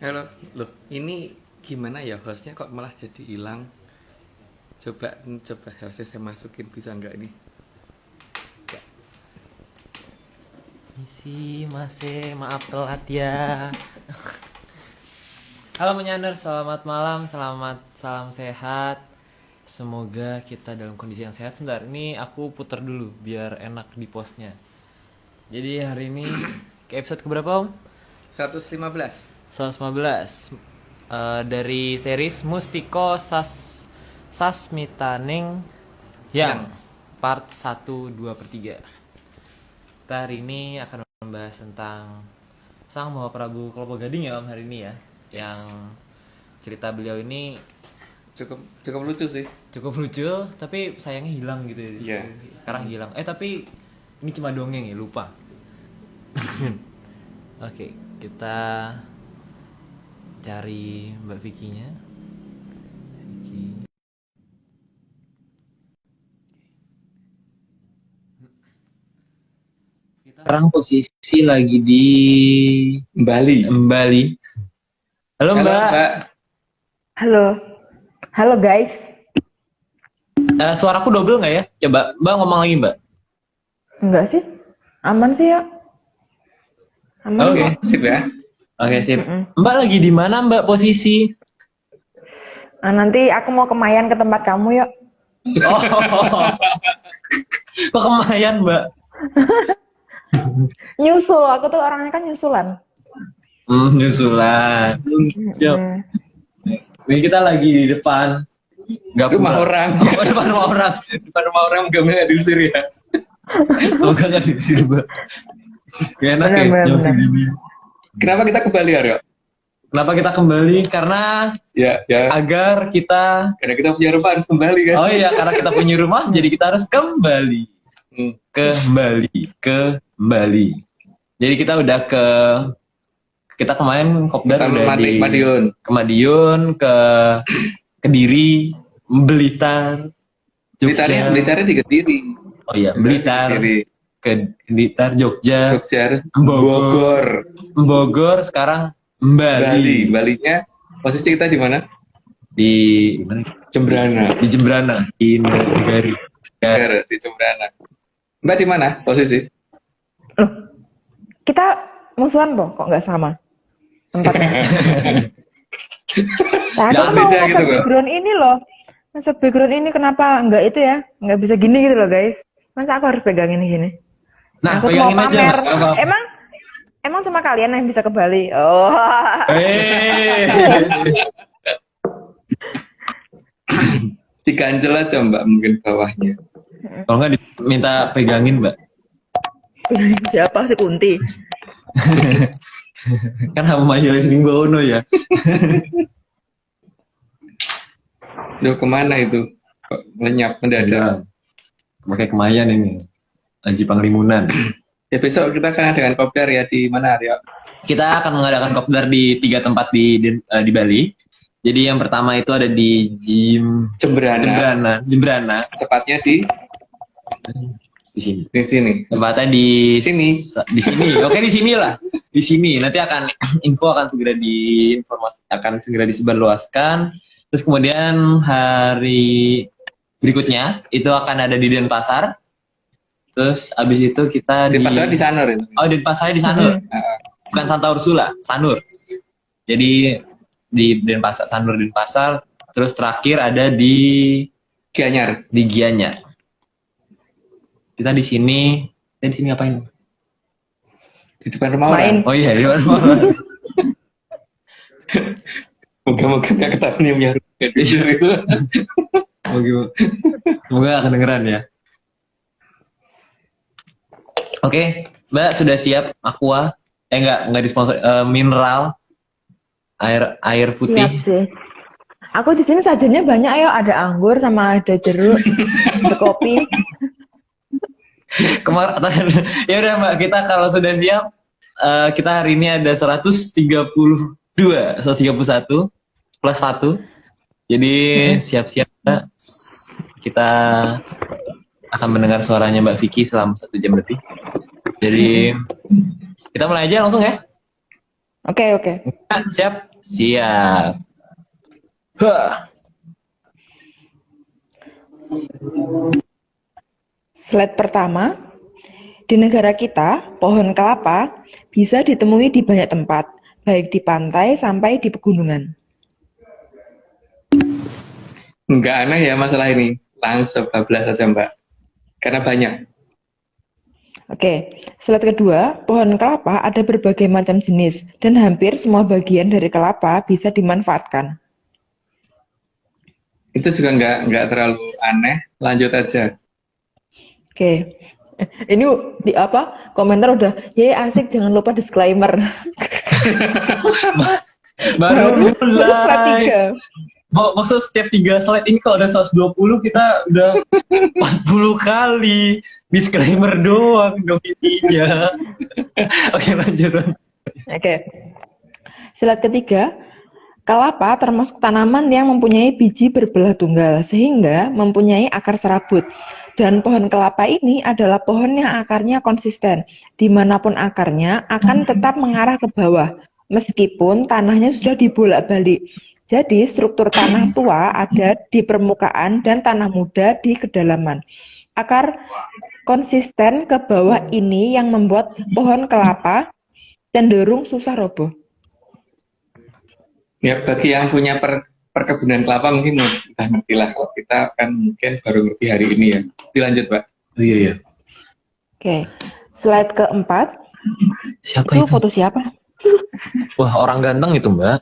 Halo, loh, ini gimana ya hostnya kok malah jadi hilang? Coba, coba hostnya saya masukin bisa nggak ini? Ya. Misi Mase, maaf telat ya. Halo Menyander, selamat malam, salam sehat. Semoga kita dalam kondisi yang sehat. Sebentar, ini aku putar dulu biar enak di postnya. Jadi hari ini ke episode keberapa Om? 115. 115 dari series Mustiko Sasmitaning yang part 1, 2, per 3. Kita hari ini akan membahas tentang Sang Mahaprabu Kelapa Gading ya Om hari ini ya. Yang cerita beliau ini Cukup lucu sih. cukup lucu tapi sayangnya hilang gitu ya. Iya. Sekarang hilang. Tapi ini cuma dongeng ya, lupa. Oke, kita cari Mbak Vicky-nya. Vicky. Sekarang posisi lagi di Bali. Bali. Halo Halo, Mbak. Mbak. Halo, halo guys. Suaraku double nggak ya? Coba Mbak ngomong lagi Mbak. Enggak sih, aman sih ya. Aman Oke. kok. Sip ya. Oke sip. Mbak lagi di mana Mbak posisi? Nah, nanti aku mau kemayan ke tempat kamu yuk. Oh, kok kemayan Mbak? Nyusul, aku tuh orangnya kan nyusulan. Nyusulan. Siap. Ini kita lagi di depan. Nggak Rumah pura. orang. Oh, depan rumah orang. Depan rumah orang nggak diusir ya. Semoga nggak diusir Mbak. Gak enak ya Benar, jam benar. segini. Kenapa kita ke Bali, Aryo? Kenapa kita kembali? Karena Ya, agar kita karena kita punya rumah harus kembali kan. oh iya karena kita punya rumah jadi kita harus kembali. Hmm. Kembali. Jadi kita udah kita kemarin kopdar Kita udah di Madiun. ke Madiun, ke Kediri, Blitar, Jogja. Blitarnya di Kediri. Oh iya, Blitar, Kediri. ke Blitar, Jogja, Jogja, Bogor. Bogor, sekarang Bali. Bali. Balinya posisi kita di mana? Di mana? Jembrana. Di Jembrana, di Negari. Di Jembrana. Mbak di mana posisi? Loh, kita musuhan loh, kok nggak sama tempatnya? Nah, aku Jangan mau beda nge gitu, Mbak. background ini loh. Masa background ini kenapa nggak itu ya? Nggak bisa gini gitu loh guys. Masa aku harus pegang ini gini? Nah, Aku tuh mau pegangin aja. pamer. Mbak. Apa? Emang cuma kalian yang bisa ke Bali? Oh. Diganjel aja Mbak mungkin bawahnya. Kalau nggak minta pegangin Mbak. Siapa sih Kunti? Kan sama Mayo Ringgono ya. Loh kemana itu? Kok lenyap mendadak? Pakai kemayan ini. Lagi Panglimunan. Ya besok kita akan adakan kopdar ya di mana Aryo? Kita akan mengadakan kopdar di 3 tempat di Bali. Jadi yang pertama itu ada di Jembrana. Jembrana. Tepatnya di Di sini. sini. Tempatnya di Sini. Di sini. Oke, di sinilah. Di sini. Nanti akan segera disebarluaskan. Terus kemudian hari berikutnya itu akan ada di Denpasar. Terus abis itu kita Di pasar di Sanur itu. Oh, Denpasarnya di Sanur. Bukan Santa Ursula, Sanur. Jadi di Denpasar, Sanur Denpasar. Terus terakhir ada di Gianyar. Gianyar. Kita di sini ngapain? Di depan rumah Main. orang. Oh iya, di mana? Moga-moga nggak ketahuan yang punya rumah itu. Semoga akan dengeran ya. Oke, Mbak sudah siap aqua? Enggak disponsor mineral air Siap putih. sih. Aku di sini sajiannya banyak ya, ada anggur sama ada jeruk, ada kopi. Kemarin ya udah Mbak, kita kalau sudah siap kita hari ini ada 131 plus 1. Jadi siap-siap Mbak. Kita akan mendengar suaranya Mbak Vicky selama 1 jam lebih. Jadi kita mulai aja langsung ya. Oke, oke. Siap? Siap. Hah. Slide pertama, di negara kita, pohon kelapa bisa ditemui di banyak tempat, baik di pantai sampai di pegunungan. Nggak aneh ya masalah ini. Langsung bablas aja Mbak. Karena banyak. Oke, slide kedua, pohon kelapa ada berbagai macam jenis, dan hampir semua bagian dari kelapa bisa dimanfaatkan. Itu juga nggak terlalu aneh. Lanjut aja. Oke, ini di apa? Komentar udah, ya asik, jangan lupa disclaimer. Baru Slide mulai. 3. Maksud setiap 3 slide ini kalau ada 120 kita udah 40 kali. Disclaimer doang, dong isinya. Oke, lanjut. Oke, slide ketiga, kelapa termasuk tanaman yang mempunyai biji berbelah tunggal, sehingga mempunyai akar serabut. Dan pohon kelapa ini adalah pohon yang akarnya konsisten. Dimanapun akarnya akan tetap mengarah ke bawah, meskipun tanahnya sudah dibolak-balik. Jadi struktur tanah tua ada di permukaan dan tanah muda di kedalaman. Akar konsisten ke bawah ini yang membuat pohon kelapa cenderung susah roboh. Ya, bagi yang punya perkebunan kelapa mungkin udah ngerti lah. Kalau kita kan mungkin baru ngerti hari ini ya. Dilanjut, Pak. Oh iya. Oke, slide keempat. Siapa Itu itu? foto siapa? Wah, orang ganteng itu, Mbak.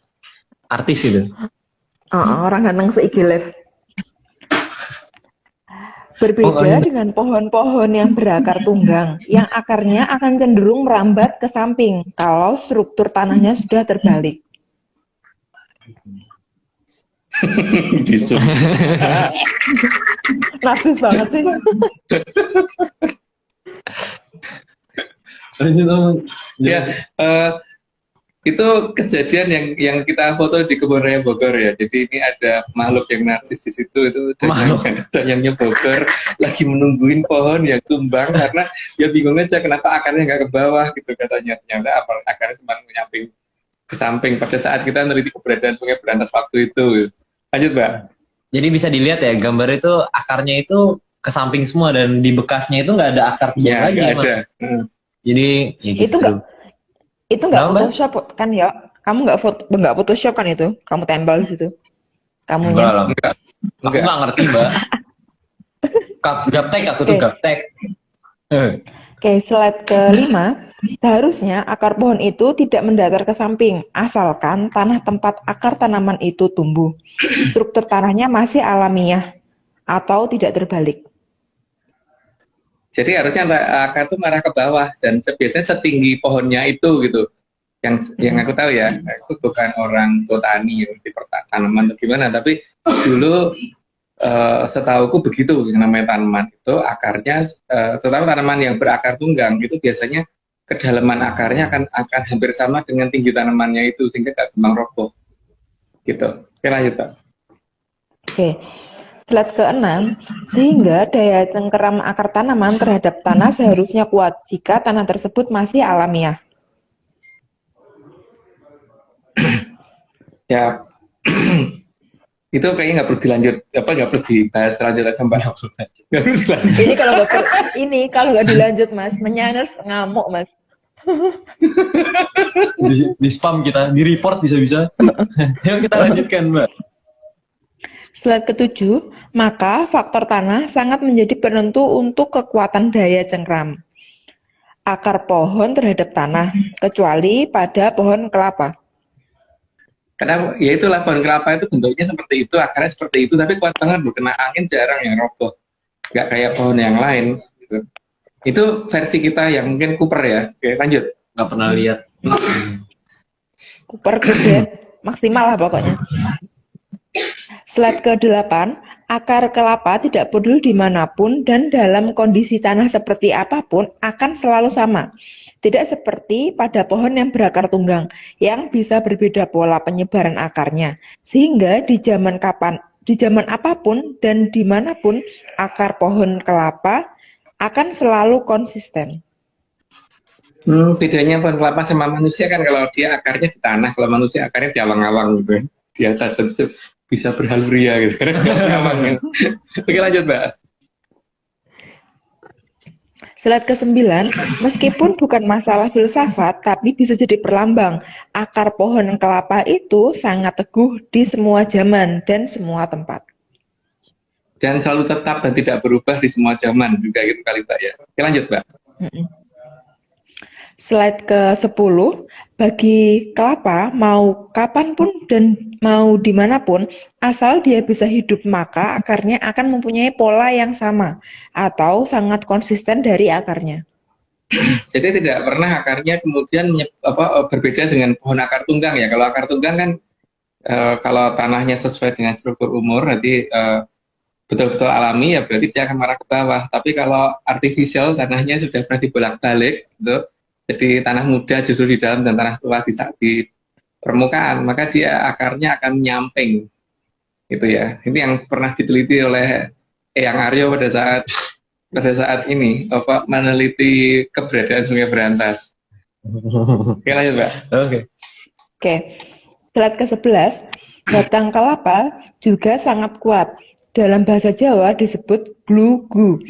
Artis itu. Orang ganteng se-IG Live. Berbeda dengan pohon-pohon yang berakar tunggang, yang akarnya akan cenderung merambat ke samping kalau struktur tanahnya sudah terbalik. Nafis banget sih. Ya, itu kejadian yang kita foto di Kebun Raya Bogor ya. Jadi ini ada makhluk yang narsis di situ, itu yang Bogor lagi menungguin pohon yang tumbang karena dia bingung aja kenapa akarnya nggak ke bawah gitu katanya. Ternyata akarnya cuma menyamping ke samping pada saat kita meneliti keberadaan Sungai Berantas waktu itu. Lanjut, Mbak. Jadi bisa dilihat ya, gambar itu akarnya itu ke samping semua dan di bekasnya itu nggak ada akar Ya, lagi. nggak ada. Jadi ya gitu. Itu nggak Photoshop kan ya? Kamu nggak Photoshop kan itu? Kamu tempel di situ? Kamunya? Enggak. Aku nggak ngerti, Mbak. Gaptek aku tuh gaptek. Oke, slide kelima. Seharusnya akar pohon itu tidak mendatar ke samping, asalkan tanah tempat akar tanaman itu tumbuh. Struktur tanahnya masih alamiah atau tidak terbalik. Jadi harusnya akar itu mengarah ke bawah dan biasanya setinggi pohonnya itu gitu. Yang aku tahu ya, aku bukan orang botani yang di tanaman atau gimana, tapi dulu setauku begitu yang namanya tanaman itu akarnya, terutama tanaman yang berakar tunggang itu biasanya kedalaman akarnya akan hampir sama dengan tinggi tanamannya itu sehingga nggak gampang roboh. Gitu. Oke, lanjut, Pak. Oke. Slide ke-6, sehingga daya cengkeram akar tanaman terhadap tanah seharusnya kuat jika tanah tersebut masih alamiah. Ya, itu kayaknya nggak perlu dilanjut, nggak perlu dibahas lanjut aja, Mbak. Nggak perlu dilanjut. Ini kalau nggak dilanjut, Mas, menyaners ngamuk, Mas. Di spam kita, di report bisa-bisa. Yuk kita lanjutkan, Mbak. Slide ke-7, maka faktor tanah sangat menjadi penentu untuk kekuatan daya cengkram akar pohon terhadap tanah, kecuali pada pohon kelapa. Karena ya itulah, pohon kelapa itu bentuknya seperti itu, akarnya seperti itu, tapi kuat banget, kena angin jarang yang roboh. Nggak kayak pohon yang lain. Gitu. Itu versi kita yang mungkin Cooper ya. Oke, lanjut. Nggak pernah lihat. Cooper gede, maksimal lah pokoknya. Slide ke-8, akar kelapa tidak peduli dimanapun dan dalam kondisi tanah seperti apapun akan selalu sama. Tidak seperti pada pohon yang berakar tunggang, yang bisa berbeda pola penyebaran akarnya. Sehingga di zaman apapun dan dimanapun, akar pohon kelapa akan selalu konsisten. Bedanya pohon kelapa sama manusia kan kalau dia akarnya di tanah, kalau manusia akarnya di awang-awang gitu kan. Di atas itu bisa berhaluria gitu. Karena di awang-awang gitu. Oke lanjut Mbak. Slide ke-9, meskipun bukan masalah filsafat, tapi bisa jadi perlambang. Akar pohon kelapa itu sangat teguh di semua zaman dan semua tempat. Dan selalu tetap dan tidak berubah di semua zaman juga gitu kali Mbak ya. Oke lanjut Mbak. Slide ke-10, bagi kelapa mau kapanpun dan mau dimanapun, asal dia bisa hidup maka akarnya akan mempunyai pola yang sama atau sangat konsisten dari akarnya. Jadi tidak pernah akarnya kemudian berbeda dengan pohon akar tunggang ya. Kalau akar tunggang kan kalau tanahnya sesuai dengan struktur umur, nanti betul-betul alami ya berarti dia akan marah ke bawah. Tapi kalau artificial tanahnya sudah pernah dibolak-balik, gitu, jadi tanah muda justru di dalam dan tanah tua di permukaan, maka dia akarnya akan nyamping, gitu ya. Ini yang pernah diteliti oleh Eyang Aryo pada saat ini meneliti keberadaan Sungai Berantas. Oke lanjut Mbak. Oke, slide ke-11, batang kelapa juga sangat kuat. Dalam bahasa Jawa disebut glugu.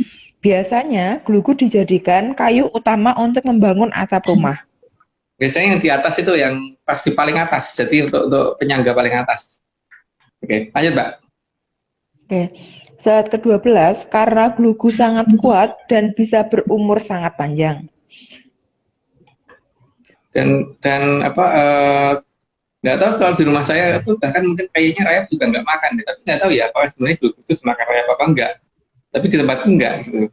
Biasanya glugu dijadikan kayu utama untuk membangun atap rumah. Biasanya yang di atas itu yang pasti paling atas, jadi untuk penyangga paling atas. Oke, lanjut Mbak. Oke, slide ke-12, karena glugu sangat kuat dan bisa berumur sangat panjang. Dan nggak tahu kalau di rumah saya itu bahkan mungkin kayaknya rayap juga nggak makan, tapi nggak tahu ya apakah sebenarnya glugu itu dimakan rayap apa enggak. Tapi di tempatku enggak gitu.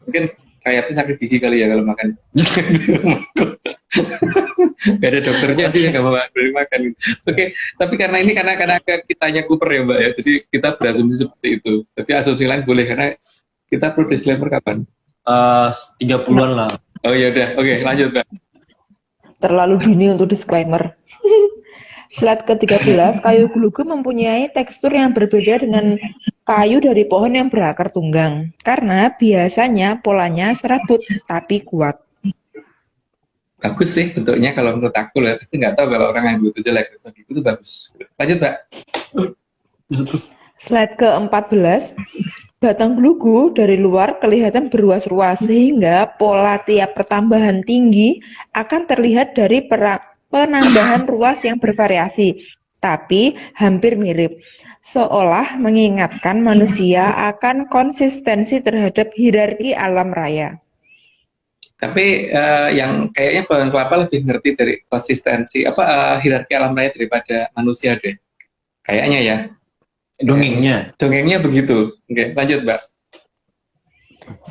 Mungkin rayapnya sakit gigi kali ya kalau makan. Gak ada dokternya sih nggak mau boleh makan. Oke, tapi karena kitanya Cooper ya Mbak ya, jadi kita berasumsi seperti itu. Tapi asumsi lain boleh karena kita perlu disclaimer kapan? 30-an lah. Oh ya udah, oke lanjut Mbak. Terlalu dini untuk disclaimer. Slide ke-13, kayu glugu mempunyai tekstur yang berbeda dengan kayu dari pohon yang berakar tunggang. Karena biasanya polanya serabut, tapi kuat. Bagus sih bentuknya kalau menurut aku lah, tapi nggak tahu kalau orang yang itu jelek. Itu bagus. Lanjut Mbak. Slide ke-14, batang glugu dari luar kelihatan berruas-ruas sehingga pola tiap pertambahan tinggi akan terlihat dari penambahan ruas yang bervariasi, tapi hampir mirip, seolah mengingatkan manusia akan konsistensi terhadap hierarki alam raya. Tapi yang kayaknya pohon kelapa lebih ngerti dari konsistensi hierarki alam raya daripada manusia deh. Kayaknya ya. Dongengnya begitu. Oke, lanjut Mbak.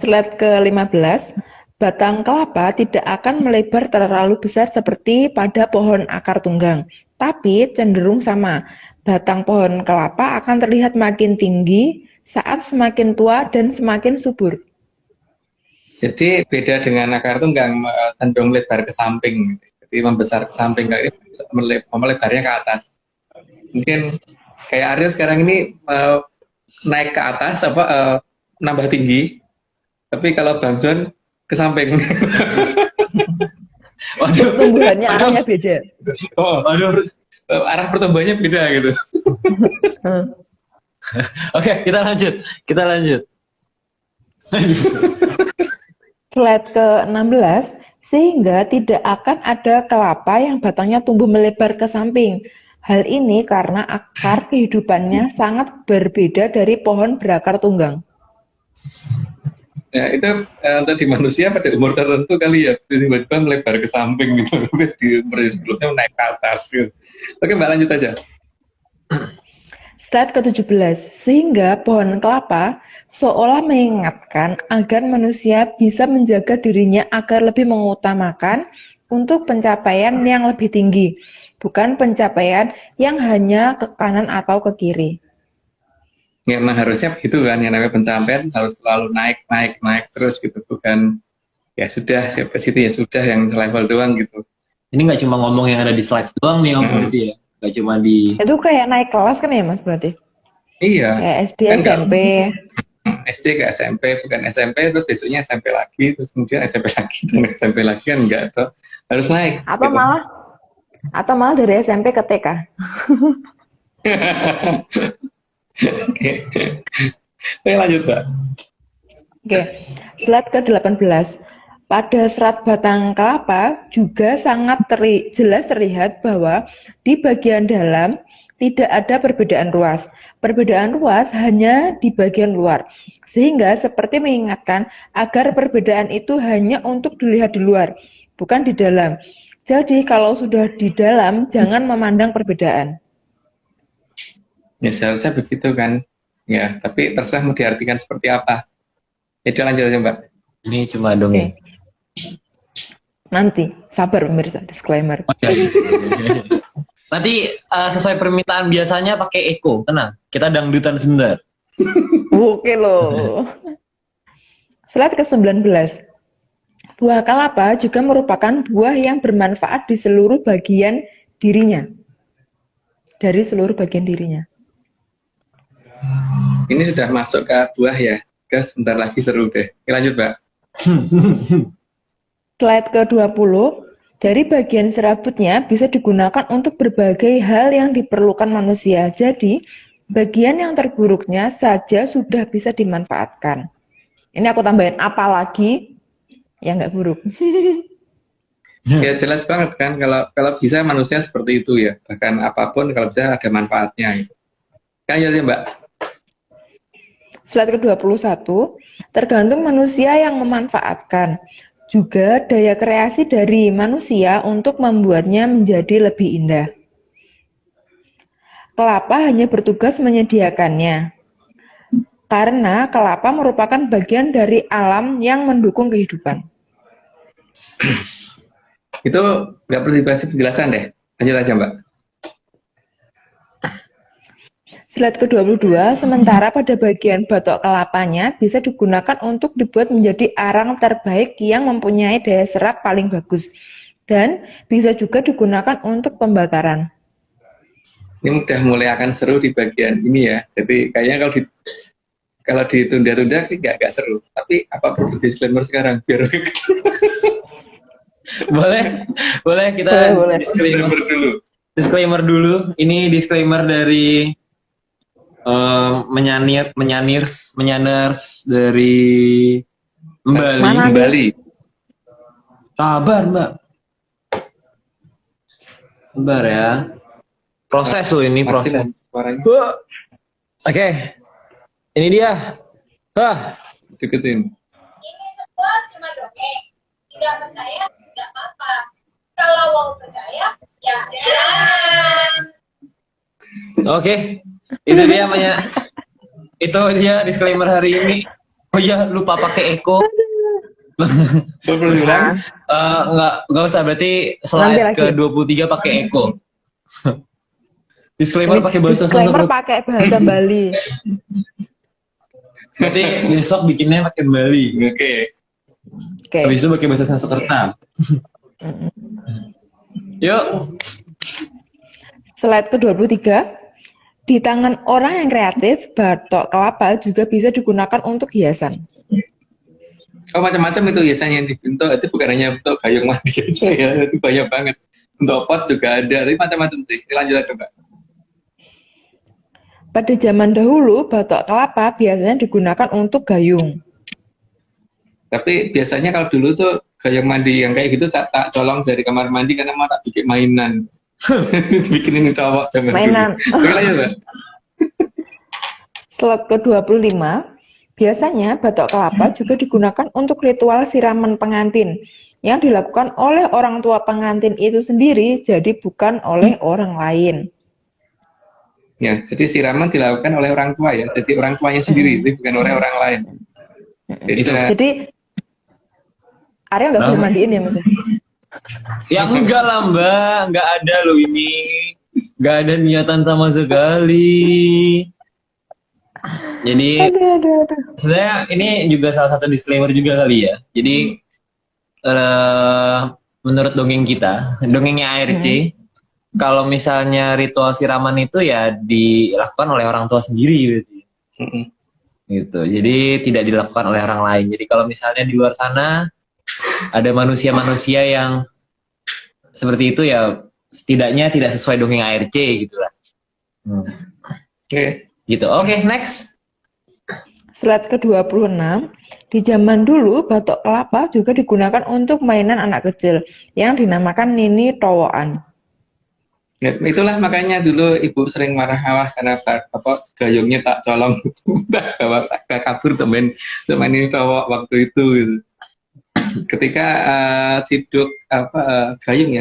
Slide ke-15, batang kelapa tidak akan melebar terlalu besar seperti pada pohon akar tunggang, tapi cenderung sama. Batang pohon kelapa akan terlihat makin tinggi saat semakin tua dan semakin subur. Jadi beda dengan akar tunggang cenderung melebar ke samping. Jadi membesar ke samping, kali ini melebarnya ke atas. Mungkin kayak Aryo sekarang ini naik ke atas nambah tinggi. Tapi kalau Bang John ke samping. Waduh, pertumbuhannya arahnya beda. Arah pertumbuhannya beda gitu. Oke, kita lanjut. Slide ke-16, sehingga tidak akan ada kelapa yang batangnya tumbuh melebar ke samping. Hal ini karena akar kehidupannya sangat berbeda dari pohon berakar tunggang. Ya, itu untuk di manusia pada umur tertentu kali ya, tiba-tiba melebar ke samping gitu, di umur sebelumnya naik ke atas gitu. Oke Mbak, lanjut aja. Slide ke-17, sehingga pohon kelapa seolah mengingatkan agar manusia bisa menjaga dirinya agar lebih mengutamakan untuk pencapaian yang lebih tinggi, bukan pencapaian yang hanya ke kanan atau ke kiri. Ya, memang harusnya begitu kan, yang namanya pencapaian harus selalu naik terus gitu, bukan ya sudah sampai situ ya sudah yang selevel doang gitu. Ini nggak cuma ngomong yang ada di slides doang nih Om berarti ya, nggak cuma di. Itu kayak naik kelas kan ya Mas berarti? Iya. Kayak SD, Kan SMP. SD ke SMP, bukan SMP terus besoknya SMP lagi, terus kemudian SMP lagi, dan SMP lagi kan enggak tuh, harus naik. Atau gitu. malah dari SMP ke TK. Oke. Oke, lanjut, Mbak. Oke, slide ke-18. Pada serat batang kelapa juga sangat jelas terlihat bahwa di bagian dalam tidak ada perbedaan ruas. Perbedaan ruas hanya di bagian luar, sehingga seperti mengingatkan agar perbedaan itu hanya untuk dilihat di luar, bukan di dalam. Jadi kalau sudah di dalam, jangan memandang perbedaan. Ya seharusnya begitu kan. Ya, tapi terserah mau diartikan seperti apa. Itu lanjut aja, Mbak. Ini cuma dongeng. Nanti, sabar pemirsa, disclaimer. Nanti sesuai permintaan biasanya pakai Eko, tenang. Kita dangdutan sebentar. Oke loh. Slide ke-19. Buah kelapa juga merupakan buah yang bermanfaat di seluruh bagian dirinya. Dari seluruh bagian dirinya. Ini sudah masuk ke buah ya. Gas, sebentar lagi seru deh. Oke, lanjut, Mbak. Slide ke-20, dari bagian serabutnya bisa digunakan untuk berbagai hal yang diperlukan manusia. Jadi, bagian yang terburuknya saja sudah bisa dimanfaatkan. Ini aku tambahin, apalagi yang nggak buruk. Ya jelas banget kan, kalau bisa manusia seperti itu ya. Bahkan apapun kalau bisa ada manfaatnya. Gitu. Kan ya, Mbak. Slide ke-21, tergantung manusia yang memanfaatkan. Juga daya kreasi dari manusia untuk membuatnya menjadi lebih indah. Kelapa hanya bertugas menyediakannya. Karena kelapa merupakan bagian dari alam yang mendukung kehidupan. Itu nggak perlu dikasih penjelasan deh. Lanjut aja, Mbak. Slide ke-22, sementara pada bagian batok kelapanya bisa digunakan untuk dibuat menjadi arang terbaik yang mempunyai daya serap paling bagus. Dan bisa juga digunakan untuk pembakaran. Ini udah mulai akan seru di bagian ini ya. Jadi kayaknya kalau ditunda-tunda nggak seru. Tapi apa perlu disclaimer sekarang biar boleh kita boleh. Disclaimer dulu. Ini disclaimer dari menyaners dari Bali. Sabar, Mbak. Sabar ya. Proses loh ini, proses. Oke. Ini dia. Deketin. Ini semua cuma dongeng. Tidak percaya, tidak apa-apa. Kalau mau percaya, ya jangan. Oke. Itu dia disclaimer hari ini. Oh iya, lupa pakai Eko. Perlu diulang? Nggak usah, berarti slide ke-23 pakai Eko. Disclaimer pakai bahasa Disclaimer pakai bahasa Bali. Berarti besok bikinnya pakai Bali. Oke. Habis itu pakai bahasa Sanskerta. Yuk. Slide ke-23. Di tangan orang yang kreatif, batok kelapa juga bisa digunakan untuk hiasan. Oh, macam-macam itu hiasannya yang dibentuk. Itu bukan hanya bentuk gayung mandi aja ya. Itu banyak banget. Untuk pot juga ada. Tapi macam-macam sih. Lanjut aja, Mbak. Pada zaman dahulu, batok kelapa biasanya digunakan untuk gayung. Tapi biasanya kalau dulu tuh gayung mandi yang kayak gitu tak colong dari kamar mandi karena mau tak bikin mainan. Bikinin cowok zaman mainan. Dulu. Oke, lanjut, Mbak. Slide ke-25, biasanya batok kelapa juga digunakan untuk ritual siraman pengantin yang dilakukan oleh orang tua pengantin itu sendiri, jadi bukan oleh orang lain. Ya, jadi siraman dilakukan oleh orang tua ya. Jadi orang tuanya sendiri, itu bukan oleh orang lain. Jadi Arya nggak boleh mandiin ya, Mas? Ya enggak lah, Mbak. Enggak ada loh ini. Enggak ada niatan sama sekali. Jadi sebenarnya ini juga salah satu disclaimer juga kali ya. Jadi menurut dongeng kita, dongengnya ARC, kalau misalnya ritual siraman itu ya dilakukan oleh orang tua sendiri gitu. gitu. Jadi tidak dilakukan oleh orang lain. Jadi kalau misalnya di luar sana ada manusia-manusia yang seperti itu ya setidaknya tidak sesuai dongeng ARC gitu lah. Oke. Gitu. Oke, next. Slide ke-26, di zaman dulu batok kelapa juga digunakan untuk mainan anak kecil yang dinamakan nini towoan. Ya, itulah makanya dulu ibu sering marah-marah karena gayungnya tak colong, tak bawa tak kabur temen ini cowok waktu itu gitu. Ketika ciduk gayung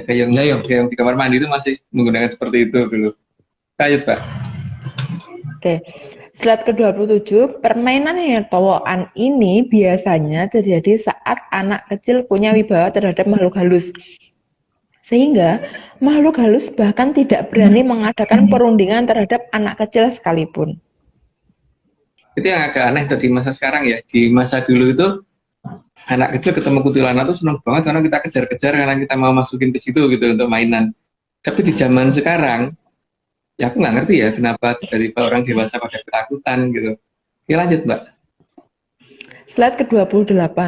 di kamar mandi itu masih menggunakan seperti itu dulu. Lanjut, Pak. Oke, slide ke-27, permainan nini towoan ini biasanya terjadi saat anak kecil punya wibawa terhadap makhluk halus. Sehingga makhluk halus bahkan tidak berani mengadakan perundingan terhadap anak kecil sekalipun. Itu yang agak aneh di masa sekarang ya. Di masa dulu itu anak kecil ketemu kuntilanak tuh senang banget karena kita kejar-kejar karena kita mau masukin ke situ gitu untuk mainan. Tapi di zaman sekarang, ya aku nggak ngerti ya kenapa tiba-tiba orang dewasa pada ketakutan gitu. Ya lanjut, Mbak. Slide ke-28.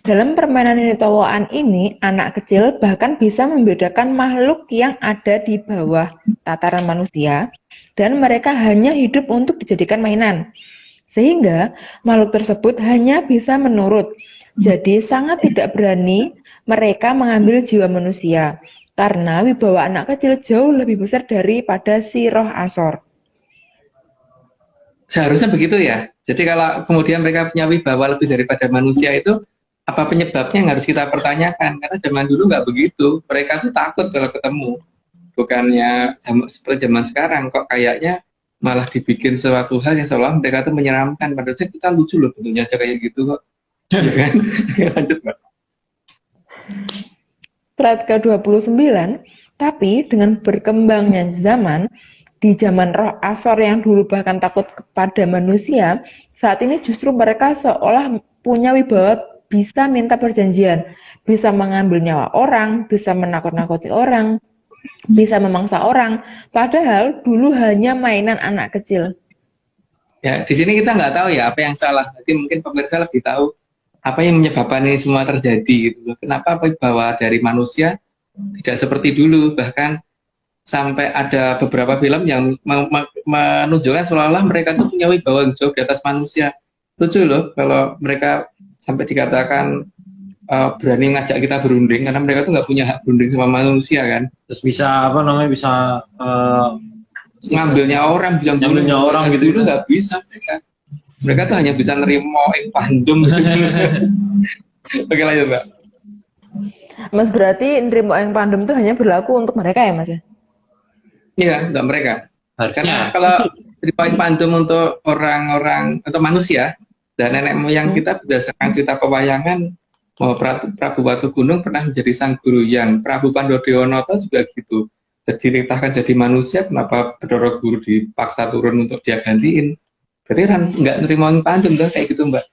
Dalam permainan nini towoan ini, anak kecil bahkan bisa membedakan makhluk yang ada di bawah tataran manusia dan mereka hanya hidup untuk dijadikan mainan. Sehingga makhluk tersebut hanya bisa menurut. Jadi sangat tidak berani mereka mengambil jiwa manusia karena wibawa anak kecil jauh lebih besar daripada si roh Asor. Seharusnya begitu ya. Jadi kalau kemudian mereka punya wibawa lebih daripada manusia itu, apa penyebabnya yang harus kita pertanyakan? Karena zaman dulu nggak begitu. Mereka tuh takut kalau ketemu. Bukannya seperti zaman sekarang, kok kayaknya malah dibikin suatu hal yang seolah mereka tuh menyeramkan. Padahal kita lucu loh bentuknya aja kayak gitu kok. Ya kan? Lanjut, Mbak. Slide ke-29, tapi dengan berkembangnya zaman, di zaman roh Asor yang dulu bahkan takut kepada manusia, saat ini justru mereka seolah punya wibawa bisa minta perjanjian, bisa mengambil nyawa orang, bisa menakut-nakuti orang, bisa memangsa orang, padahal dulu hanya mainan anak kecil. Ya, di sini kita nggak tahu ya apa yang salah. Nanti mungkin pemirsa lebih tahu apa yang menyebabkan ini semua terjadi gitu. Kenapa wibawa dari manusia tidak seperti dulu, bahkan sampai ada beberapa film yang menunjukkan seolah-olah mereka tuh punya wibawa yang jauh di atas manusia. Lucu loh kalau mereka sampai dikatakan berani ngajak kita berunding karena mereka tuh nggak punya hak berunding sama manusia kan. Terus bisa bisa ngambilnya orang, bisa ngambilnya orang gitu. Dulu nggak bisa mereka. Mereka tuh hanya bisa nerimo pandum. Oke, lanjut, Mbak. Mas, berarti nerimo yang pandem itu hanya berlaku untuk mereka ya, Mas ya? Iya, untuk mereka. Karena kalau terima pandum untuk orang-orang atau manusia dan nenek moyang kita berdasarkan cerita pewayangan bahwa Prabu Watu Gunung pernah menjadi sang guru yang Prabu Pandodewonota juga gitu. Jadi ditahkan jadi manusia, kenapa Bedoro Guru dipaksa turun untuk dia gantiin? Berarti kan nggak nerima pandum tuh kayak gitu, Mbak.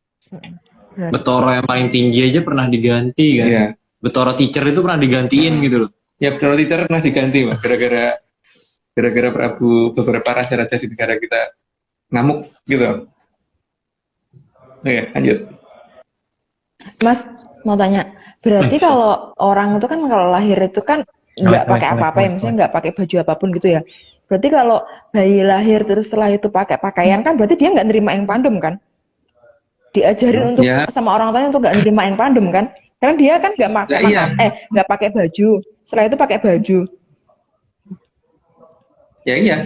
Betoro yang paling tinggi aja pernah diganti kan? Iya. Betoro teacher itu pernah digantiin gitu loh. Ya, Betoro teacher pernah diganti, Mbak. Gara-gara Prabu beberapa raja-raja di negara kita ngamuk gitu. Oke, lanjut. Mas, mau tanya, berarti kalau orang itu kan kalau lahir itu kan nggak pakai apa-apa ya, misalnya nggak pakai baju apapun gitu ya. Berarti kalau bayi lahir terus setelah itu pakai pakaian kan berarti dia nggak nerima yang pandem kan? Diajarin untuk sama orang tuanya untuk nggak nerima yang pandem kan? Karena dia kan nggak pakai nggak pakai baju. Setelah itu pakai baju. Ya iya,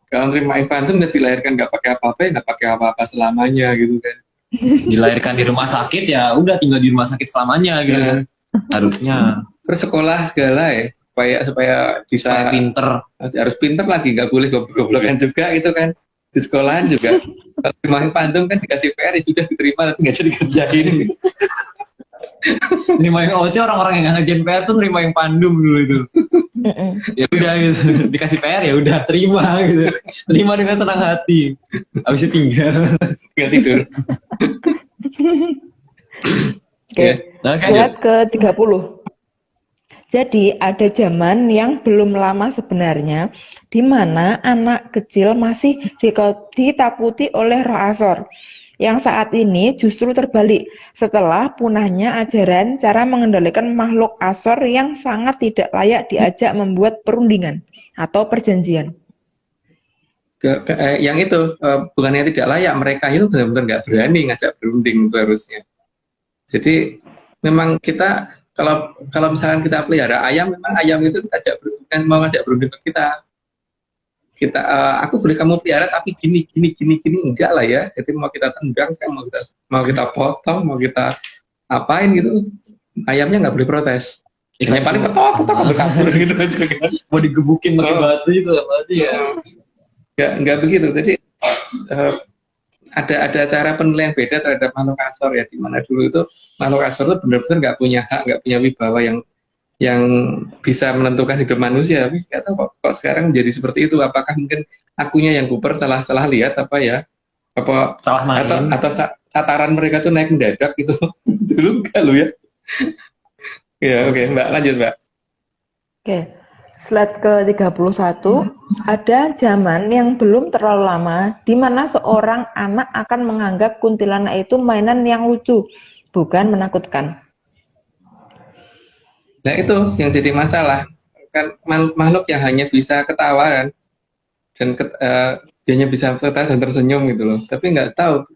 kalau nerima pandem dia dilahirkan nggak pakai apa-apa, nggak pakai apa-apa selamanya gitu kan. Dilahirkan di rumah sakit ya udah tinggal di rumah sakit selamanya gitu kan. Harusnya. Terus sekolah segala ya, supaya bisa supaya pinter. Harus pinter lagi, nggak boleh goblok-goblokan juga gitu kan. Di sekolahan juga. Kalau nerima pandem kan dikasih PR ya sudah diterima nanti nggak jadi kerjain. Nerima yang orang-orang yang ngerjain PR tuh nerima yang pandum dulu itu. Ya udah gitu, dikasih PR ya udah terima gitu, terima dengan senang hati, habis itu tinggal tidur. Oke, slide ke-30. Jadi ada zaman yang belum lama sebenarnya di mana anak kecil masih ditakuti oleh roh Asor yang saat ini justru terbalik setelah punahnya ajaran cara mengendalikan makhluk asor yang sangat tidak layak diajak membuat perundingan atau perjanjian. Yang itu bukannya tidak layak, mereka itu benar-benar nggak berani ngajak berunding itu harusnya. Jadi memang kita kalau misalkan kita pelihara ayam, memang ayam itu kita ajak berunding, mau ngajak berunding ke kita. Aku boleh kamu pelihara tapi gini enggak lah ya. Jadi mau kita tendang, mau kita potong, mau kita apain gitu, ayamnya nggak boleh protes. Yang paling ketok kabur gitu aja kan. Mau digebukin pakai batu itu apa sih ya? Nggak begitu. Jadi ada cara penilaian beda terhadap makhluk asor ya, di mana dulu itu makhluk asor itu benar-benar nggak punya hak, nggak punya wibawa yang bisa menentukan hidup manusia. Tapi nggak tahu kok sekarang menjadi seperti itu. Apakah mungkin akunya yang kuper salah lihat apa ya? Apa Salah main. atau tataran mereka tuh naik mendadak gitu. Dulu enggak lu ya. Ya, oke, Mbak, lanjut, Mbak. Oke, slide ke-31, ada zaman yang belum terlalu lama di mana seorang anak akan menganggap kuntilanak itu mainan yang lucu, bukan menakutkan. Nah, itu yang jadi masalah. Kan makhluk yang hanya bisa ketawa kan, dan dia hanya bisa ketawa dan tersenyum gitu loh. Tapi nggak tahu,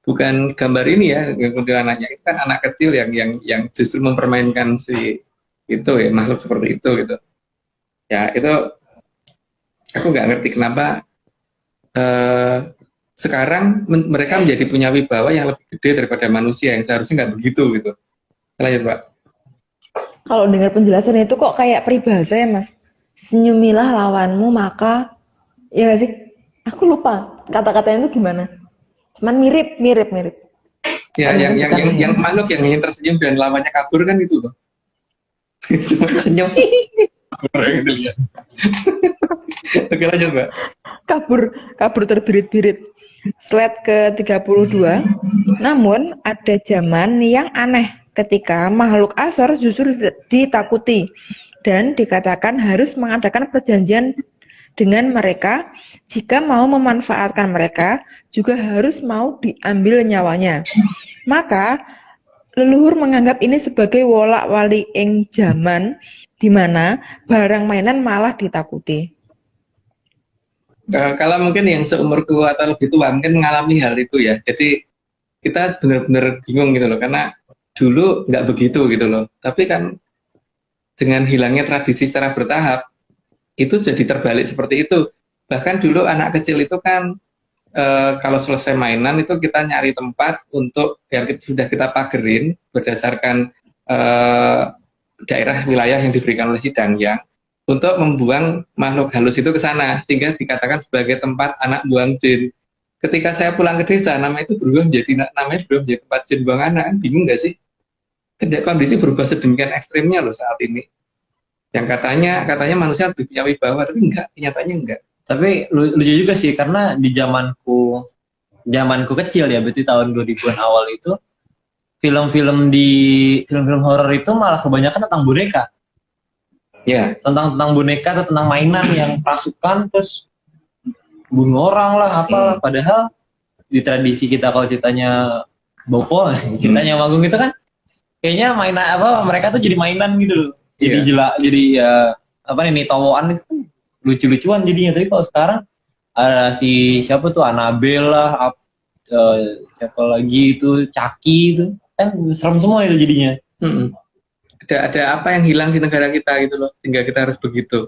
bukan gambar ini ya, kuntilanaknya itu kan anak kecil yang justru mempermainkan si itu ya, makhluk seperti itu gitu. Ya itu aku nggak ngerti kenapa sekarang mereka menjadi punya wibawa yang lebih gede daripada manusia yang seharusnya nggak begitu gitu. Lanjut, Pak. Kalau dengar penjelasan itu kok kayak peribahasa ya, Mas. Senyumilah lawanmu maka, ya nggak sih? Aku lupa kata-katanya itu gimana. Cuman mirip. Ya, yang makhluk yang ingin tersenyum dan lawannya kabur kan itu loh. Cuma senyum. Gitu ya. Oke, lanjut, Mbak. Kabur terbirit-birit. Slide ke-32. Namun ada zaman yang aneh ketika makhluk asor justru ditakuti dan dikatakan harus mengadakan perjanjian dengan mereka. Jika mau memanfaatkan mereka, juga harus mau diambil nyawanya. Maka leluhur menganggap ini sebagai wolak-wali ing zaman di mana barang mainan malah ditakuti. Kalau mungkin yang seumurku atau lebih tua mungkin mengalami hal itu ya. Jadi kita benar-benar bingung gitu loh, karena dulu nggak begitu gitu loh. Tapi kan dengan hilangnya tradisi secara bertahap, itu jadi terbalik seperti itu. Bahkan dulu anak kecil itu kan kalau selesai mainan itu kita nyari tempat untuk yang sudah kita pagerin berdasarkan daerah wilayah yang diberikan oleh si Dangyang untuk membuang makhluk halus itu ke sana, sehingga dikatakan sebagai tempat anak buang jin. Ketika saya pulang ke desa, namanya itu berubah menjadi tempat jin buang anak. Kan bingung nggak sih? Kondisi berubah sedemikian ekstrimnya loh saat ini. Yang katanya manusia lebih punya wibawa, tapi enggak, kenyataannya enggak. Tapi lucu juga sih, karena di zamanku kecil ya, berarti tahun 2000-an awal itu, film-film horor itu malah kebanyakan tentang boneka. Ya. Tentang boneka atau tentang mainan yang pasukan terus bunuh orang lah apalah. Padahal di tradisi kita kalau ceritanya Bopo, ceritanya Magung itu kan kayaknya mainan mereka tuh jadi mainan gitu loh. Jadi jadi ya towoan itu kan lucu-lucuan jadinya. Tapi kalau sekarang ada siapa tuh Annabelle lah, siapa lagi itu Chucky itu kan serem semua itu jadinya. Ada apa yang hilang di negara kita gitu loh, sehingga kita harus begitu.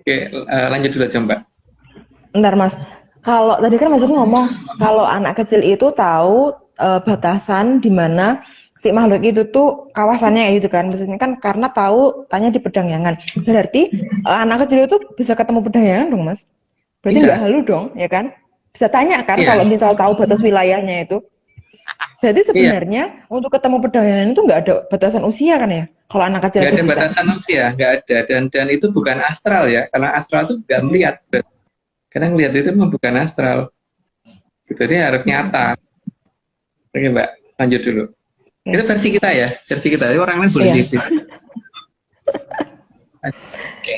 Oke, lanjut dulu aja, Mbak. Bentar, Mas. Kalau tadi kan Mas ngomong kalau anak kecil itu tahu batasan di mana si makhluk itu tuh kawasannya gitu kan. Maksudnya kan karena tahu tanya di Pedangyangan. Berarti anak kecil itu bisa ketemu Pedangyangan dong, Mas? Berarti nggak halu dong, ya kan? Bisa tanya kan kalau misal tahu batas wilayahnya itu. Berarti sebenarnya untuk ketemu Pedangyangan itu nggak ada batasan usia kan ya? Kalau anak kecil nggak ada batasan usia, nggak ada. Dan itu bukan astral ya, karena astral itu nggak melihat. Karena ngelihat itu memang bukan astral. Gitu, dia harus nyata. Oke, Mbak, lanjut dulu. Itu versi kita ya, versi kita. Jadi orang lain boleh titip.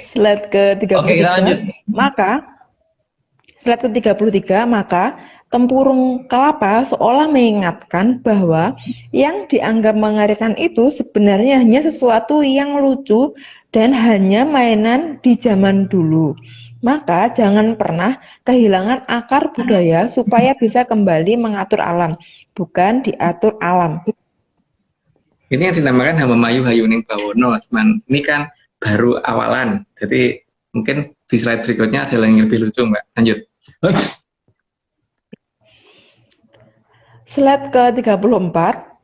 Slide ke-33. Oke, kita lanjut. Slide ke-33, maka Tempurung kelapa seolah mengingatkan bahwa yang dianggap mengerikan itu sebenarnya hanya sesuatu yang lucu dan hanya mainan di zaman dulu. Maka jangan pernah kehilangan akar budaya supaya bisa kembali mengatur alam, bukan diatur alam. Ini yang dinamakan Hamamayu Hayuning Bawono. Cuman ini kan baru awalan. Jadi mungkin di slide berikutnya ada yang lebih lucu, Mbak. Lanjut. Slide ke-34,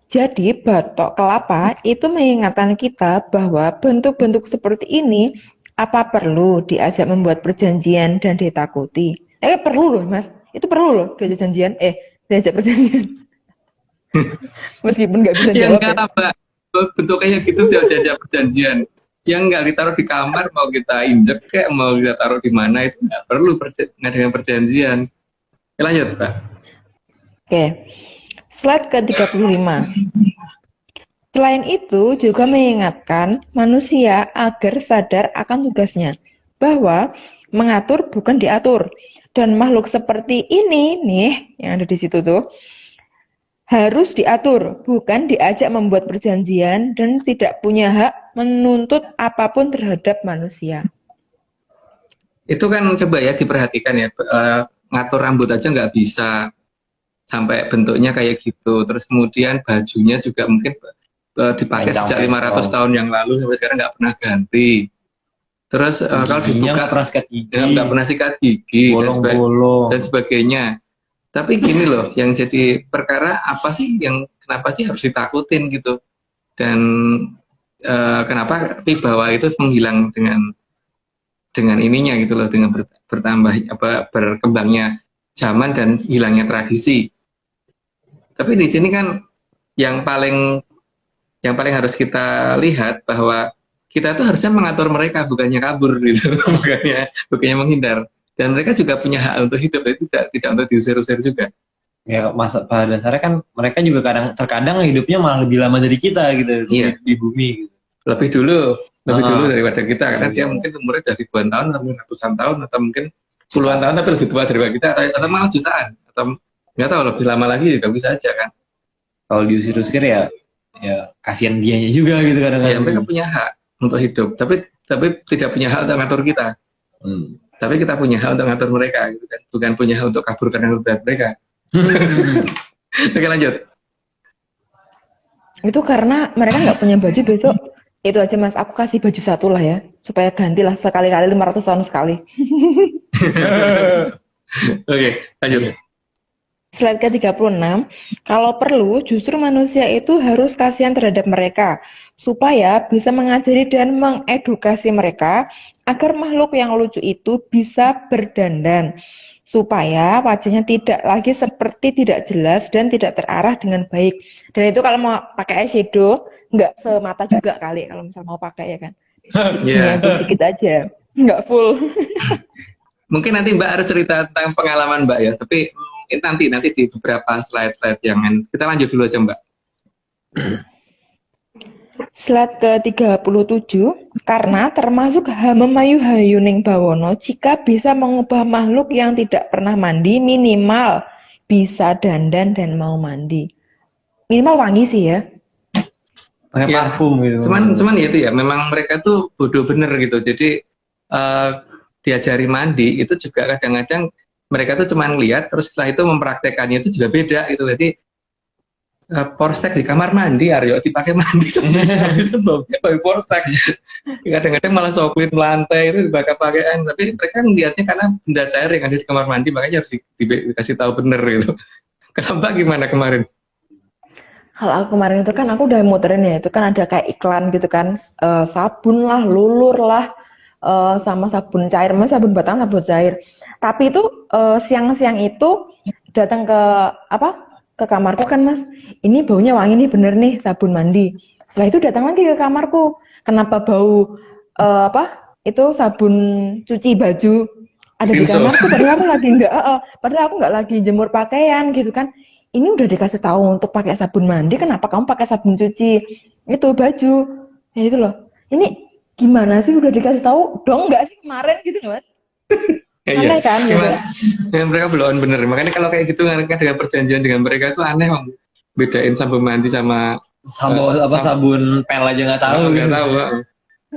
jadi batok kelapa itu mengingatkan kita bahwa bentuk-bentuk seperti ini apa perlu diajak membuat perjanjian dan ditakuti? Perlu loh Mas, itu perlu loh diajak perjanjian. Meskipun nggak bisa Ya jawab enggak, Mbak. Bentuk kayak gitu diajak perjanjian. Yang enggak ditaruh di kamar, mau kita injek kayak mau kita taruh di mana, itu enggak perlu ngadain perjanjian. Ya, lanjut, Mbak. Oke, slide ke-35. Selain itu juga mengingatkan manusia agar sadar akan tugasnya, bahwa mengatur bukan diatur. Dan makhluk seperti ini nih, yang ada di situ tuh, harus diatur, bukan diajak membuat perjanjian dan tidak punya hak menuntut apapun terhadap manusia. Itu kan coba ya diperhatikan ya, ngatur rambut aja nggak bisa sampai bentuknya kayak gitu. Terus kemudian bajunya juga mungkin dipakai sejak 500 tahun yang lalu sampai sekarang nggak pernah ganti. Terus kalau dibuka nggak pernah sikat gigi, nggak pernah sikat gigi bolong-bolong dan sebagainya. Tapi gini loh, yang jadi perkara apa sih yang kenapa sih harus ditakutin gitu? Dan kenapa wibawa itu menghilang dengan ininya gitu loh, dengan bertambah berkembangnya zaman dan hilangnya tradisi. Tapi di sini kan yang paling harus kita lihat bahwa kita tuh harusnya mengatur mereka, bukannya kabur gitu, bukannya menghindar. Dan mereka juga punya hak untuk hidup, itu tidak untuk diusir-usir juga. Ya, pada dasarnya kan mereka juga terkadang hidupnya malah lebih lama dari kita gitu, Iya. di bumi gitu. Lebih dulu daripada kita, karena dia mungkin umurnya udah ribuan tahun, atau ratusan tahun, atau mungkin puluhan tahun tapi lebih tua daripada kita, atau malah jutaan, atau nggak tahu lebih lama lagi juga bisa aja kan. Kalau diusir-usir ya kasihan dianya juga gitu kadang-kadang. Ya mereka punya hak untuk hidup, tapi tidak punya hak untuk ngatur kita. Tapi kita punya hak untuk ngatur mereka, gitu kan. Bukan punya hak untuk kabur karena berat mereka. Oke, lanjut. Itu karena mereka nggak punya baju besok. Itu aja Mas, aku kasih baju satu lah ya, supaya gantilah sekali-kali 500 tahun sekali. Oke, lanjut. Slide ke-36, kalau perlu justru manusia itu harus kasihan terhadap mereka, supaya bisa mengajari dan mengedukasi mereka agar makhluk yang lucu itu bisa berdandan, supaya wajahnya tidak lagi seperti tidak jelas dan tidak terarah dengan baik. Dan itu kalau mau pakai eyeshadow, nggak semata juga kali kalau misal mau pakai ya kan. Ya. Dikit aja, nggak full. Mungkin nanti Mbak harus cerita tentang pengalaman Mbak ya, tapi nanti di beberapa slide yang kita lanjut dulu aja Mbak. Slide ke-37, karena termasuk Hamamayu Hayuning Bawono jika bisa mengubah makhluk yang tidak pernah mandi minimal bisa dandan dan mau mandi. Minimal wangi sih ya. Pakai parfum gitu. Cuman ya itu ya, memang mereka tuh bodoh bener gitu. Jadi diajari mandi itu juga kadang-kadang mereka tuh cuman lihat, terus setelah itu mempraktekannya itu juga beda gitu. Jadi porstek di kamar mandi, Aryo dipakai mandi sebenarnya bisa baunya bau porstek. Kadang-kadang malah soklin lantai itu dipakai-pakaian, tapi mereka melihatnya karena benda cair yang ada di kamar mandi, makanya harus dikasih tahu bener gitu. Kenapa gimana kemarin? Kalau aku kemarin itu kan aku udah muterin ya, itu kan ada kayak iklan gitu kan, sabun lah, lulur lah, sama sabun cair, sabun batang, sabun cair. Tapi itu siang-siang itu datang ke kamarku kan Mas, ini baunya wangi nih bener nih sabun mandi. Setelah itu datang lagi ke kamarku, kenapa bau itu sabun cuci baju ada di kamarku, padahal aku nggak lagi jemur pakaian gitu kan. Ini udah dikasih tahu untuk pakai sabun mandi, kenapa kamu pakai sabun cuci itu baju? Ya itu loh. Ini gimana sih udah dikasih tahu dong nggak sih kemarin gitu loh Mas? Ya, iya. Aneh kan gitu. Ya, mereka belum bener. Makanya kalau kayak gitu kan dengan perjanjian dengan mereka itu aneh, Om. Bedain sabun mandi sama Sabun pel aja nggak tahu nggak gitu. tahu.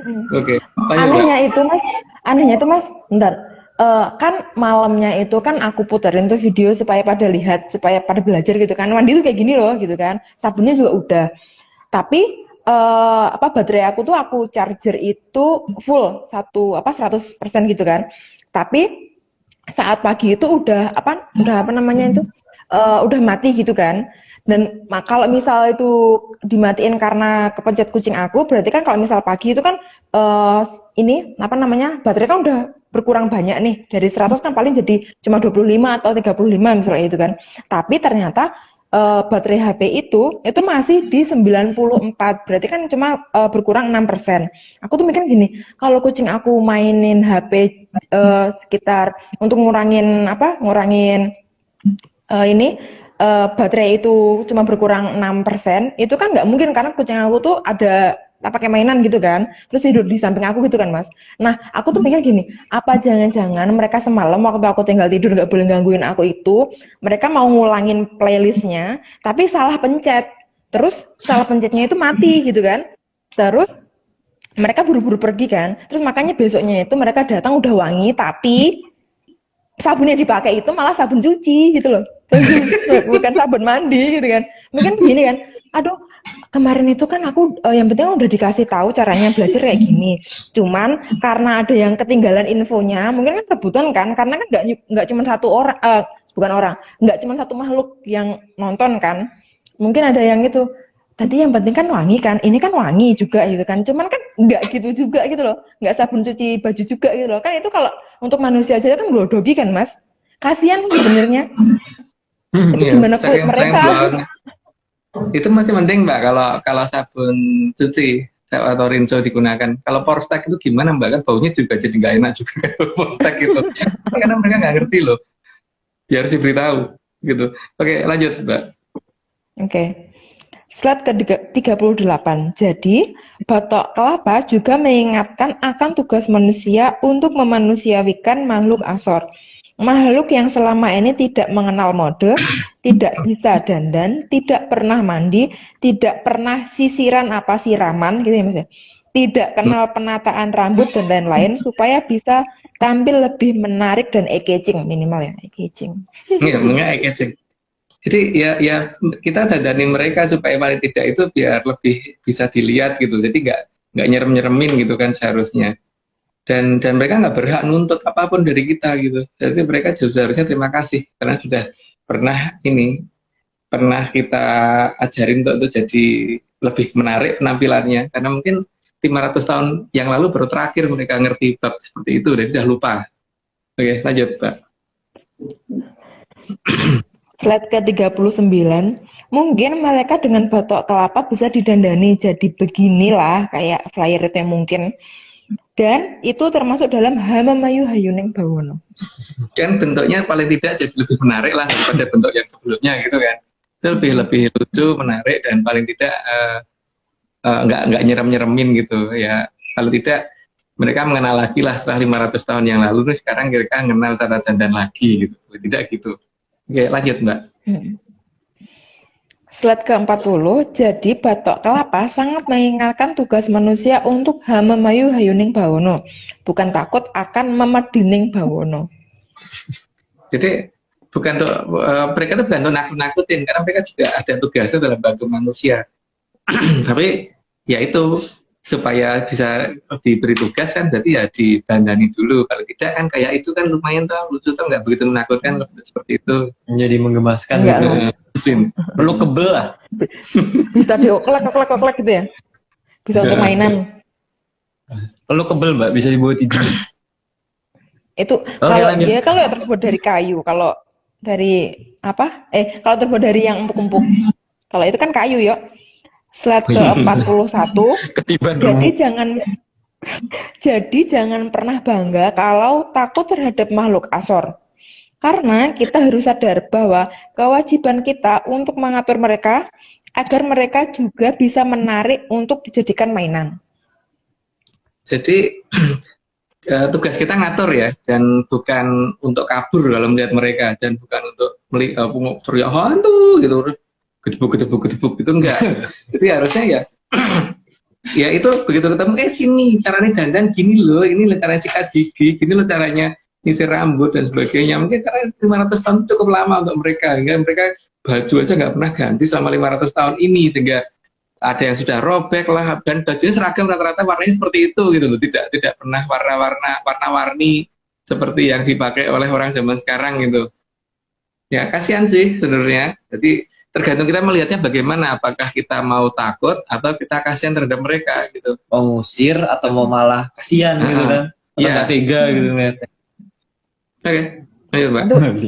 Mm. Oke. Lanjut, Mbak. Anehnya itu mas, bentar. Kan malamnya itu kan aku puterin tuh video supaya pada lihat, supaya pada belajar gitu kan. Mandi tuh kayak gini loh gitu kan. Sabunnya juga udah. Tapi baterai aku tuh aku charger itu full 100% gitu kan. Tapi saat pagi itu udah apa namanya itu udah mati gitu kan. Dan kalau misal itu dimatiin karena kepencet kucing aku, berarti kan kalau misal pagi itu kan ini apa namanya baterai kan udah berkurang banyak nih, dari 100 kan paling jadi cuma 25 atau 35 misalnya itu kan. Tapi ternyata baterai HP itu masih di 94, berarti kan cuma berkurang 6%. Aku tuh mikir gini, kalau kucing aku mainin HP sekitar untuk ngurangin ini baterai itu cuma berkurang 6%, itu kan nggak mungkin karena kucing aku tuh ada pakai mainan gitu kan, terus tidur di samping aku gitu kan mas. Nah aku tuh mikir gini, apa jangan-jangan mereka semalam waktu aku tinggal tidur nggak boleh gangguin aku itu, mereka mau ngulangin playlistnya, tapi salah pencet, terus salah pencetnya itu mati gitu kan, terus mereka buru-buru pergi kan, terus makanya besoknya itu mereka datang udah wangi, tapi sabun yang dipakai itu malah sabun cuci gitu loh. Bukan sabun mandi gitu kan. Mungkin gini kan, aduh kemarin itu kan aku yang penting udah dikasih tahu caranya belajar kayak gini. Cuman karena ada yang ketinggalan infonya, mungkin kan rebutan kan, karena kan nggak cuma satu orang, nggak cuma satu makhluk yang nonton kan. Mungkin ada yang itu, tadi yang penting kan wangi kan, ini kan wangi juga gitu kan, cuman kan nggak gitu juga gitu loh, nggak sabun cuci baju juga gitu loh, kan itu kalau untuk manusia aja kan grodogi kan mas, kasihan sebenarnya. Itu Iya, gimana kulit mereka? Itu masih mending Mbak kalau sabun cuci atau rinso digunakan. Kalau Porstek itu gimana Mbak? Kan baunya juga jadi nggak enak juga kalau Porstek itu. Karena mereka nggak ngerti loh. Ya harus diberitahu gitu. Oke, lanjut Mbak. Oke. Slide ke-38. Jadi, batok kelapa juga mengingatkan akan tugas manusia untuk memanusiawikan makhluk asor. Makhluk yang selama ini tidak mengenal mode, tidak bisa dandan, tidak pernah mandi, tidak pernah siraman gitu ya Mas ya. Tidak kenal penataan rambut dan lain-lain supaya bisa tampil lebih menarik dan eye-catching minimal ya, eye-catching. Iya, eye-catching. Jadi ya kita dandani mereka supaya paling tidak itu biar lebih bisa dilihat gitu. Jadi nggak nyerem-nyeremin gitu kan seharusnya. Dan mereka nggak berhak nuntut apapun dari kita gitu. Jadi mereka seharusnya terima kasih karena sudah pernah kita ajarin untuk jadi lebih menarik penampilannya. Karena mungkin 500 tahun yang lalu baru terakhir mereka ngerti bab seperti itu dan sudah lupa. Oke, lanjut Pak. Slide ke-39, mungkin mereka dengan batok kelapa bisa didandani jadi beginilah kayak flyer itu yang mungkin. Dan itu termasuk dalam Hamamayu Hayuning Bawono. Kan bentuknya paling tidak jadi lebih menarik lah daripada bentuk yang sebelumnya gitu kan. Itu lebih lucu, menarik dan paling tidak nggak nyerem-nyeremin gitu ya. Kalau tidak mereka mengenal lagi lah setelah 500 tahun yang lalu, terus sekarang mereka mengenal cara dandan lagi gitu. Tidak gitu. Oke, lanjut Mbak. Slide ke-40, jadi batok kelapa sangat mengingatkan tugas manusia untuk Hamamayu Hayuning Bawono, bukan takut akan memedining Bawono. Jadi bukan untuk mereka itu bukan untuk nakut-nakutin, karena mereka juga ada tugasnya dalam bantu manusia. Tapi ya itu supaya bisa diberi tugas kan berarti ya didandani dulu. Kalau tidak kan kayak itu kan lumayan tuh lucu tuh, nggak begitu menakutkan seperti itu. Menjadi menggemaskan gitu. Perlu kebel lah. Bisa dioklek gitu ya. Bisa untuk mainan. Perlu kebel Mbak, bisa dibawa tidur. Itu kalau terbuat dari kayu, kalau dari kalau terbuat dari yang empuk-empuk. Kalau itu kan kayu ya. Slide ke-41. Jadi jangan pernah bangga kalau takut terhadap makhluk asor. Karena kita harus sadar bahwa kewajiban kita untuk mengatur mereka agar mereka juga bisa menarik untuk dijadikan mainan. Jadi tugas kita ngatur ya, dan bukan untuk kabur kalau melihat mereka, dan bukan untuk melihat teriak hantu gitu, gedebuk itu enggak. Itu harusnya ya, ya itu begitu ketemu, sini caranya dandan gini loh, ini loh caranya sikat gigi, gini loh caranya nyisir rambut dan sebagainya. Mungkin karena 500 tahun cukup lama untuk mereka, hingga mereka baju aja nggak pernah ganti selama 500 tahun ini, sehingga ada yang sudah robek lah, dan bajunya seragam rata-rata warnanya seperti itu gitu loh, tidak pernah warna-warni seperti yang dipakai oleh orang zaman sekarang gitu. Ya kasihan sih sebenarnya. Jadi tergantung kita melihatnya bagaimana, apakah kita mau takut atau kita kasihan terhadap mereka gitu. Mau ngusir atau mau malah kasihan gitu kan, atau Iya. nggak tega gitu ngeliatnya. Oke, ayo Mbak.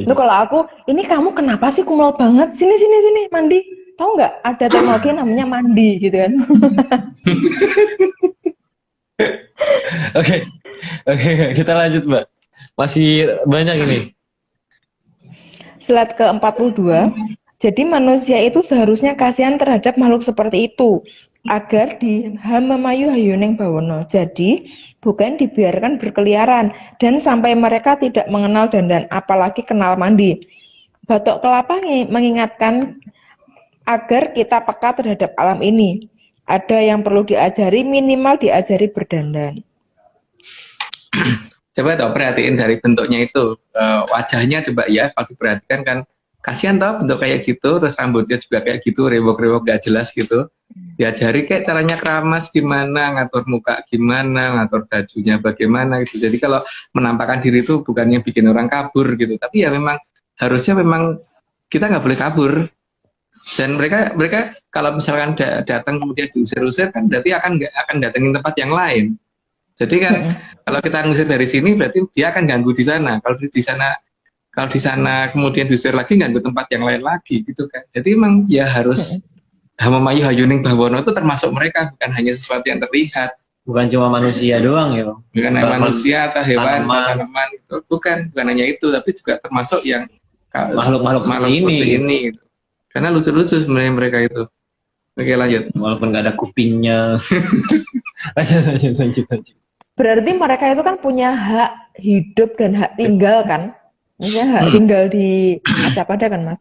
Tuh kalau aku, ini kamu kenapa sih kumel banget? Sini, mandi. Tahu nggak ada teknologi namanya mandi gitu kan? Oke, kita lanjut Mbak. Masih banyak ini. Slide ke-42. Jadi manusia itu seharusnya kasihan terhadap makhluk seperti itu agar dihamamayu hayuning bawono. Jadi bukan dibiarkan berkeliaran dan sampai mereka tidak mengenal dandan, apalagi kenal mandi. Batok Kelapa mengingatkan agar kita peka terhadap alam ini. Ada yang perlu diajari, minimal diajari berdandan. Coba tau perhatiin dari bentuknya itu, wajahnya coba ya, kalau diperhatikan kan kasihan tau bentuk kayak gitu, terus rambutnya juga kayak gitu, rewok-rewok gak jelas gitu. Diajari kayak caranya keramas gimana, ngatur muka gimana, ngatur bajunya bagaimana gitu. Jadi kalau menampakkan diri itu bukannya bikin orang kabur gitu, tapi ya memang harusnya memang kita nggak boleh kabur. Dan mereka kalau misalkan datang kemudian diusir-usir kan berarti akan datengin tempat yang lain. Jadi kan kalau kita ngusir dari sini berarti dia akan ganggu di sana. Kalau di sana kemudian diusir lagi ganggu tempat yang lain lagi gitu kan. Jadi memang ya harus hamamayu hayuning bawono itu termasuk mereka, bukan hanya sesuatu yang terlihat. Bukan cuma manusia doang ya. Bukan hanya manusia atau hewan, tanaman itu. Bukan hanya itu, tapi juga termasuk yang makhluk seperti ini gitu. Karena lucu-lucu sebenarnya mereka itu. Oke lanjut. Walaupun nggak ada kupingnya. lanjut. Berarti mereka itu kan punya hak hidup dan hak tinggal kan? Misalnya hak tinggal di Acapada kan Mas?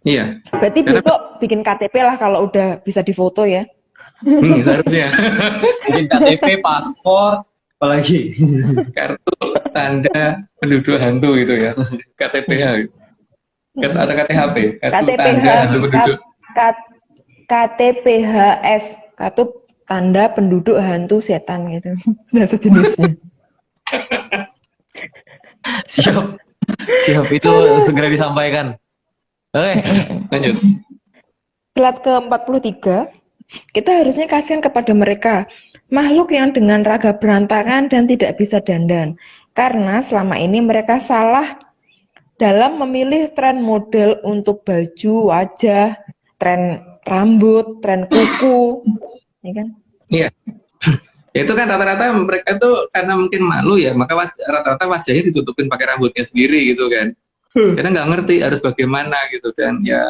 Iya. Berarti besok bikin KTP lah kalau udah bisa difoto ya? Seharusnya. Bikin KTP, paspor, apalagi Kartu tanda penduduk hantu gitu ya. KTPH. Atau KTHP. Kartu tanda hantu penduduk. KTPHS, kartu tanda penduduk hantu setan gitu. Nah sejenisnya. Siap itu segera disampaikan. Oke, Lanjut. Slide ke-43, kita harusnya kasihan kepada mereka, makhluk yang dengan raga berantakan dan tidak bisa dandan. Karena selama ini mereka salah dalam memilih tren model untuk baju, wajah, tren rambut, tren kuku, ya kan? Iya. Itu kan rata-rata mereka tuh karena mungkin malu ya, maka rata-rata wajahnya ditutupin pakai rambutnya sendiri gitu kan. Karena nggak ngerti harus bagaimana gitu, dan ya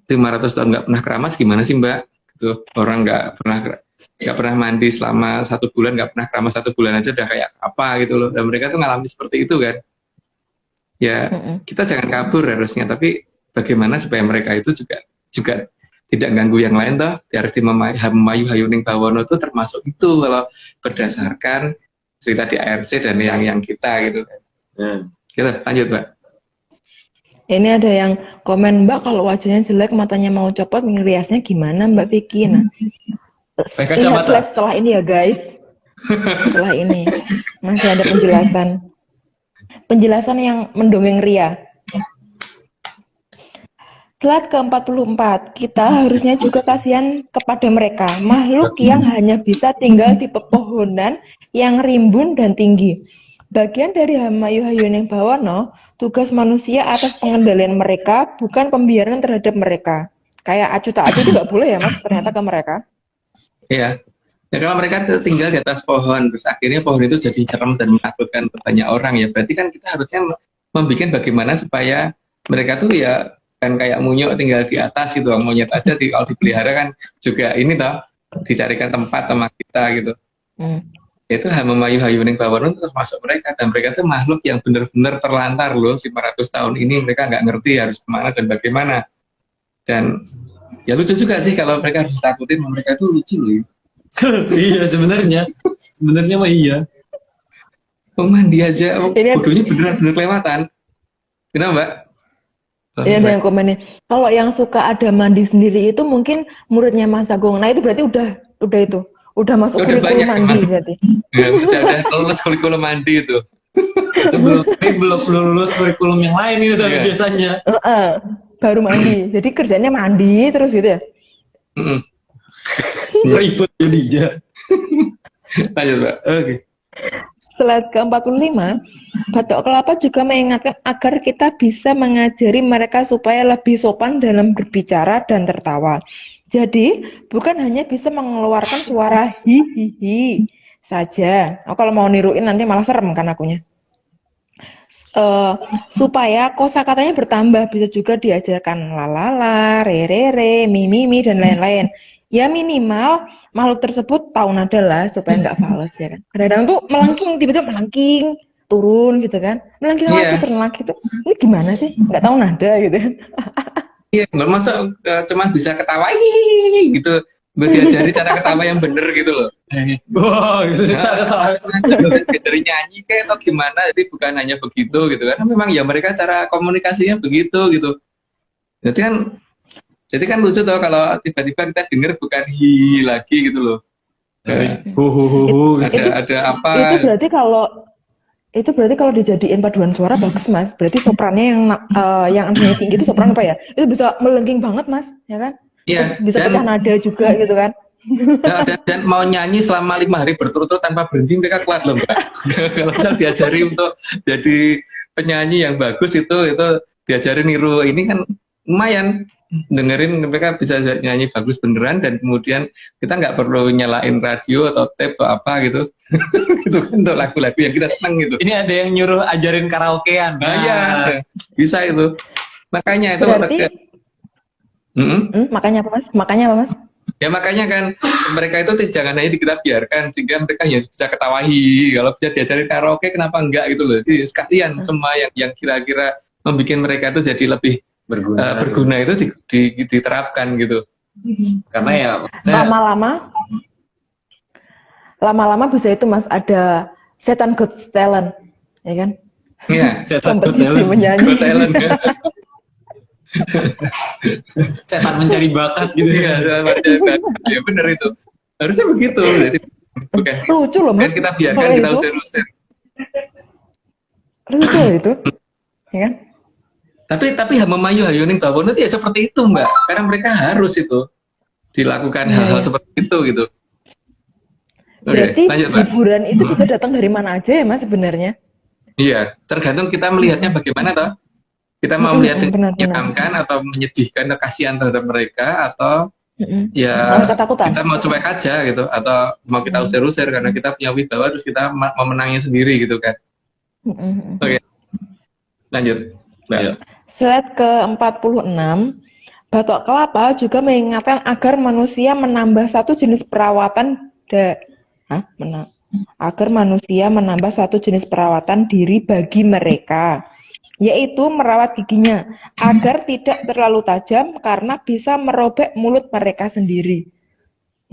500 tahun nggak pernah keramas gimana sih Mbak? Gitu. Orang nggak pernah mandi selama 1 bulan, nggak pernah keramas 1 bulan aja udah kayak apa gitu loh. Dan mereka tuh ngalami seperti itu kan. Ya kita jangan kabur harusnya, tapi bagaimana supaya mereka itu juga tidak ganggu yang lain toh. Harus hamamayu hayuning bawono itu termasuk itu kalau berdasarkan cerita di ARC dan yang kita gitu. Kita lanjut Mbak. Ini ada yang komen, Mbak kalau wajahnya jelek, matanya mau copot, ngeriasnya gimana Mbak Vicky? Nah, lihat slide setelah ini ya guys. Setelah ini masih ada penjelasan yang mendongeng ria. Slide ke-44, kita harusnya juga kasihan kepada mereka, makhluk yang hanya bisa tinggal di pepohonan yang rimbun dan tinggi. Bagian dari hamayu hayuning bawono, tugas manusia atas pengendalian mereka, bukan pembiaran terhadap mereka. Kayak acu tak acu itu nggak boleh ya Mas, ternyata ke mereka. Iya. Ya kalau mereka tinggal di atas pohon, terus akhirnya pohon itu jadi cerem dan menakutkan banyak orang ya, berarti kan kita harusnya membuat bagaimana supaya mereka tuh ya kan kayak munyuk tinggal di atas gitu, monyet aja kalau dipelihara kan juga ini toh, dicarikan tempat sama kita gitu. Itu Hamamayu Hayuning Bawono termasuk mereka, dan mereka itu makhluk yang benar-benar terlantar loh 500 tahun ini, mereka nggak ngerti harus kemana dan bagaimana. Dan ya lucu juga sih kalau mereka harus takutin, mereka itu lucu loh. Iya sebenarnya mah iya. Oh, mandi aja, Ini bodohnya beneran kelewatan. Kenapa, Mbak? Oh, Ini ada baik. yang komennya. Kalau yang suka ada mandi sendiri itu mungkin muridnya Mas Agung. Nah itu berarti udah itu, udah masuk Udah kurikulum banyak mandi emang. berarti. Ya, udah lulus kurikulum mandi itu. Itu belum lulus kurikulum yang lain itu tapi Iya. biasanya. Baru mandi. Jadi kerjanya mandi terus gitu ya. Mm-mm. Ribet jadinya. Lanjut, Mbak. Oke. Slide ke-45, Batok Kelapa juga mengingatkan agar kita bisa mengajari mereka supaya lebih sopan dalam berbicara dan tertawa. Jadi, bukan hanya bisa mengeluarkan suara hihihi saja. Oh, kalau mau niruin nanti malah serem kan akunya. Supaya kosakatanya bertambah, bisa juga diajarkan lalala, rerere, mimimi, dan lain-lain. Ya minimal makhluk tersebut tahu nada lah supaya nggak fals ya kan. Kadang-kadang tuh melengking, tiba-tiba melengking, turun gitu kan. Melengking lagi, Iya. turun lagi tuh. Ini gimana sih? Nggak tahu nada gitu kan. Iya, nggak masuk cuma bisa ketawa "Hihihi," gitu. Buat diajari cara ketawa yang bener gitu loh. Wah, gitu. Nah, diajari nyanyi kayak atau gimana, jadi bukan hanya begitu gitu kan. Memang ya mereka cara komunikasinya begitu gitu. Jadi kan lucu tuh kalau tiba-tiba kita dengar bukan hi lagi gitu loh. Ada apa? Itu berarti kalau dijadiin paduan suara bagus Mas. Berarti soprannya yang andanya tinggi itu sopran apa ya? Itu bisa melengking banget Mas, ya kan? Iya. Terus bisa pecah nada juga gitu kan. Dan mau nyanyi selama 5 hari berturut-turut tanpa berhenti mereka kuat loh, Mbak. Kalau misal diajari untuk jadi penyanyi yang bagus itu diajari niru ini kan lumayan, dengerin mereka bisa nyanyi bagus beneran, dan kemudian kita nggak perlu nyalain radio atau tape atau apa gitu. Gitu kan untuk lagu-lagu yang kita seneng gitu. Ini ada yang nyuruh ajarin karaokean. Nah, iya, bisa itu. Makanya itu Berarti makanya apa Mas? Ya makanya kan mereka itu jangan hanya kita biarkan sehingga mereka ya bisa ketawahi. Kalau bisa diajarin karaoke kenapa enggak gitu loh. Jadi sekalian semua yang kira-kira membuat mereka itu jadi lebih berguna itu diterapkan gitu. Karena ya lama-lama bisa itu Mas, ada setan Got Talent, ya kan? Iya, setan kompetisi menyanyi. Got Talent. Setan mencari bakat gitu ya. Ya benar itu. Harusnya begitu. Jadi bukan lucu loh Mas. Kan kita biarkan kita usir-usir. Lucu itu. Ya kan? Tapi Hamamayu Hayuning Bawono itu ya seperti itu Mbak. Karena mereka harus itu dilakukan hal-hal seperti itu gitu. Berarti lanjut, hiburan itu bisa datang dari mana aja ya Mas sebenarnya? Iya, tergantung kita melihatnya bagaimana toh. Kita mau melihat menyeramkan atau menyedihkan atau kasihan terhadap mereka, atau ya kita mau cuek aja gitu, atau mau kita usir-usir karena kita punya wibawa terus kita memenangnya sendiri gitu kan. Oke. Lanjut. Mbak. Slide ke-46, Batok Kelapa juga mengingatkan agar manusia menambah satu jenis perawatan diri bagi mereka, yaitu merawat giginya agar tidak terlalu tajam karena bisa merobek mulut mereka sendiri.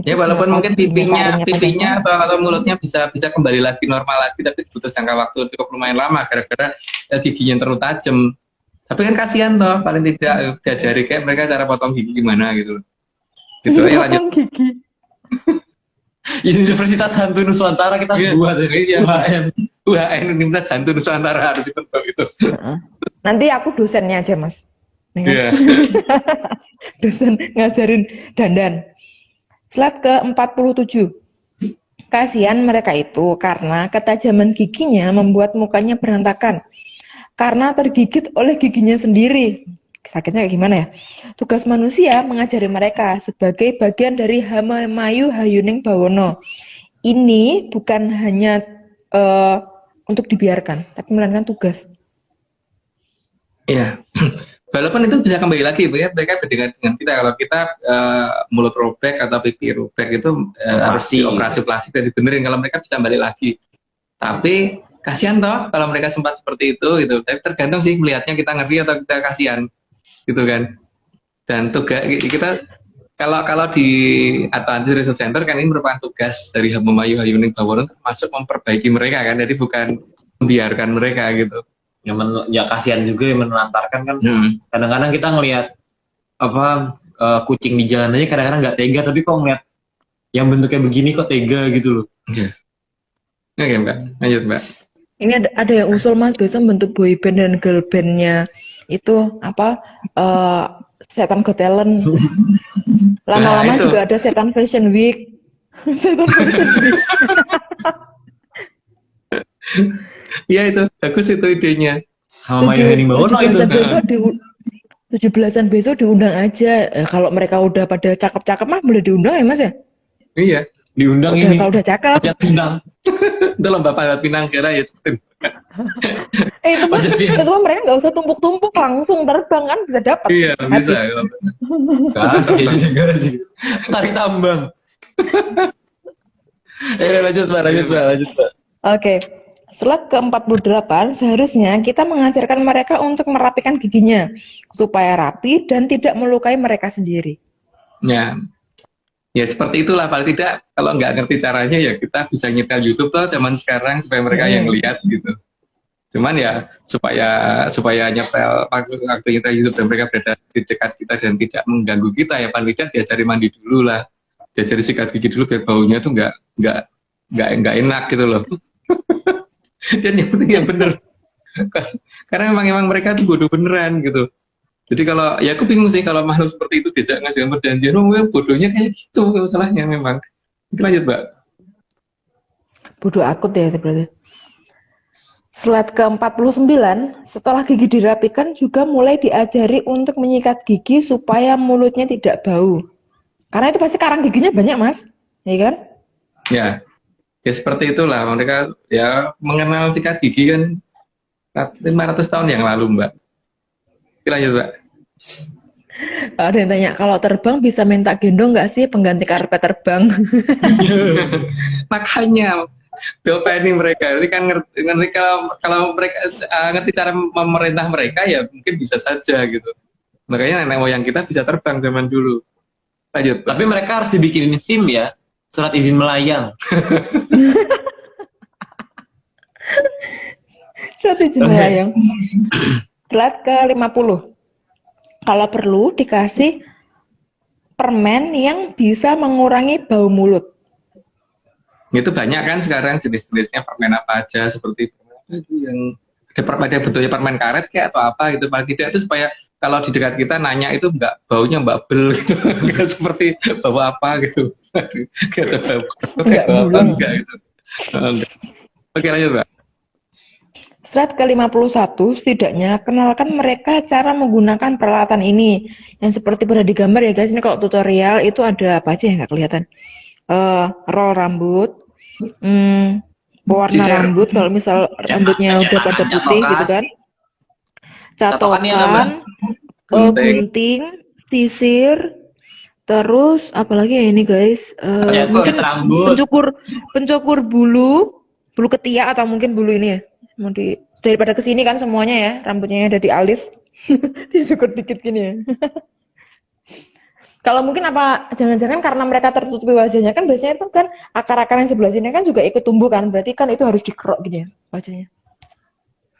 Ya walaupun mungkin pipinya atau mulutnya bisa kembali lagi normal lagi, tapi butuh jangka waktu cukup lumayan lama gara-gara giginya terlalu tajam. Tapi kan kasihan toh, paling tidak diajari kayak mereka cara potong gigi gimana gitu. Gitu ya lanjut. Gigi. Universitas Hantu Nusantara kita buat UHN Universitas Hantu Nusantara harus dibentuk itu. Nanti aku dosennya aja Mas. Iya. Dosen ngajarin dandan. Slide ke-47. Kasihan mereka itu karena ketajaman giginya membuat mukanya berantakan. Karena tergigit oleh giginya sendiri. Sakitnya kayak gimana ya? Tugas manusia mengajari mereka sebagai bagian dari Hamamayu Hayuning Bawono. Ini bukan hanya untuk dibiarkan, tapi melainkan tugas. Iya. Walaupun itu bisa kembali lagi, ya, mereka dengan kita. Kalau kita mulut robek atau pipi robek itu harus dioperasi plastik dan dibenerin. Kalau mereka bisa balik lagi. Tapi kasihan toh kalau mereka sempat seperti itu gitu. Tapi tergantung sih melihatnya kita ngeri atau kita kasihan gitu kan. Dan tugas kita kalau di Advanced Research Center kan ini merupakan tugas dari Hamumayu Hayuning Bawono termasuk memperbaiki mereka kan. Jadi bukan membiarkan mereka gitu. Ya kasihan juga yang menelantarkan kan. Kadang-kadang kita ngelihat kucing di jalan aja kadang-kadang nggak tega, tapi kok ngeliat yang bentuknya begini kok tega gitu loh. Oke Mbak, lanjut Mbak. Ini ada yang usul Mas besok bentuk boy band dan girl bandnya itu Setan Got Talent. Lama-lama juga ada Setan Fashion Week. Setan Fashion Week. Iya itu, bagus itu idenya. Sama Hayuning Bawono itu. 17-an besok diundang aja. Kalau mereka udah pada cakep-cakep mah boleh diundang ya Mas ya? Iya, diundang udah, ini. Kalau udah cakep. Panjat pinang. Itu lomba panjat pinang kira ya. Itu mah mereka nggak usah tumpuk-tumpuk, langsung terbang kan bisa dapat. Iya, bisa. Tarik tambang. Lanjut Pak. Oke. Slide ke-48, seharusnya kita mengajarkan mereka untuk merapikan giginya supaya rapi dan tidak melukai mereka sendiri. Ya seperti itulah. Paling tidak kalau nggak ngerti caranya ya kita bisa nyetel YouTube tuh zaman sekarang supaya mereka yang lihat gitu. Cuman ya supaya nyetel waktu nyetel YouTube dan mereka berada di dekat kita dan tidak mengganggu kita ya paling tidak diajari mandi dulu lah, diajari sikat gigi dulu biar baunya tuh nggak enak gitu loh. Dan yang penting yang bener, karena emang mereka tuh bodoh beneran gitu. Jadi kalau ya aku bingung sih kalau makhluk seperti itu diajak ngajarin perjanjian, bodohnya kayak gitu masalahnya memang. Lanjut Mbak. Bodoh akut ya berarti. Slide ke-49, setelah gigi dirapikan juga mulai diajari untuk menyikat gigi supaya mulutnya tidak bau. Karena itu pasti karang giginya banyak Mas, ya kan? Ya seperti itulah mereka ya mengenal sikat gigi kan 500 tahun yang lalu Mbak. Lanjut Mbak. Ada yang tanya, kalau terbang bisa minta gendong nggak sih pengganti karpet terbang? Makanya ini mereka, ini kan ngerti kalau mereka ngerti cara memerintah mereka ya mungkin bisa saja gitu. Makanya nenek moyang kita bisa terbang zaman dulu. Lanjut. Tapi mereka harus dibikinin SIM ya, surat izin melayang. Surat izin melayang. Slide ke-50. Kalau perlu dikasih permen yang bisa mengurangi bau mulut. Itu banyak kan sekarang jenis-jenisnya permen apa aja seperti yang ada bentuknya permen karet kayak atau apa gitu paling tidak itu supaya kalau di dekat kita nanya itu baunya bel gitu nggak seperti bau apa gitu enggak gitu. Oke lanjut Mbak. Slide ke-51, setidaknya kenalkan mereka cara menggunakan peralatan ini yang seperti pada di gambar ya guys. Ini kalau tutorial itu ada apa aja yang nggak kelihatan. Roll rambut, pewarna rambut kalau misal rambutnya udah pada putih gitu kan, catokan, gunting, sisir, terus apalagi ya ini guys, mungkin pencukur bulu ketiak atau mungkin bulu ini ya, mau daripada kesini kan semuanya ya rambutnya ada di alis, dicukur dikit gini ya. Kalau mungkin apa jangan-jangan karena mereka tertutupi wajahnya kan biasanya itu kan akar-akar yang sebelah sini kan juga ikut tumbuh kan, berarti kan itu harus dikerok gini ya wajahnya.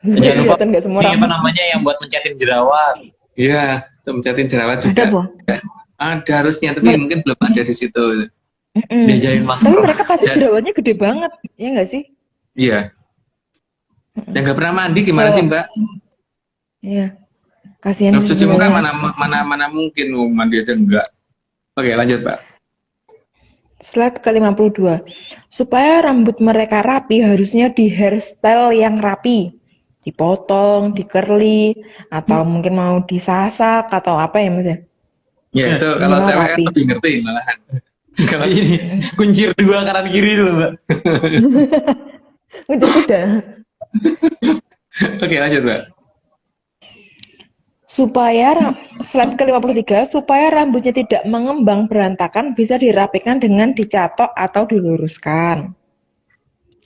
Jangan lupa nggak semua apa namanya yang buat mencetin jerawat. Iya, mencetin jerawat juga. Ada harusnya tapi mungkin belum ada di situ. Diajarin masker. Tapi mereka pasti jerawatnya gede banget, ya nggak sih? Iya. Yang nggak pernah mandi gimana sih Mbak? Iya. Kasihan. Nah, cuci muka mana mungkin mandi aja enggak. Oke, lanjut, Pak. Slide ke-52. Supaya rambut mereka rapi harusnya di hairstyle yang rapi. Dipotong, di-curly, atau mungkin mau disasak atau apa ya Mas ya? Ya, itu kalau cewek kan lebih ngerti malahan. Kalau ini kuncir 2 kanan kiri dulu, Mbak. Kuncir kuda. Oke, lanjut, Mbak. Slide ke-53, supaya rambutnya tidak mengembang berantakan bisa dirapikan dengan dicatok atau diluruskan.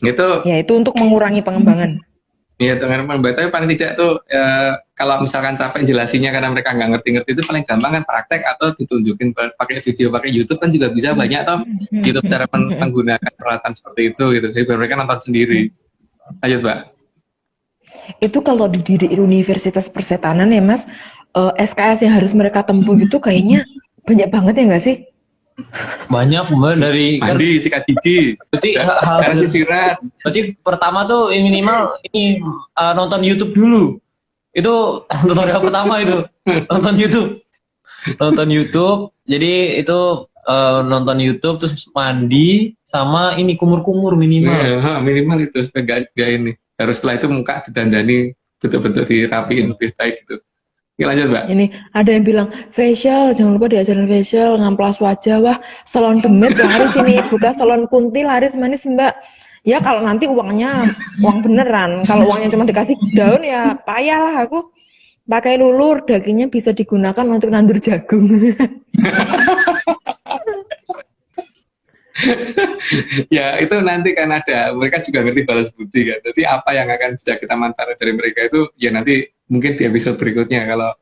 Itu Yaitu untuk mengurangi pengembangan. ya teman-teman, tapi paling tidak tuh kalau misalkan capek jelasinnya karena mereka nggak ngerti-ngerti, itu paling gampang kan praktek atau ditunjukin pakai video, pakai YouTube kan juga bisa banyak toh YouTube cara menggunakan peralatan seperti itu gitu. Jadi mereka nonton sendiri. Lanjut, Mbak. Itu kalau di Universitas Persetanan ya Mas, SKS yang harus mereka tempuh itu kayaknya banyak banget ya nggak sih? Banyak Mbak, dari kan Mandi, sikat gigi, berarti karena sisiran. berarti pertama tuh minimal ini nonton YouTube dulu. Itu tutorial pertama itu. Nonton YouTube. Jadi itu nonton YouTube terus mandi sama ini kumur-kumur minimal. Ya, minimal itu supaya nggak ini. Harus setelah itu muka didandani betul-betul dirapiin lebih baik gitu. Oke, lanjut, Mbak. Ini ada yang bilang facial, jangan lupa diajarin facial, ngamplas wajah. Wah, salon demit laris ini, buka salon kunti laris manis Mbak. Ya kalau nanti uangnya uang beneran, kalau uangnya cuma dikasih daun ya payah lah aku. Pakai lulur, dagingnya bisa digunakan untuk nandur jagung. Ya itu nanti kan ada, mereka juga ngerti balas budi kan. Jadi apa yang akan bisa kita manfaatkan dari mereka itu ya nanti mungkin di episode berikutnya, kalau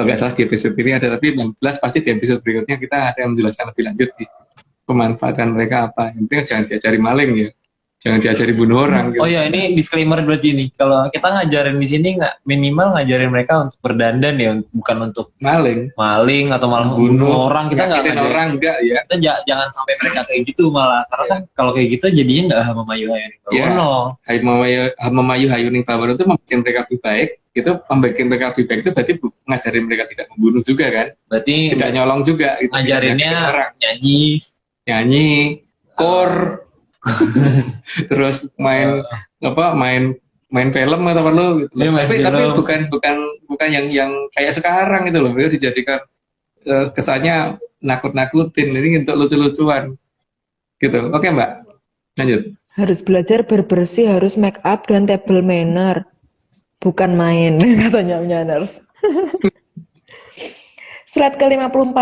nggak salah di episode ini ada, tapi yang jelas pasti di episode berikutnya kita ada yang menjelaskan lebih lanjut sih pemanfaatan mereka apa. Yang penting jangan diajari maling ya, jangan diajari bunuh orang gitu. Oh ya, ini disclaimer berarti ini. Kalau kita ngajarin di sini nggak minimal ngajarin mereka untuk berdandan ya, bukan untuk maling atau malah bunuh orang. Kita nggak ngajarin orang enggak ya. Kita jangan sampai mereka kayak gitu malah. Karena kan kalau kayak gitu jadinya nggak memayu hayuning bawono. Memayu hayuning bawono itu membuat mereka lebih baik. Itu membuat mereka lebih baik itu berarti ngajarin mereka tidak membunuh juga kan. Berarti tidak nyolong juga. Gitu. Ngajarinnya nyanyi, kor. Terus main film atau perlu gitu. Tapi bukan yang kayak sekarang itu loh, dijadikan kesannya nakut-nakutin, ini untuk lucu-lucuan gitu. Oke, Mbak, lanjut. Harus belajar berbersih, harus make up dan table manner, bukan main. Katanya harus. Slide ke-54.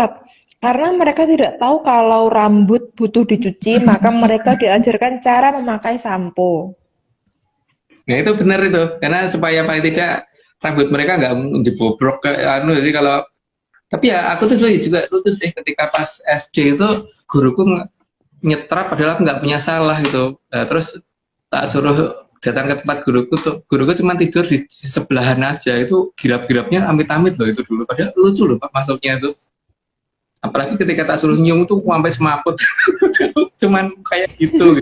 Karena mereka tidak tahu kalau rambut butuh dicuci, maka mereka diajarkan cara memakai sampo. Nah itu benar itu, karena supaya paling tidak rambut mereka nggak jebobrok ke jadi kalau, tapi ya aku tuh juga lucu sih ketika pas SD itu guruku nyetrap padahal aku nggak punya salah gitu. Nah, terus tak suruh datang ke tempat guruku cuma tidur di sebelahan aja, itu girap-girapnya amit-amit loh itu dulu, padahal lucu loh masuknya itu. Apalagi ketika tak suruh nyium tuh sampai semaput, cuman kayak gitu.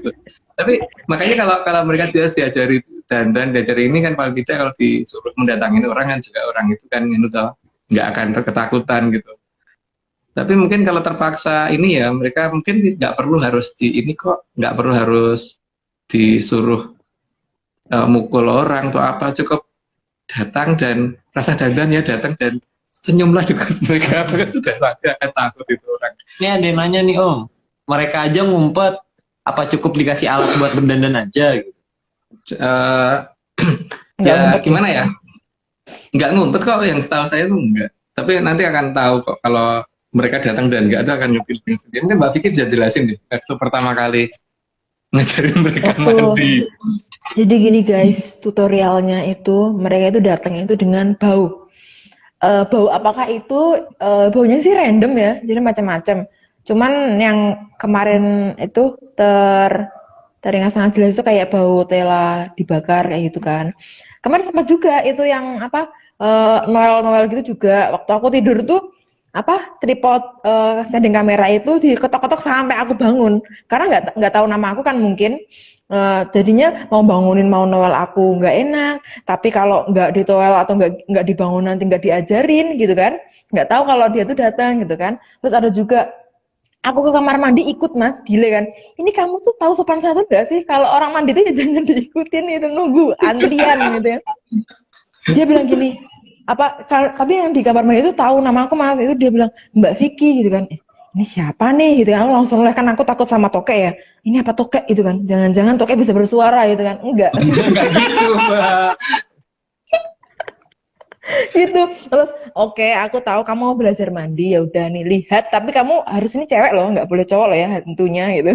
Tapi makanya kalau mereka diajari dandan, diajari ini kan paling tidak kalau disuruh mendatangin orang kan juga orang itu kan nggak akan ketakutan gitu. Tapi mungkin kalau terpaksa ini ya mereka mungkin nggak perlu harus nggak perlu harus disuruh mukul orang atau apa, cukup datang dan rasa dandan ya datang dan senyumlah juga mereka sudah akan takut itu orang. Ini ada yang nanya nih Om, mereka aja ngumpet, apa cukup dikasih alat buat berdandan aja gitu? Ya gimana ya? Nggak ngumpet kok, yang setahu saya tuh enggak. Tapi nanti akan tahu kok kalau mereka datang dan enggak, itu akan nyupil sendiri. Mungkin Mbak Vicky bisa jelasin deh, waktu pertama kali ngajarin mereka mandi. Jadi gini guys, tutorialnya itu mereka itu datang itu dengan bau. Bau apakah itu baunya sih random ya, jadi macam-macam. Cuman yang kemarin itu teringat sangat jelas itu kayak bau tela dibakar kayak gitu kan. Kemarin sempat juga itu yang noel gitu juga. Waktu aku tidur tuh tripod standing kamera itu diketok-ketok sampai aku bangun. Karena nggak tahu nama aku kan mungkin. Jadinya mau bangunin mau noel aku nggak enak, tapi kalau nggak ditoel atau nggak dibangun nanti nggak diajarin gitu kan, nggak tahu kalau dia tuh datang gitu kan. Terus ada juga aku ke kamar mandi ikut Mas, gile kan, ini kamu tuh tahu sopan santun nggak sih kalau orang mandi tuh ya jangan diikutin, itu nunggu antrian gitu ya. Dia bilang gini, tapi yang di kamar mandi itu tahu nama aku Mas, itu dia bilang Mbak Vicky gitu kan. Ini siapa nih gitu kan, aku langsung kan aku takut sama tokek ya, ini apa tokek gitu kan, jangan-jangan tokek bisa bersuara gitu kan, enggak gitu Mbak. Gitu. Terus oke, aku tahu kamu mau belajar mandi, ya udah nih lihat, tapi kamu harus ini cewek loh, nggak boleh cowok loh ya tentunya gitu.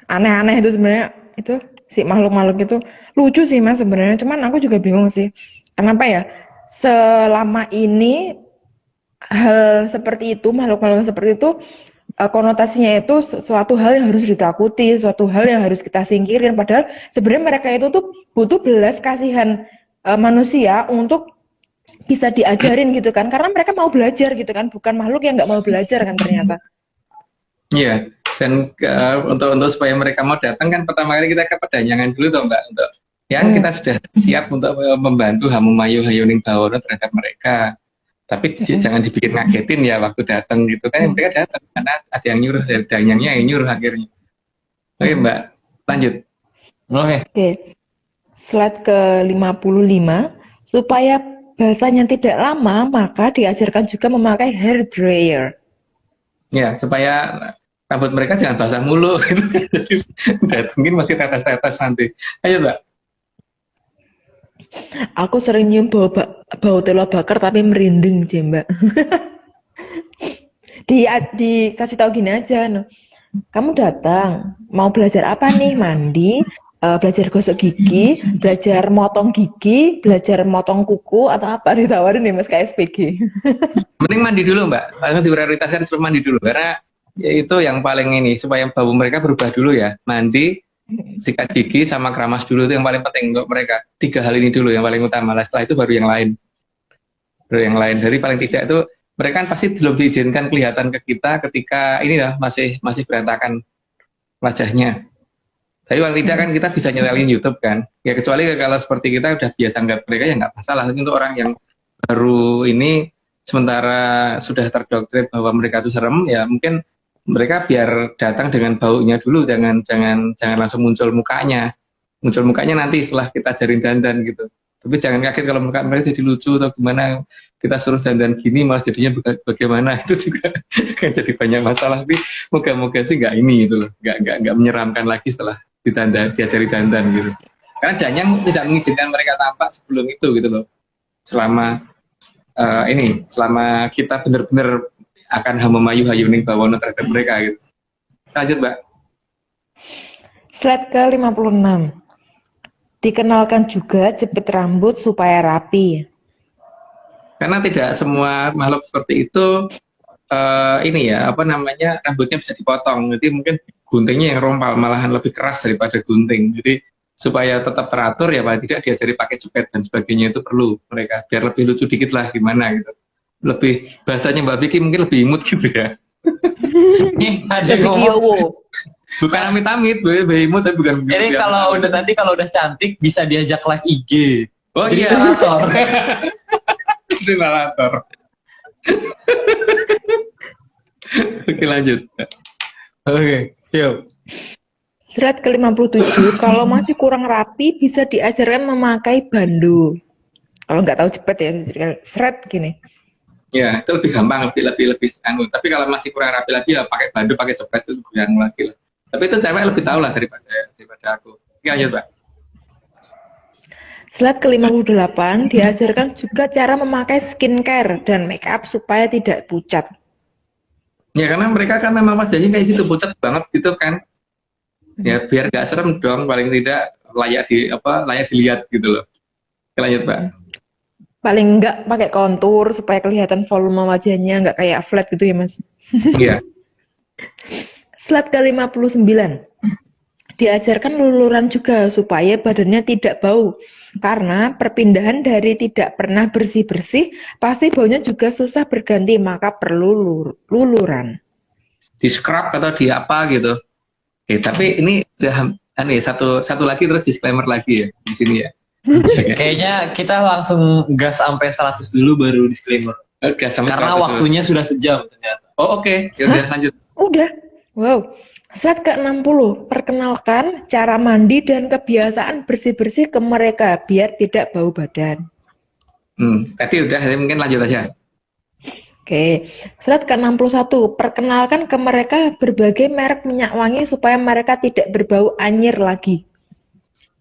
Aneh-aneh itu sebenarnya, itu si makhluk-makhluk itu lucu sih Mas sebenarnya, cuman aku juga bingung sih. Kenapa ya? Selama ini hal seperti itu, makhluk-makhluk seperti itu konotasinya itu suatu hal yang harus ditakuti, suatu hal yang harus kita singkirin. Padahal sebenarnya mereka itu tuh butuh belas kasihan manusia untuk bisa diajarin gitu kan, karena mereka mau belajar gitu kan, bukan makhluk yang nggak mau belajar kan ternyata. Iya, dan untuk supaya mereka mau datang kan pertama kali kita ke pedanyangan dulu toh Mbak, untuk yang kita sudah siap untuk membantu Hamumayu Hayuning Bawono terhadap mereka. Tapi jangan dibikin ngagetin ya waktu datang gitu kan, mereka datang karena ada yang nyuruh, dari danyangnya yang nyuruh akhirnya. Oke Mbak, lanjut. Oke. Slide ke-55, supaya basahnya tidak lama, maka diajarkan juga memakai hair dryer. Ya, supaya rambut mereka jangan basah mulu gitu. Jadi datengin masih tetes-tetes nanti. Ayo Mbak. Aku sering nyium bau telur bakar tapi merinding sih Mbak. Dikasih tahu gini aja, no. Kamu datang mau belajar apa nih? Mandi, belajar gosok gigi, belajar motong gigi, belajar motong kuku, atau apa, ditawarin nih Mas KSPG. Mending mandi dulu Mbak, langsung diprioritaskan sebelum mandi dulu karena ya itu yang paling ini supaya bau mereka berubah dulu ya. Mandi, sikat gigi sama keramas dulu itu yang paling penting untuk mereka. 3 hal ini dulu yang paling utama. Setelah itu baru yang lain. Jadi paling tidak itu mereka kan pasti belum diizinkan kelihatan ke kita ketika ini ya masih berantakan wajahnya. Tapi paling tidak kan kita bisa nyetelin YouTube kan. Ya kecuali kalau seperti kita udah biasa ngeliat mereka ya nggak masalah. Tapi untuk orang yang baru ini sementara sudah terdoktrin bahwa mereka itu serem, ya mungkin mereka biar datang dengan baunya dulu, jangan langsung muncul mukanya nanti setelah kita ajarin dandan gitu. Tapi jangan kaget kalau muka mereka jadi lucu atau gimana, kita suruh dandan gini malah jadinya bagaimana, itu juga akan jadi banyak masalah. Tapi moga-moga sih nggak ini gitu loh, nggak menyeramkan lagi setelah diajari dandan gitu. Karena Danyang tidak mengizinkan mereka tampak sebelum itu gitu loh. Selama kita benar-benar akan Hamumayu Hayuning Bawono terhadap mereka gitu. Lanjut Mbak. Slide ke-56. Dikenalkan juga jepit rambut supaya rapi. Karena tidak semua makhluk seperti itu rambutnya bisa dipotong. Jadi mungkin guntingnya yang rompal malahan lebih keras daripada gunting. Jadi supaya tetap teratur ya paling tidak diajari pakai jepit dan sebagainya itu perlu mereka biar lebih lucu dikit lah gimana gitu. Lebih bahasanya Mbak Vicky mungkin lebih imut gitu ya. Ada ngomong. Bukan amit-amit, imut tapi bukan. Ini kalau udah cantik bisa diajak live IG. Oh jadi iya. Narator. Oke lanjut. Oke, siap. Slide ke-57, kalau masih kurang rapi bisa diajarkan memakai bandu. Kalau nggak tahu cepet ya, slide gini. Ya, itu lebih gampang, lebih anu. Tapi kalau masih kurang rapi lagi ya pakai bandu, pakai cepet itu lebih anu lagi lah. Tapi itu cewek lebih tahu lah daripada aku. Oke, lanjut Mbak. Slide ke-58, diajarkan juga cara memakai skincare dan make up supaya tidak pucat. Ya karena mereka kan memang wajahnya kayak gitu, pucat banget gitu kan. Ya biar gak serem dong, paling tidak layak dilihat gitu loh. Oke, lanjut Mbak. Paling enggak pakai kontur supaya kelihatan volume wajahnya nggak kayak flat gitu ya Mas. Iya. Slide ke-59. Diajarkan luluran juga supaya badannya tidak bau. Karena perpindahan dari tidak pernah bersih-bersih, pasti baunya juga susah berganti, maka perlu luluran. Di scrub atau di apa gitu. Tapi ini udah satu lagi terus disclaimer lagi ya di sini ya. Kayaknya kita langsung gas sampai 100 dulu baru disclaimer. Karena waktunya sudah sejam ternyata. Oh oke. Udah lanjut. Udah. Wow. Slide ke-60. Perkenalkan cara mandi dan kebiasaan bersih-bersih ke mereka biar tidak bau badan. Tadi udah, mungkin lanjut aja. Oke. Slide ke-61. Perkenalkan ke mereka berbagai merek minyak wangi supaya mereka tidak berbau anyir lagi.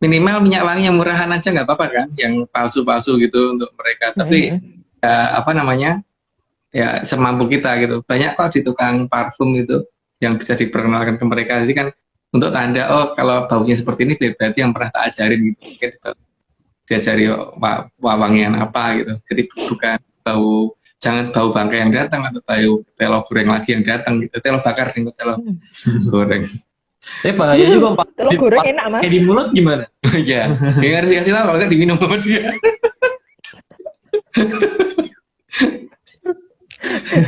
minimal minyak wangi yang murahan aja nggak apa-apa kan, yang palsu-palsu gitu untuk mereka. Tapi ya, apa namanya, ya semampu kita gitu. Banyak kok di tukang parfum gitu yang bisa diperkenalkan ke mereka. Jadi kan untuk tanda, oh kalau baunya seperti ini berarti yang pernah tak ajarin gitu. Mungkin diajari wangian apa gitu. Jadi bukan bau, jangan bau bangkai yang datang atau bau telo goreng lagi yang datang gitu. Telo bakar nih, telo goreng. Bahaya juga Pak. Telur goreng enak, Mas. Kayak di mulut gimana? Iya, dia harus dikasih tahu kalau diminum sama dia.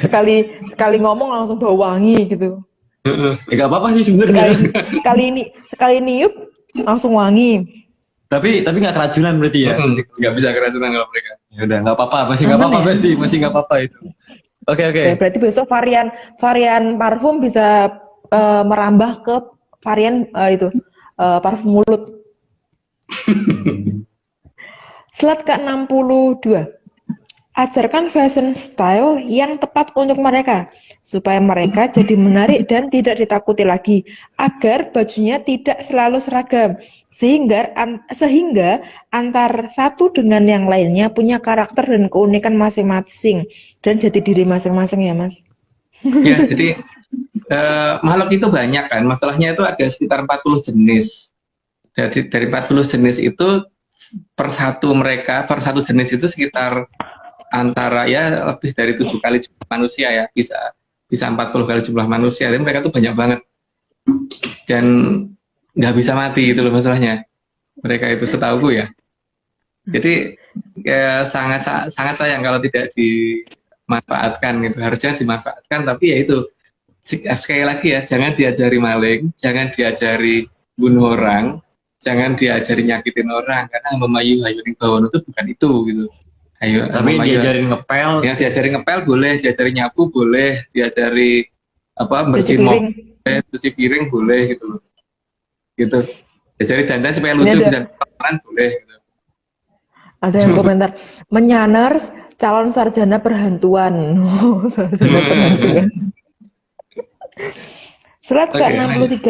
sekali ngomong langsung bau wangi gitu. Ya nggak apa-apa sih sebenarnya. Sekali niup langsung wangi. Tapi nggak keracunan berarti ya? Nggak bisa keracunan kalau mereka. Ya udah nggak apa-apa, masih nggak apa-apa berarti, masih nggak apa-apa itu. Oke. Ya, berarti besok varian parfum bisa merambah ke varian parfum mulut. Slide ke-62. Ajarkan fashion style yang tepat untuk mereka, supaya mereka jadi menarik dan tidak ditakuti lagi, agar bajunya tidak selalu seragam, sehingga antar satu dengan yang lainnya punya karakter dan keunikan masing-masing, dan jadi diri masing-masing ya, Mas. Ya, jadi makhluk itu banyak kan, masalahnya itu ada sekitar 40 jenis. Dari 40 jenis itu per satu jenis itu sekitar antara ya lebih dari 7 kali jumlah manusia ya, bisa 40 kali jumlah manusia. Jadi mereka tuh banyak banget dan nggak bisa mati itu loh masalahnya. Mereka itu setauku ya. Jadi sangat sayang kalau tidak dimanfaatkan gitu. Harusnya dimanfaatkan, tapi ya itu sekali lagi ya, jangan diajari maling, jangan diajari bunuh orang, jangan diajari nyakitin orang, karena memayu hayuning bawon itu bukan itu gitu. Ayo, tapi diajarin ngepel. Ya, diajari ngepel boleh, diajari nyapu boleh, diajari bersihin mobil, cuci piring boleh gitu loh. Gitu. Diajari dandan supaya lucu dan peran boleh gitu. Ada yang komentar, menyaners calon sarjana perhantuan. Sarjana perhantuan. Slide ke-63.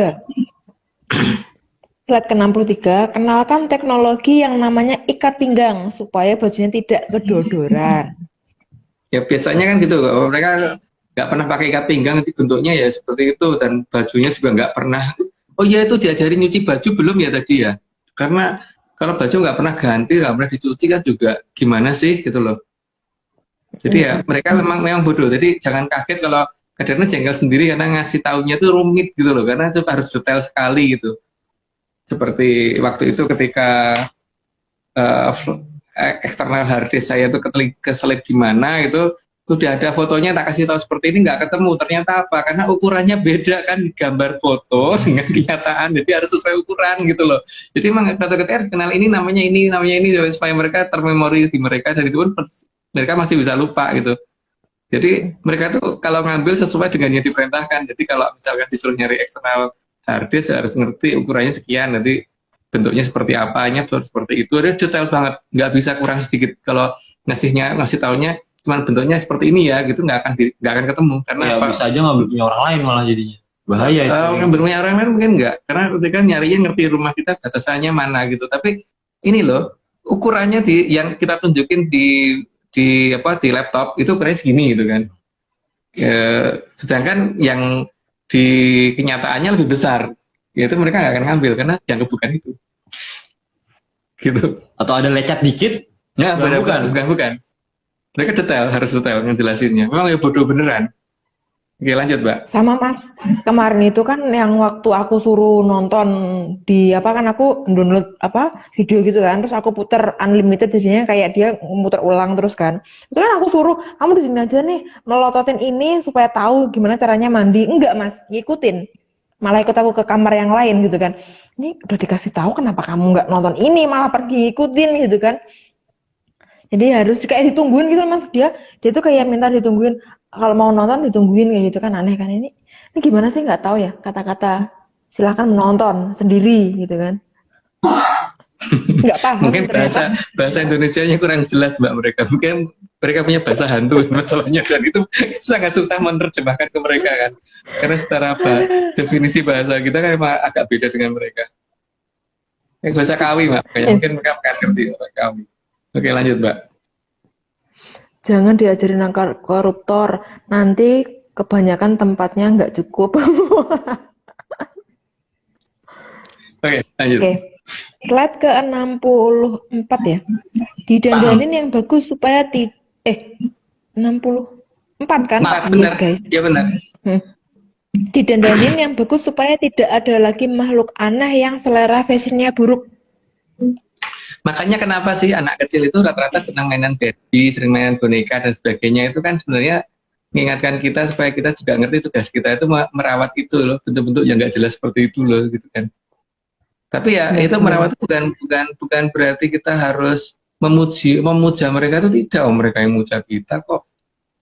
Slide ke-63, kenalkan teknologi yang namanya ikat pinggang supaya bajunya tidak kedodoran. Ya biasanya kan gitu, mereka nggak pernah pakai ikat pinggang, nanti bentuknya ya seperti itu, dan bajunya juga nggak pernah. Oh iya, itu diajarin nyuci baju belum ya tadi ya? Karena kalau baju nggak pernah ganti, nggak pernah dicuci kan juga gimana sih gitu loh. Jadi ya mereka memang bodoh, jadi jangan kaget kalau kadang-kadang jengkel sendiri karena ngasih taunya tuh rumit gitu loh, karena itu harus detail sekali gitu. Seperti waktu itu ketika eksternal hard disk saya tuh keselip gimana itu, udah ada fotonya tak kasih tahu seperti ini nggak ketemu, ternyata apa? Karena ukurannya beda kan, gambar foto dengan kenyataan, jadi harus sesuai ukuran gitu loh. Jadi memang kata-kata kenal ini namanya ini supaya mereka termemori di mereka, dan itu pun mereka masih bisa lupa gitu. Jadi mereka tuh kalau ngambil sesuai dengan yang diperintahkan. Jadi kalau misalkan disuruh nyari eksternal harddisk harus ngerti ukurannya sekian, nanti bentuknya seperti apanya seperti itu, ada detail banget, nggak bisa kurang sedikit. Kalau ngasih taunya cuman bentuknya seperti ini ya gitu, nggak akan ketemu, karena ya, bisa aja ngambil punya orang lain malah jadinya bahaya itu. Ngambil punya orang lain mungkin nggak, karena ketika nyarinya ngerti rumah kita batasannya mana gitu. Tapi ini loh ukurannya yang kita tunjukin di laptop itu ukurannya segini gitu kan, sedangkan yang di kenyataannya lebih besar, yaitu mereka nggak akan ngambil karena yang bukan itu, gitu. Atau ada lecet dikit? Nggak, bukan. Mereka harus detail ngejelasinnya. Memang ya bodoh beneran. Oke, lanjut, Mbak. Sama Mas, kemarin itu kan yang waktu aku suruh nonton di kan aku download video gitu kan, terus aku puter unlimited, jadinya kayak dia muter ulang terus kan. Itu kan aku suruh kamu di sini aja nih melototin ini supaya tahu gimana caranya mandi. Enggak Mas, ngikutin. Malah ikut aku ke kamar yang lain gitu kan. Ini udah dikasih tahu kenapa kamu nggak nonton ini, malah pergi ngikutin gitu kan. Jadi harus kayak ditungguin gitu Mas, dia tuh kayak minta ditungguin. Kalau mau nonton ditungguin kayak gitu kan, aneh kan. Ini gimana sih, nggak tahu ya kata-kata silakan menonton sendiri gitu kan. Nggak paham. Mungkin bahasa Indonesianya kurang jelas Mbak mereka. Mungkin mereka punya bahasa hantu masalahnya, dan itu sangat susah menerjemahkan ke mereka kan. Karena secara definisi bahasa kita kan emang agak beda dengan mereka. Gak usah kawi, Mbak. Kayak mungkin mereka akan ngerti kawi. Oke, lanjut, Mbak. Jangan diajarin koruptor, nanti kebanyakan tempatnya nggak cukup. Oke, lanjut. Oke, slide ke 64 ya. Didandanin yang bagus supaya 64 kan? Empat, Yes benar. guys. Iya, benar. Didandanin yang bagus supaya tidak ada lagi makhluk aneh yang selera fashionnya buruk. Makanya kenapa sih anak kecil itu rata-rata senang mainan Barbie, sering mainan boneka dan sebagainya, itu kan sebenarnya mengingatkan kita supaya kita juga ngerti tugas kita itu merawat itu loh, bentuk-bentuk yang nggak jelas seperti itu loh, gitu kan. Tapi ya itu merawat itu bukan berarti kita harus memuja mereka, itu tidak, mereka yang memuja kita kok.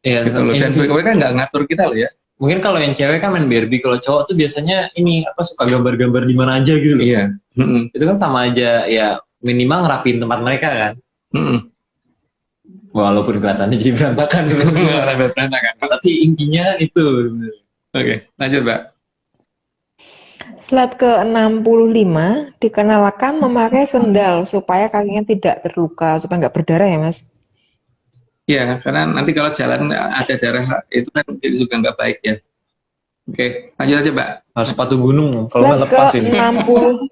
Iya, Gitu loh. Dan mereka nggak ngatur kita loh ya. mungkin kalau yang cewek kan main Barbie, kalau cowok tuh biasanya ini apa suka gambar-gambar di mana aja gitu loh. Iya. Itu kan sama aja ya, minimal ngerapiin tempat mereka kan. Walaupun kelihatannya jadi berantakan gitu. Berantakan. Tapi intinya kan itu. Oke, lanjut, Mbak. Slide ke 65, dikenalkan memakai sendal supaya kakinya tidak terluka, supaya nggak berdarah ya Mas. Ya, karena nanti kalau jalan ada darah itu kan juga nggak baik ya. Oke, lanjut aja, Mbak. Harus sepatu gunung, kalau nggak Slide ke lepas ini. 60.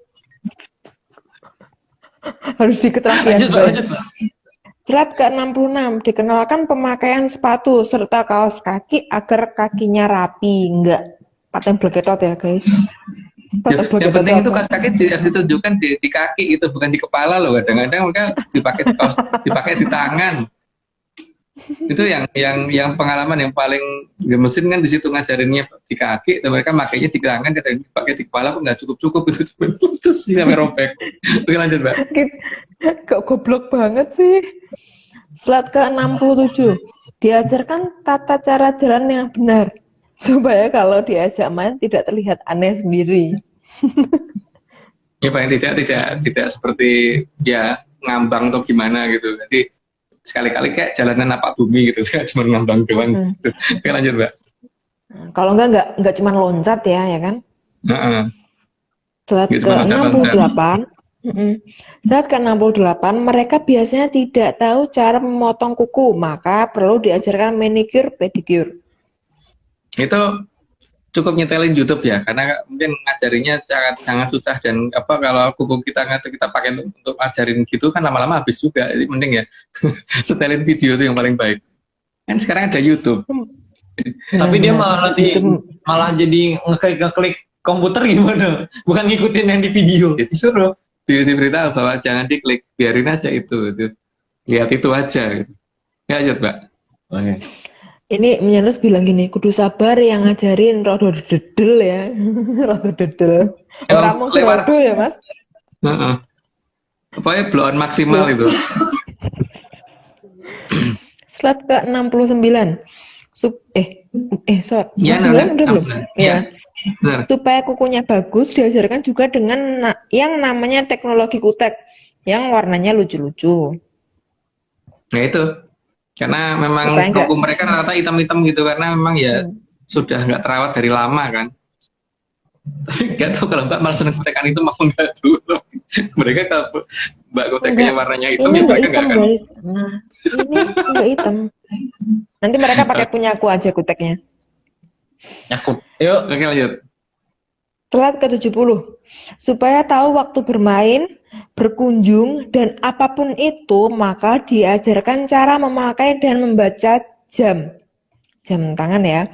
Harus diketrafian. Lanjut, Mbak, lanjut, Mbak. Slide ke 66, dikenalkan pemakaian sepatu serta kaos kaki agar kakinya rapi, enggak paten bleketot ya guys. Yang penting itu kaos kaki ditunjukkan di kaki, itu bukan di kepala loh. Kadang-kadang mereka dipakai di tangan. Itu yang pengalaman yang paling gemesin kan di situ, ngajarinnya di kaki dan mereka makainya di tangan, kadang dipakai di kepala pun nggak cukup itu cuma lucu sih sampai robek. Oke, lanjut, Mbak. Kok goblok banget sih. Slide ke 67, diajarkan tata cara jalan yang benar supaya kalau diajak main tidak terlihat aneh sendiri. Ya paling tidak seperti ya ngambang atau gimana gitu. Jadi sekali-kali kayak jalanan apa bumi gitu, kayak cuma ngambang doang. Oke, lanjut, Mbak. Kalau enggak cuma loncat ya kan? Slide Gitu, ke 68. Saat ke 68, mereka biasanya tidak tahu cara memotong kuku, maka perlu diajarkan manicure, pedicure. Itu cukup nyetelin YouTube ya, karena mungkin ngajarinya sangat susah, dan apa kalau kuku kita pakai untuk ajarin gitu kan lama-lama habis juga. Jadi mending ya setelin video itu yang paling baik. Kan sekarang ada YouTube. Tapi dia malah jadi ngeklik komputer gimana? Bukan ngikutin yang di video. Jadi suruh diberitahu bahwa jangan diklik, biarin aja itu. Lihat itu aja. Gitu. Ya, lanjut, Mbak. Oke. Ini Menyanus bilang gini, kudu sabar yang ngajarin rodo dedel ya. Rodo dedel. Orang mau rodo ya Mas? Pokoknya blow on maksimal itu. Slide ke 69. Ya, 69 udah belum? Ya. Benar. Supaya kukunya bagus, diajarkan juga dengan yang namanya teknologi kutek, yang warnanya lucu-lucu. Nah itu, karena memang kuku mereka rata hitam-hitam gitu, karena memang ya sudah nggak terawat dari lama kan. Tapi nggak tahu kalau Mbak malah seneng kutekan itu mau nggak dulu. Mereka kalau Mbak kutekannya warnanya hitam, ya mereka nggak akan. Nah, ini nggak hitam. Nanti mereka pakai punyaku aja kuteknya. Aku. Yuk. Oke, lanjut. Slide ke 70. Supaya tahu waktu bermain, berkunjung, dan apapun itu, maka diajarkan cara memakai dan membaca jam tangan ya,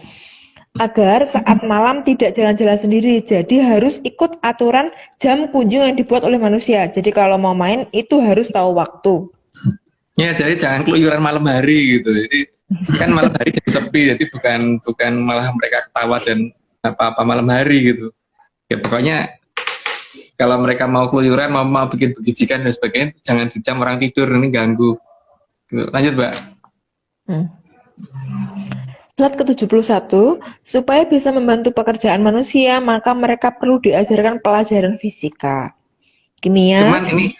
agar saat malam tidak jalan-jalan sendiri. Jadi harus ikut aturan jam kunjung yang dibuat oleh manusia. Jadi kalau mau main itu harus tahu waktu. Ya, jadi jangan keluyuran malam hari gitu. Jadi kan malam hari jadi sepi, jadi bukan malah mereka ketawa dan apa-apa malam hari gitu. Ya pokoknya kalau mereka mau keluyuran, mau bikin begijikan dan sebagainya, jangan di jam orang tidur, ini ganggu. Gitu. Lanjut, Mbak. Slide ke-71, supaya bisa membantu pekerjaan manusia, maka mereka perlu diajarkan pelajaran fisika, kimia. Cuman ini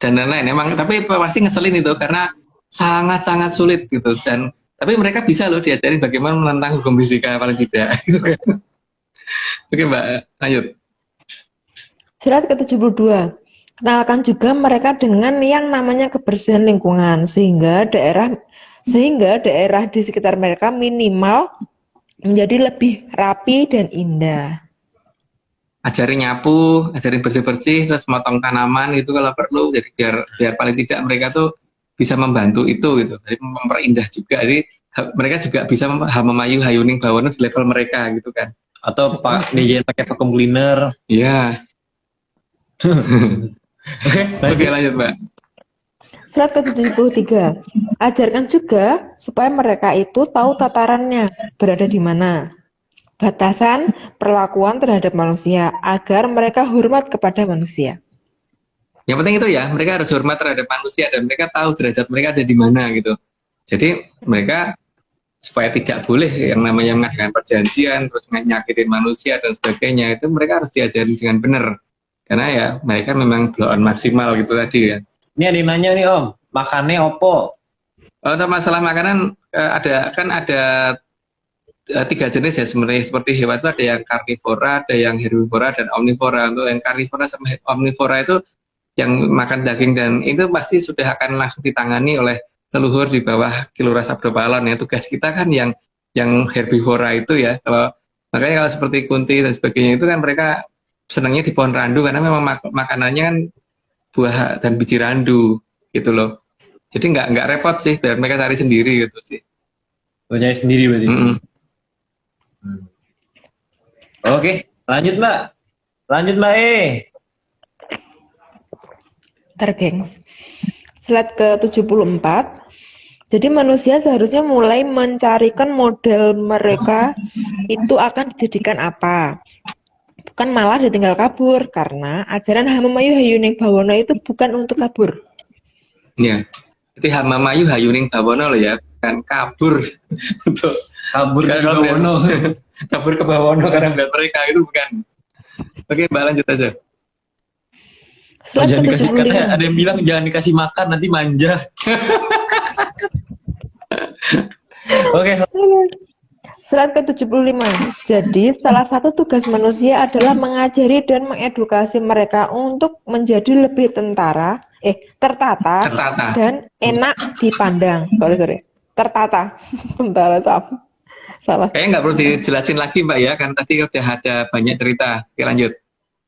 dan lain-lain emang, tapi pasti ngeselin itu karena sangat-sangat sulit gitu, dan tapi mereka bisa loh diajarin bagaimana menentang hukum fisika paling tidak gitu kan. Oke, Mbak, lanjut. Slide ke-72. Kenalkan juga mereka dengan yang namanya kebersihan lingkungan sehingga daerah di sekitar mereka minimal menjadi lebih rapi dan indah. Ajarin nyapu, ajarin bersih-bersih, terus motong tanaman itu kalau perlu. Jadi biar paling tidak mereka tuh bisa membantu itu gitu. Jadi memperindah juga. Jadi mereka juga bisa memayu hayuning bawono di level mereka gitu kan. Atau diajarin pakai vacuum cleaner. Iya. Oke, lanjut Mbak. Slide ke-73. Ajarkan juga supaya mereka itu tahu tatarannya berada di mana. Batasan perlakuan terhadap manusia agar mereka hormat kepada manusia. Yang penting itu ya, mereka harus hormat terhadap manusia dan mereka tahu derajat mereka ada di mana gitu. Jadi mereka supaya tidak boleh yang namanya mengadakan perjanjian, terus nyakitin manusia dan sebagainya, itu mereka harus diajarin dengan benar. Karena ya mereka memang blow-on maksimal gitu tadi ya. Ini ada yang nanya nih Om, makannya opo? Untuk masalah makanan ada 3 jenis ya sebenarnya. Seperti hewan itu ada yang karnivora, ada yang herbivora dan omnivora. Untuk yang karnivora sama omnivora itu yang makan daging dan itu pasti sudah akan langsung ditangani oleh leluhur di bawah Kilura Sabdopalon ya. Tugas kita kan yang herbivora itu ya. Makanya kalau seperti kunti dan sebagainya itu kan mereka senangnya di pohon randu karena memang makanannya kan buah dan biji randu gitu loh. Jadi nggak repot sih, biar mereka cari sendiri gitu sih. Nyari sendiri berarti. Oke, lanjut Mbak. Ntar gengs. Slide ke-74. Jadi manusia seharusnya mulai mencarikan model mereka itu akan dijadikan apa. Bukan malah ditinggal kabur, karena ajaran Hamamayu Hayuning Bawono itu bukan untuk kabur. Ya, jadi Hamamayu Hayuning Bawono loh ya, bukan kabur untuk Kabur ke Bawono. kabur ke Bawono karena melihat mereka itu bukan. Oke, Mbak lanjut aja. Jangan dikasih, katanya ada yang bilang jangan dikasih makan nanti manja. Oke. Slide ke-75. Jadi, salah satu tugas manusia adalah mengajari dan mengedukasi mereka untuk menjadi lebih tertata, dan enak dipandang. Sorry. Tertata. Tentara apa? Salah. Kayaknya nggak perlu dijelasin lagi Mbak ya, kan tadi udah ada banyak cerita. Oke, lanjut.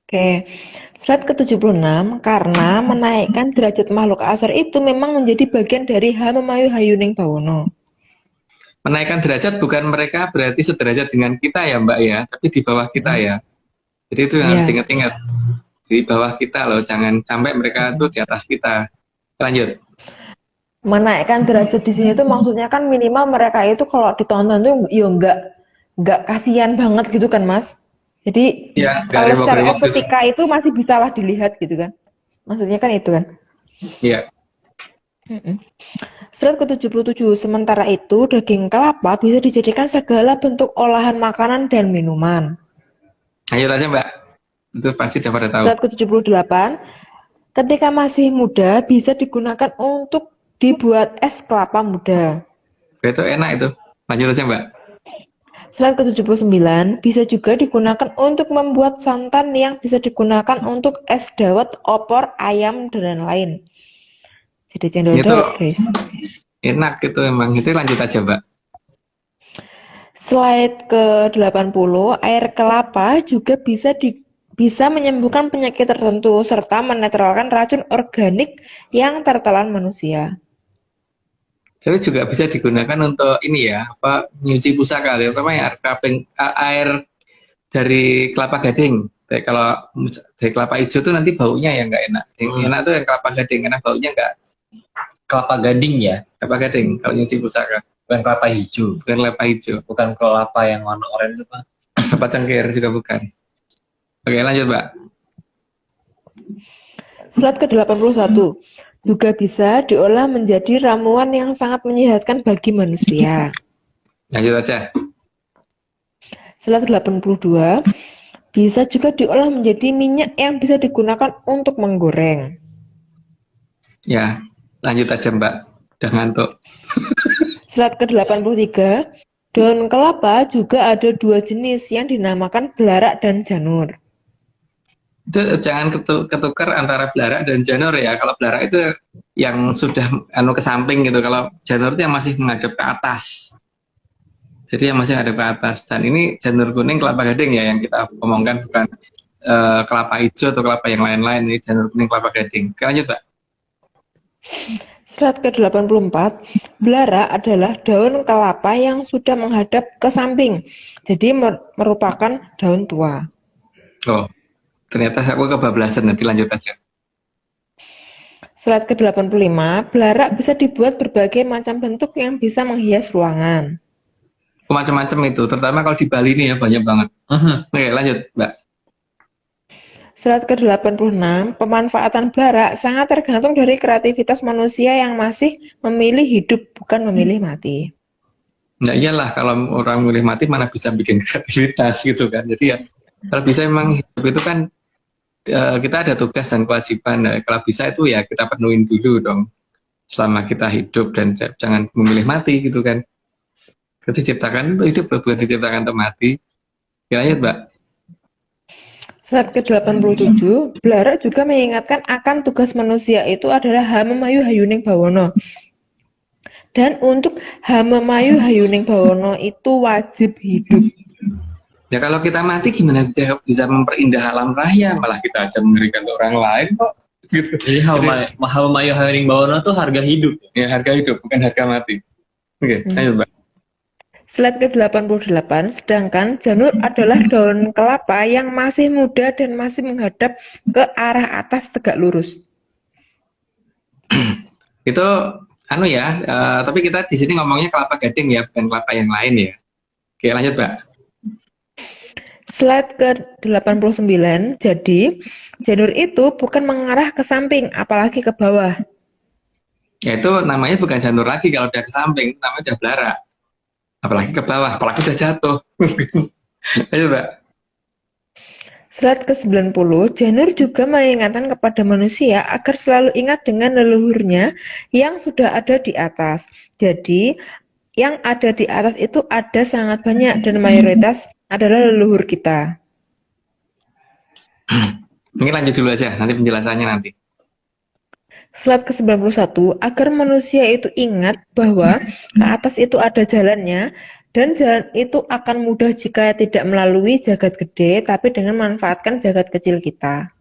Oke. Slide ke-76. Karena menaikkan derajat makhluk asar itu memang menjadi bagian dari Hamamayu Hayuning Bawono. Menaikkan derajat bukan mereka berarti sederajat dengan kita ya Mbak ya, tapi di bawah kita ya. Jadi itu yang harus diingat-ingat. Di bawah kita loh, jangan sampai mereka tuh di atas kita. Lanjut. Menaikkan derajat di sini tuh maksudnya kan minimal mereka itu kalau ditonton tuh ya nggak kasihan banget gitu kan Mas. Jadi Ya, kalau secara estetika itu masih bisa lah dilihat gitu kan. Maksudnya kan itu kan. Iya. Slide ke-77. Sementara itu, daging kelapa bisa dijadikan segala bentuk olahan makanan dan minuman. Ayo aja Mbak. Itu pasti udah pada tahu. Slide ke-78. Ketika masih muda, bisa digunakan untuk dibuat es kelapa muda. Itu enak itu. Lanjut aja Mbak. Slide ke-79. Bisa juga digunakan untuk membuat santan yang bisa digunakan untuk es dawet, opor, ayam, dan lain-lain. Jadi cendol dawet guys. Enak itu emang. Itu lanjut aja Mbak. Slide ke-80, air kelapa juga bisa menyembuhkan penyakit tertentu serta menetralkan racun organik yang tertelan manusia. Jadi juga bisa digunakan untuk ini ya, nyuci pusaka. Terutama air dari kelapa gading. Kalau dari kelapa hijau tuh nanti baunya yang nggak enak. Yang enak tuh yang kelapa gading, karena baunya nggak. Kelapa gading ya? Kelapa gading kalau nyuci pusaka. Bukan kelapa hijau. Bukan kelapa hijau. Bukan kelapa yang warna oranye itu Pak. Kelapa cengkir juga bukan. Oke, lanjut Mbak. Slide ke-81. Juga bisa diolah menjadi ramuan yang sangat menyehatkan bagi manusia. Lanjut aja. Slide 82. Bisa juga diolah menjadi minyak yang bisa digunakan untuk menggoreng. Ya, lanjut aja Mbak. Udah ngantuk. Slide ke-83. Daun kelapa juga ada 2 jenis yang dinamakan belarak dan janur. Itu jangan ketukar antara Belarak dan Janur ya. Kalau Belarak itu yang sudah ke samping gitu. Kalau Janur itu yang masih menghadap ke atas. Jadi yang masih menghadap ke atas. Dan ini Janur kuning kelapa gading ya yang kita omongkan, bukan kelapa hijau atau kelapa yang lain-lain. Ini Janur kuning kelapa gading. Oke, lanjut, Pak. Slide ke-84, belarak adalah daun kelapa yang sudah menghadap ke samping. Jadi merupakan daun tua. Oh, ternyata aku kebablasan, nanti lanjut aja. Slide ke-85, belarak bisa dibuat berbagai macam bentuk yang bisa menghias ruangan. Macam-macam itu, terutama kalau di Bali ini ya banyak banget. Oke, lanjut, Mbak. Slide ke-86, pemanfaatan belarak sangat tergantung dari kreativitas manusia yang masih memilih hidup, bukan memilih mati. Nah iyalah, kalau orang milih mati mana bisa bikin kreativitas gitu kan. Jadi ya, kalau bisa memang hidup itu kan kita ada tugas dan kewajiban. Nah, kalau bisa itu ya kita penuhin dulu dong selama kita hidup, dan jangan memilih mati gitu kan. Kita diciptakan untuk hidup, bukan diciptakan untuk mati. Ya, lanjut, Mbak. Slide ke-87, belarak juga mengingatkan akan tugas manusia itu adalah Hamemayu Hayuning Bawono. Dan untuk Hamemayu Hayuning Bawono itu wajib hidup. Ya kalau kita mati gimana bisa memperindah alam raya, malah kita aja mengerikan orang lain kok. Gitu. Jadi Hamemayu Hayuning Bawono tuh harga hidup. Ya harga hidup, bukan harga mati. Oke, ayo Mbak. Slide ke-88, sedangkan janur adalah daun kelapa yang masih muda dan masih menghadap ke arah atas tegak lurus. Itu tapi kita di sini ngomongnya kelapa gading ya, bukan kelapa yang lain ya. Oke, lanjut, Mbak. Slide ke-89, jadi janur itu bukan mengarah ke samping, apalagi ke bawah. Ya itu namanya bukan janur lagi kalau udah ke samping, namanya udah belarak. Apalagi ke bawah, apalagi udah jatuh. Ayo, Mbak. Slide ke-90, janur juga mengingatkan kepada manusia agar selalu ingat dengan leluhurnya yang sudah ada di atas. Jadi, yang ada di atas itu ada sangat banyak dan mayoritas adalah leluhur kita. Ini lanjut dulu aja, nanti penjelasannya nanti. Slide ke-91, agar manusia itu ingat bahwa ke atas itu ada jalannya, dan jalan itu akan mudah jika tidak melalui jagat gede, tapi dengan memanfaatkan jagat kecil kita.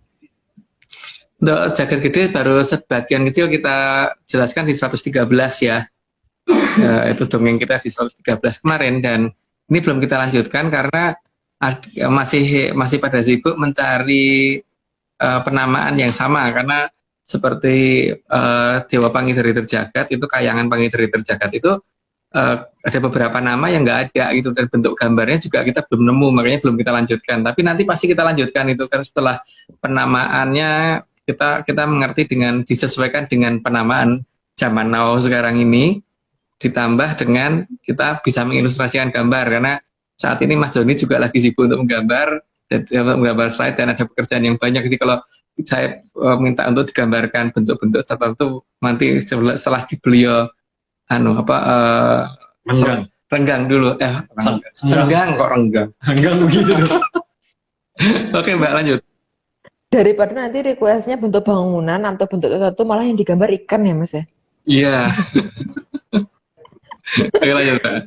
Untuk jagat gede baru sebagian kecil kita jelaskan di 113 ya. Itu dongeng kita di 113 kemarin, dan ini belum kita lanjutkan karena masih pada sibuk mencari penamaan yang sama, karena seperti Dewa Pangidari Terjagat itu, kayangan Pangidari Terjagat itu ada beberapa nama yang nggak ada gitu, dan bentuk gambarnya juga kita belum nemu, makanya belum kita lanjutkan. Tapi nanti pasti kita lanjutkan itu kan setelah penamaannya kita mengerti disesuaikan dengan penamaan zaman now sekarang ini, ditambah dengan kita bisa mengilustrasikan gambar, karena saat ini Mas Joni juga lagi sibuk untuk menggambar slide dan ada pekerjaan yang banyak. Jadi kalau saya minta untuk digambarkan bentuk-bentuk tertentu, nanti setelah beliau renggang dulu, senggang kok renggang begitu. Oke, Mbak, lanjut. Daripada nanti requestnya bentuk bangunan atau bentuk tertentu, malah yang digambar ikan ya, Mas ya? Iya. Oke, lanjut, Mbak.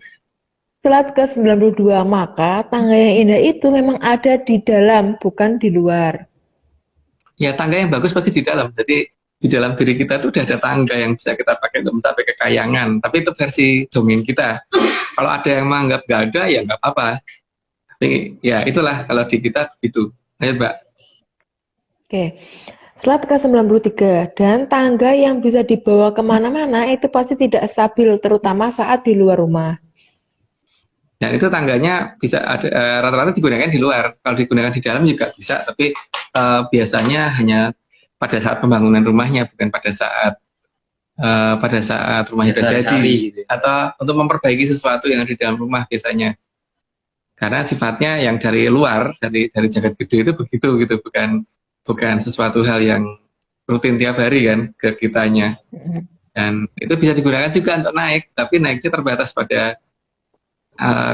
Slide ke-92, maka tangga yang indah itu memang ada di dalam, bukan di luar. Ya, tangga yang bagus pasti di dalam. Jadi di dalam diri kita tuh udah ada tangga yang bisa kita pakai untuk mencapai kekayangan. Tapi itu versi dongeng kita. Kalau ada yang menganggap nggak ada, ya nggak apa-apa. Tapi ya itulah kalau di kita begitu. Ayo, Mbak. Oke. Slide ke-93, dan tangga yang bisa dibawa kemana-mana itu pasti tidak stabil, terutama saat di luar rumah. Dan itu tangganya bisa rata-rata digunakan di luar. Kalau digunakan di dalam juga bisa, tapi biasanya hanya pada saat pembangunan rumahnya, bukan pada saat rumahnya terjadi, gitu. Atau untuk memperbaiki sesuatu yang ada di dalam rumah biasanya. Karena sifatnya yang dari luar, dari jagat gede itu begitu gitu, bukan sesuatu hal yang rutin tiap hari kan ke kitanya. Dan itu bisa digunakan juga untuk naik, tapi naiknya terbatas pada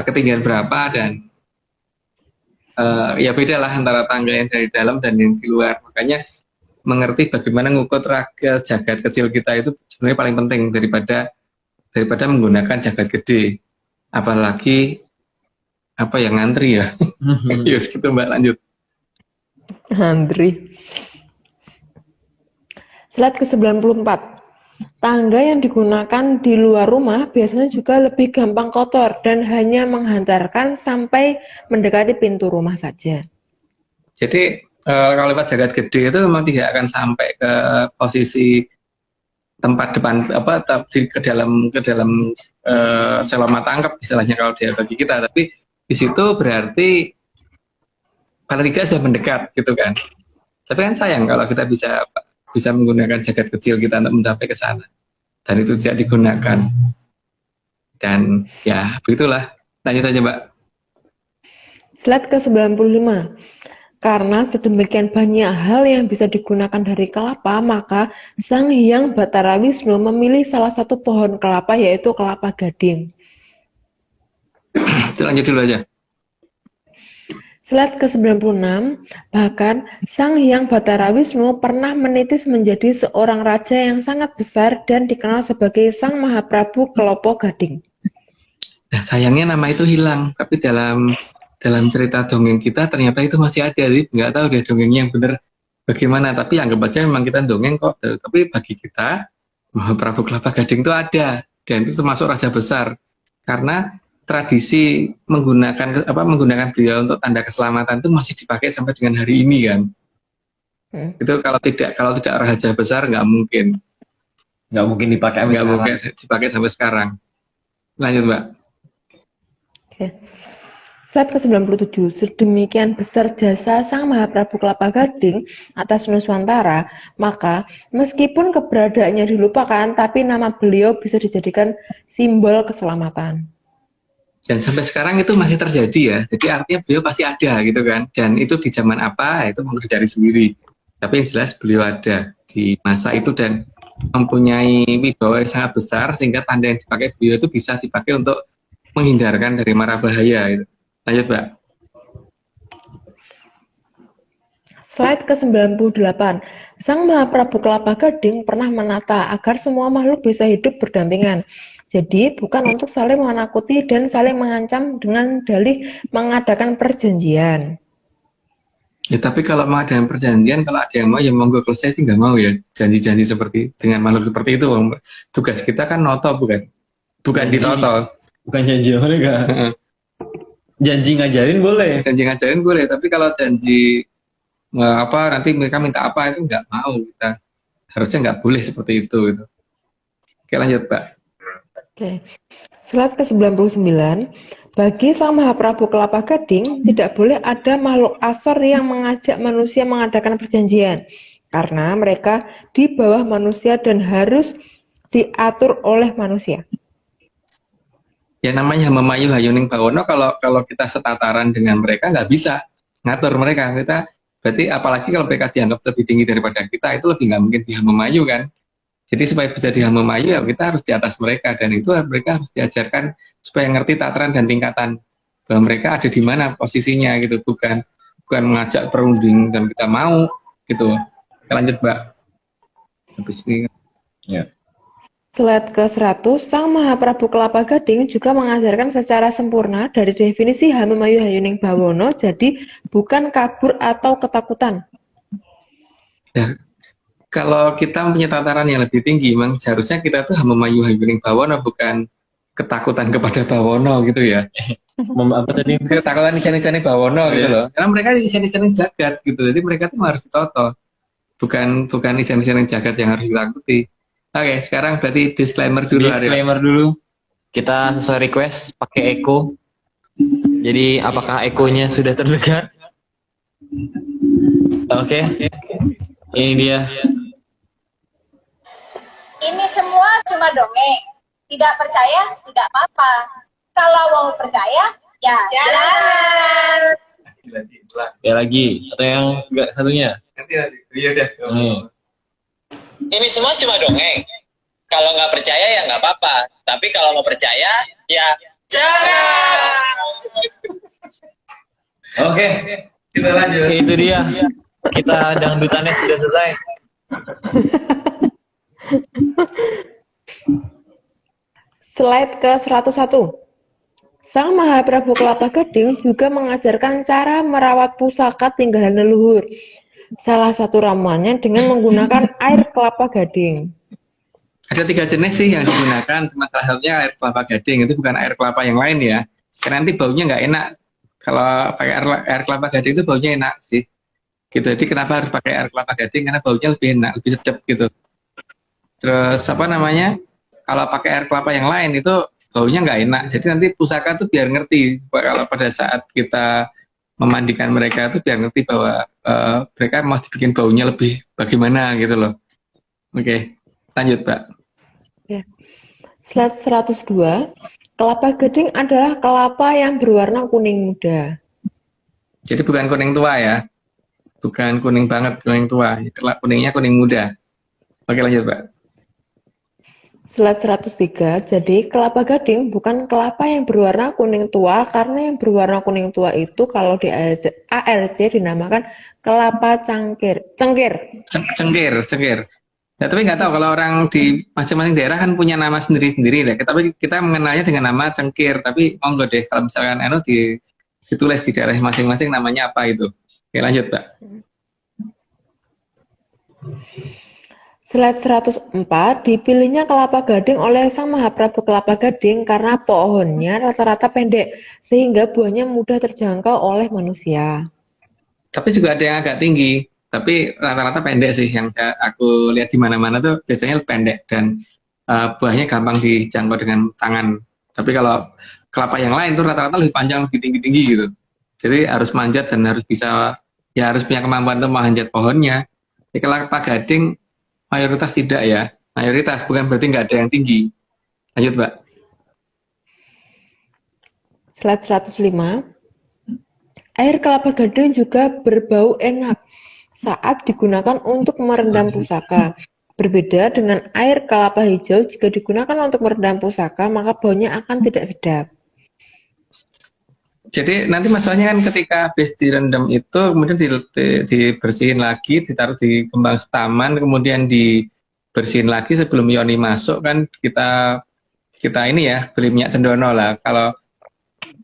ketinggian berapa dan ya beda lah antara tangga yang dari dalam dan yang di luar. Makanya mengerti bagaimana ngukur raga jagat kecil kita itu sebenarnya paling penting daripada menggunakan jagat gede. Apalagi apa yang ngantri ya. Yus gitu Mbak, lanjut. Andri. Slide ke-94. Tangga yang digunakan di luar rumah biasanya juga lebih gampang kotor dan hanya menghantarkan sampai mendekati pintu rumah saja. Jadi kalau lewat jagat gede itu memang tidak akan sampai ke posisi tempat depan ke dalam selama tangkap istilahnya kalau dia bagi kita, tapi di situ berarti paling tidak sudah mendekat gitu kan. Tapi kan sayang kalau kita bisa menggunakan jagat kecil kita untuk mencapai ke sana dan itu tidak digunakan. Dan ya begitulah. Lanjut aja Mbak. Slide ke-95. Karena sedemikian banyak hal yang bisa digunakan dari kelapa, maka Sang Hyang Batara Wisnu memilih salah satu pohon kelapa, yaitu kelapa gading. Itu lanjut dulu aja. Slide ke-96, bahkan Sang Hyang Batara Wisnu pernah menitis menjadi seorang raja yang sangat besar dan dikenal sebagai Sang Mahaprabu Kelopo Gading. Nah, sayangnya nama itu hilang, tapi dalam cerita dongeng kita ternyata itu masih ada. Jadi nggak tahu deh dongengnya yang benar bagaimana, tapi anggap aja memang kita dongeng kok. Tapi bagi kita Mahaprabu Kelapa Gading itu ada, dan itu termasuk raja besar karena tradisi menggunakan beliau untuk tanda keselamatan itu masih dipakai sampai dengan hari ini kan. Itu kalau tidak raja besar nggak mungkin dipakai sampai sekarang. Lanjut Mbak. Oke. Slide ke-97, sedemikian besar jasa Sang Mahaprabu Kelapa Gading atas Nuswantara, maka meskipun keberadaannya dilupakan, tapi nama beliau bisa dijadikan simbol keselamatan. Dan sampai sekarang itu masih terjadi ya, jadi artinya beliau pasti ada gitu kan, dan itu di zaman apa, itu perlu dicari sendiri. Tapi yang jelas beliau ada di masa itu dan mempunyai wibawa yang sangat besar, sehingga tanda yang dipakai beliau itu bisa dipakai untuk menghindarkan dari mara bahaya. Gitu. Lanjut Mbak. Slide ke-98. Sang Mahaprabu Kelapa Gading pernah menata agar semua makhluk bisa hidup berdampingan. Jadi bukan untuk saling menakuti dan saling mengancam dengan dalih mengadakan perjanjian. Ya tapi kalau mau ada perjanjian, kalau ada yang mau ya monggo, kalau saya sih nggak mau ya janji-janji seperti dengan makhluk seperti itu. Tugas kita kan noto bukan ditoto. Bukan janji mereka. Janji ngajarin boleh. Janji ngajarin boleh, tapi kalau janji nanti mereka minta apa itu nggak mau, kita harusnya nggak boleh seperti itu gitu. Oke lanjut Pak. Oke. Slide ke-99, bagi Sang Mahaprabu Kelapa Gading tidak boleh ada makhluk asor yang mengajak manusia mengadakan perjanjian karena mereka di bawah manusia dan harus diatur oleh manusia. Ya namanya Memayu Hayuning Bawono, kalau kita setataran dengan mereka nggak bisa ngatur mereka. Kita berarti apalagi kalau mereka dianggap lebih tinggi daripada kita, itu lebih nggak mungkin dia memayu kan. Jadi supaya bisa dia memayu ya kita harus di atas mereka, dan itu mereka harus diajarkan supaya ngerti tataran dan tingkatan bahwa mereka ada di mana posisinya gitu, bukan mengajak perunding dan kita mau gitu. Kita lanjut Mbak. Habis ini ya. Slide ke-100, Sang Mahaprabu Kelapa Gading juga mengajarkan secara sempurna dari definisi Hamemayu Hayuning Bawono, jadi bukan kabur atau ketakutan. Ya, kalau kita punya tataran yang lebih tinggi, memang seharusnya kita tuh Hamemayu Hayuning Bawono, bukan ketakutan kepada Bawono gitu ya. Apa tadi? Ketakutan isan-isan Bawono gitu loh. Karena mereka isan-isan jagat gitu, jadi mereka tuh harus ditoto. Bukan isan-isan jagat yang harus ditakuti. Oke, sekarang berarti disclaimer dulu. Disclaimer dulu. Kita sesuai request pakai echo. Jadi apakah ekonya sudah terdengar? Oke. Ini dia. Ini semua cuma dongeng. Tidak percaya, tidak apa-apa. Kalau mau percaya, ya jalan. Ya lagi. Atau yang enggak satunya? Nanti. Iya deh. Ini semua cuma dongeng. Kalau nggak percaya ya nggak apa-apa. Tapi kalau mau percaya, ya jangan. Oke, Kita lanjut. itu dia. Kita dangdutannya sudah selesai. Slide ke 101. Sang Mahaprabu Kelapa Gading juga mengajarkan cara merawat pusaka tinggalan leluhur. Salah satu ramuannya dengan menggunakan air kelapa gading. Ada 3 jenis sih yang digunakan, cuma salah satunya air kelapa gading, itu bukan air kelapa yang lain ya. Karena nanti baunya nggak enak. Kalau pakai air kelapa gading itu baunya enak sih. Gitu. Jadi kenapa harus pakai air kelapa gading? Karena baunya lebih enak, lebih sedap gitu. Terus apa namanya? Kalau pakai air kelapa yang lain itu baunya nggak enak. Jadi nanti pusaka tuh biar ngerti kalau pada saat kita memandikan mereka itu biar ngerti bahwa mereka mau dibikin baunya lebih bagaimana gitu loh. Oke, lanjut Pak. Slide 102. Kelapa gading adalah kelapa yang berwarna kuning muda. Jadi bukan kuning tua ya. Bukan kuning banget, kuning tua. Kuningnya kuning muda. Oke, lanjut Pak. Slide 103. Jadi kelapa gading bukan kelapa yang berwarna kuning tua karena yang berwarna kuning tua itu kalau di ARC dinamakan kelapa cengkir. Cengkir. Ya, tapi nggak tahu kalau orang di masing-masing daerah kan punya nama sendiri-sendiri deh. Tapi kita mengenalnya dengan nama cengkir. Tapi monggo deh kalau misalkan ditulis di daerah masing-masing namanya apa itu. Oke, lanjut Pak. Slide 104, dipilihnya kelapa gading oleh Sang Mahaprabu Kelapa Gading karena pohonnya rata-rata pendek, sehingga buahnya mudah terjangkau oleh manusia. Tapi juga ada yang agak tinggi, tapi rata-rata pendek sih. Yang aku lihat di mana-mana tuh biasanya pendek dan buahnya gampang dijangkau dengan tangan. Tapi kalau kelapa yang lain tuh rata-rata lebih panjang, lebih tinggi-tinggi gitu. Jadi harus manjat dan harus punya kemampuan untuk memanjat pohonnya. Di kelapa gading mayoritas tidak ya, mayoritas bukan berarti nggak ada yang tinggi. Lanjut Mbak. Slide 105. Air kelapa gading juga berbau enak saat digunakan untuk merendam pusaka. Berbeda dengan air kelapa hijau, jika digunakan untuk merendam pusaka, maka baunya akan tidak sedap. Jadi nanti masalahnya kan ketika habis direndam itu kemudian dibersihin lagi, ditaruh di kembang setaman, kemudian dibersihin lagi sebelum yoni masuk kan kita ini ya beli minyak cendana lah. Kalau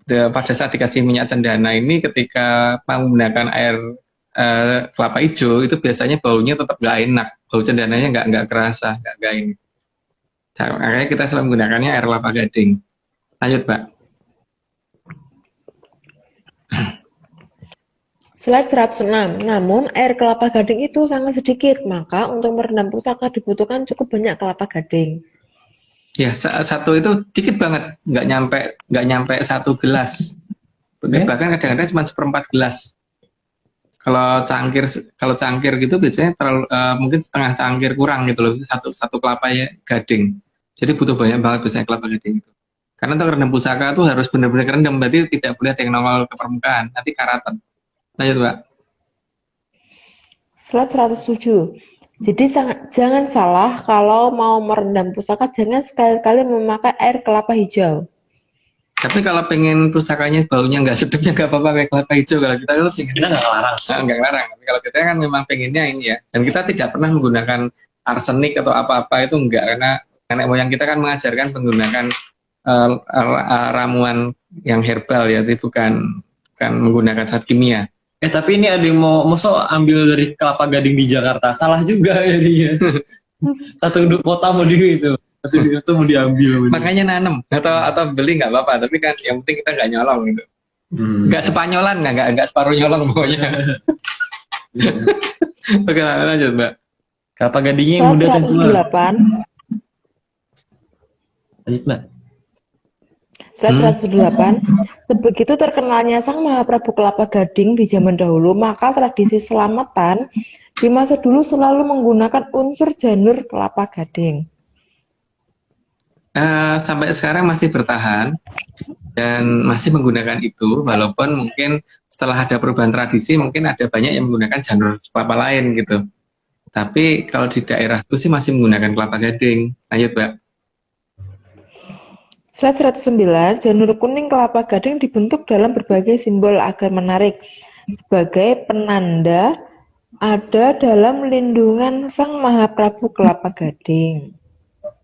pada saat dikasih minyak cendana ini ketika menggunakan air kelapa hijau itu biasanya baunya tetap nggak enak, bau cendananya nggak kerasa, nggak ini. Nah, makanya kita selalu menggunakannya air kelapa gading. Lanjut Pak. Slide 106. Namun, air kelapa gading itu sangat sedikit, maka untuk merendam pusaka dibutuhkan cukup banyak kelapa gading. Ya, satu itu dikit banget, nggak nyampe 1 gelas. Bahkan kadang-kadang cuma 1/4 gelas. Kalau cangkir gitu biasanya mungkin setengah cangkir kurang gitu loh, satu kelapa ya gading. Jadi butuh banyak banget biasanya kelapa gading itu. Karena untuk rendam pusaka tuh harus benar-benar rendam, berarti tidak boleh ada yang nongol ke permukaan, nanti karatan. Lanjut Pak. Slide 107. Jadi jangan salah kalau mau merendam pusaka, jangan sekali-kali memakai air kelapa hijau. Tapi kalau pengen pusakanya baunya nggak sedapnya nggak apa-apa kayak kelapa hijau. Kalau kita itu Kita nggak larang. nggak larang. Tapi kalau kita kan memang pengennya ini ya. Dan kita tidak pernah menggunakan arsenik atau apa-apa itu enggak, karena nenek moyang kita kan mengajarkan menggunakan ramuan yang herbal ya, jadi bukan menggunakan zat kimia. Tapi ini ada yang mau ambil dari kelapa gading di Jakarta, salah juga ya dia. Satu kota mau itu mau diambil. Makanya nanem atau beli nggak apa-apa, tapi kan yang penting kita nggak nyolong gitu. Nggak sepanyolan, nggak separuh nyolong pokoknya. Oke, lanjut Mbak. Kelapa gadingnya yang muda dan tua. 108. Lanjut Mbak. Slide 108. Sebegitu terkenalnya Sang Mahaprabu Kelapa Gading di zaman dahulu, maka tradisi selamatan di masa dulu selalu menggunakan unsur janur kelapa gading. Sampai sekarang masih bertahan dan masih menggunakan itu, walaupun mungkin setelah ada perubahan tradisi mungkin ada banyak yang menggunakan janur kelapa lain gitu. Tapi kalau di daerah itu sih masih menggunakan kelapa gading. Lanjut Mbak. Slide 109, janur kuning kelapa gading dibentuk dalam berbagai simbol agar menarik sebagai penanda ada dalam lindungan Sang Mahaprabu Kelapa Gading.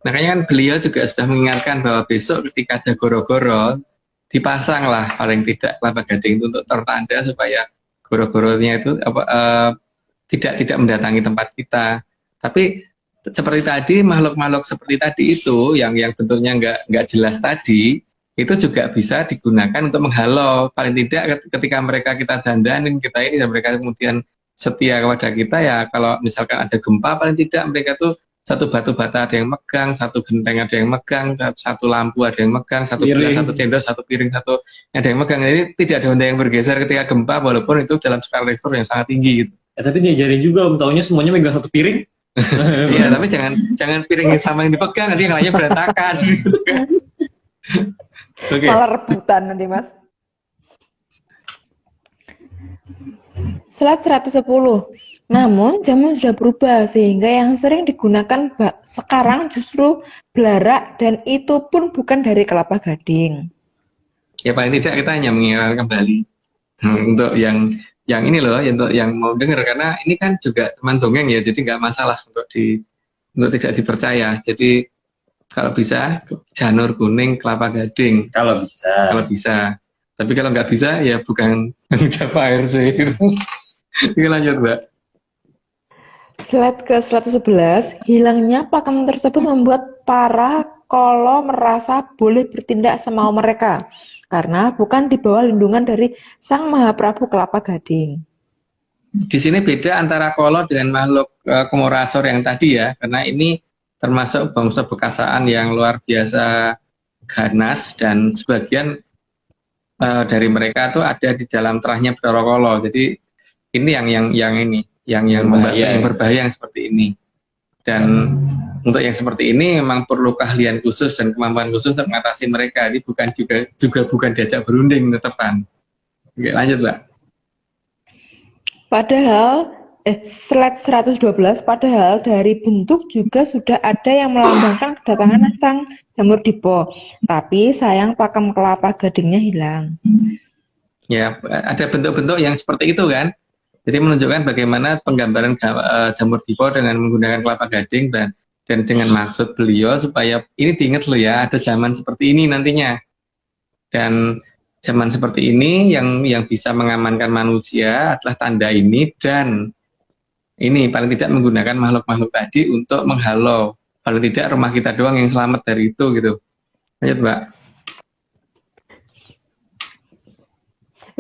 Makanya kan beliau juga sudah mengingatkan bahwa besok ketika ada goro-goro, dipasanglah paling tidak kelapa gading itu untuk tertanda supaya goro-goronya itu tidak mendatangi tempat kita. Tapi seperti tadi, makhluk-makhluk seperti tadi itu yang bentuknya nggak jelas tadi, itu juga bisa digunakan untuk menghalau. Paling tidak ketika mereka kita dandanin, kita ini, dan mereka kemudian setia kepada kita, ya kalau misalkan ada gempa, paling tidak mereka tuh satu batu bata ada yang megang, satu genteng ada yang megang, satu lampu ada yang megang, satu gelas, satu cendol, satu piring, satu ada yang megang. Jadi tidak ada benda yang bergeser ketika gempa, walaupun itu dalam skala Richter yang sangat tinggi gitu. Tapi diajarin juga, Om, taunya semuanya megang satu piring. Iya, tapi jangan piring sama yang dipegang, nanti yang lainnya berantakan. Gitu kan. Oke. Malah rebutan nanti, Mas. Slide 110. Namun, zaman sudah berubah sehingga yang sering digunakan sekarang justru belarak, dan itu pun bukan dari kelapa gading. Ya paling tidak kita hanya mengingatkan kembali untuk yang ini loh, untuk yang mau dengar, karena ini kan juga teman dongeng ya, jadi nggak masalah untuk tidak dipercaya. Jadi kalau bisa janur kuning kelapa gading. Kalau bisa. Tapi kalau nggak bisa ya bukan jawab ARC. Ini lanjut, Mbak. Slide ke 111, hilangnya pakem tersebut membuat para kolo merasa boleh bertindak semau mereka karena bukan di bawah lindungan dari Sang Mahaprabu Kelapa Gading. Di sini beda antara kolo dengan makhluk komorasor yang tadi ya, karena ini termasuk bangsa bekasaan yang luar biasa ganas, dan sebagian dari mereka tuh ada di dalam terahnya Bathara Kala. Jadi ini yang berbahaya yang seperti ini. Dan untuk yang seperti ini memang perlu keahlian khusus dan kemampuan khusus untuk mengatasi mereka. Ini bukan diajak berunding tetepan. Oke, lanjut, Mbak. Padahal slide 112, padahal dari bentuk juga sudah ada yang melambangkan kedatangan Sang Jamur Dipo. Tapi sayang pakem kelapa gadingnya hilang. Ya, ada bentuk-bentuk yang seperti itu kan. Jadi menunjukkan bagaimana penggambaran Jamur Dipo dengan menggunakan kelapa gading, dan dengan maksud beliau supaya ini diingat loh ya, ada zaman seperti ini nantinya. Dan zaman seperti ini yang bisa mengamankan manusia adalah tanda ini, dan ini paling tidak menggunakan makhluk-makhluk tadi untuk menghalau. Paling tidak rumah kita doang yang selamat dari itu gitu. Lanjut, Mbak.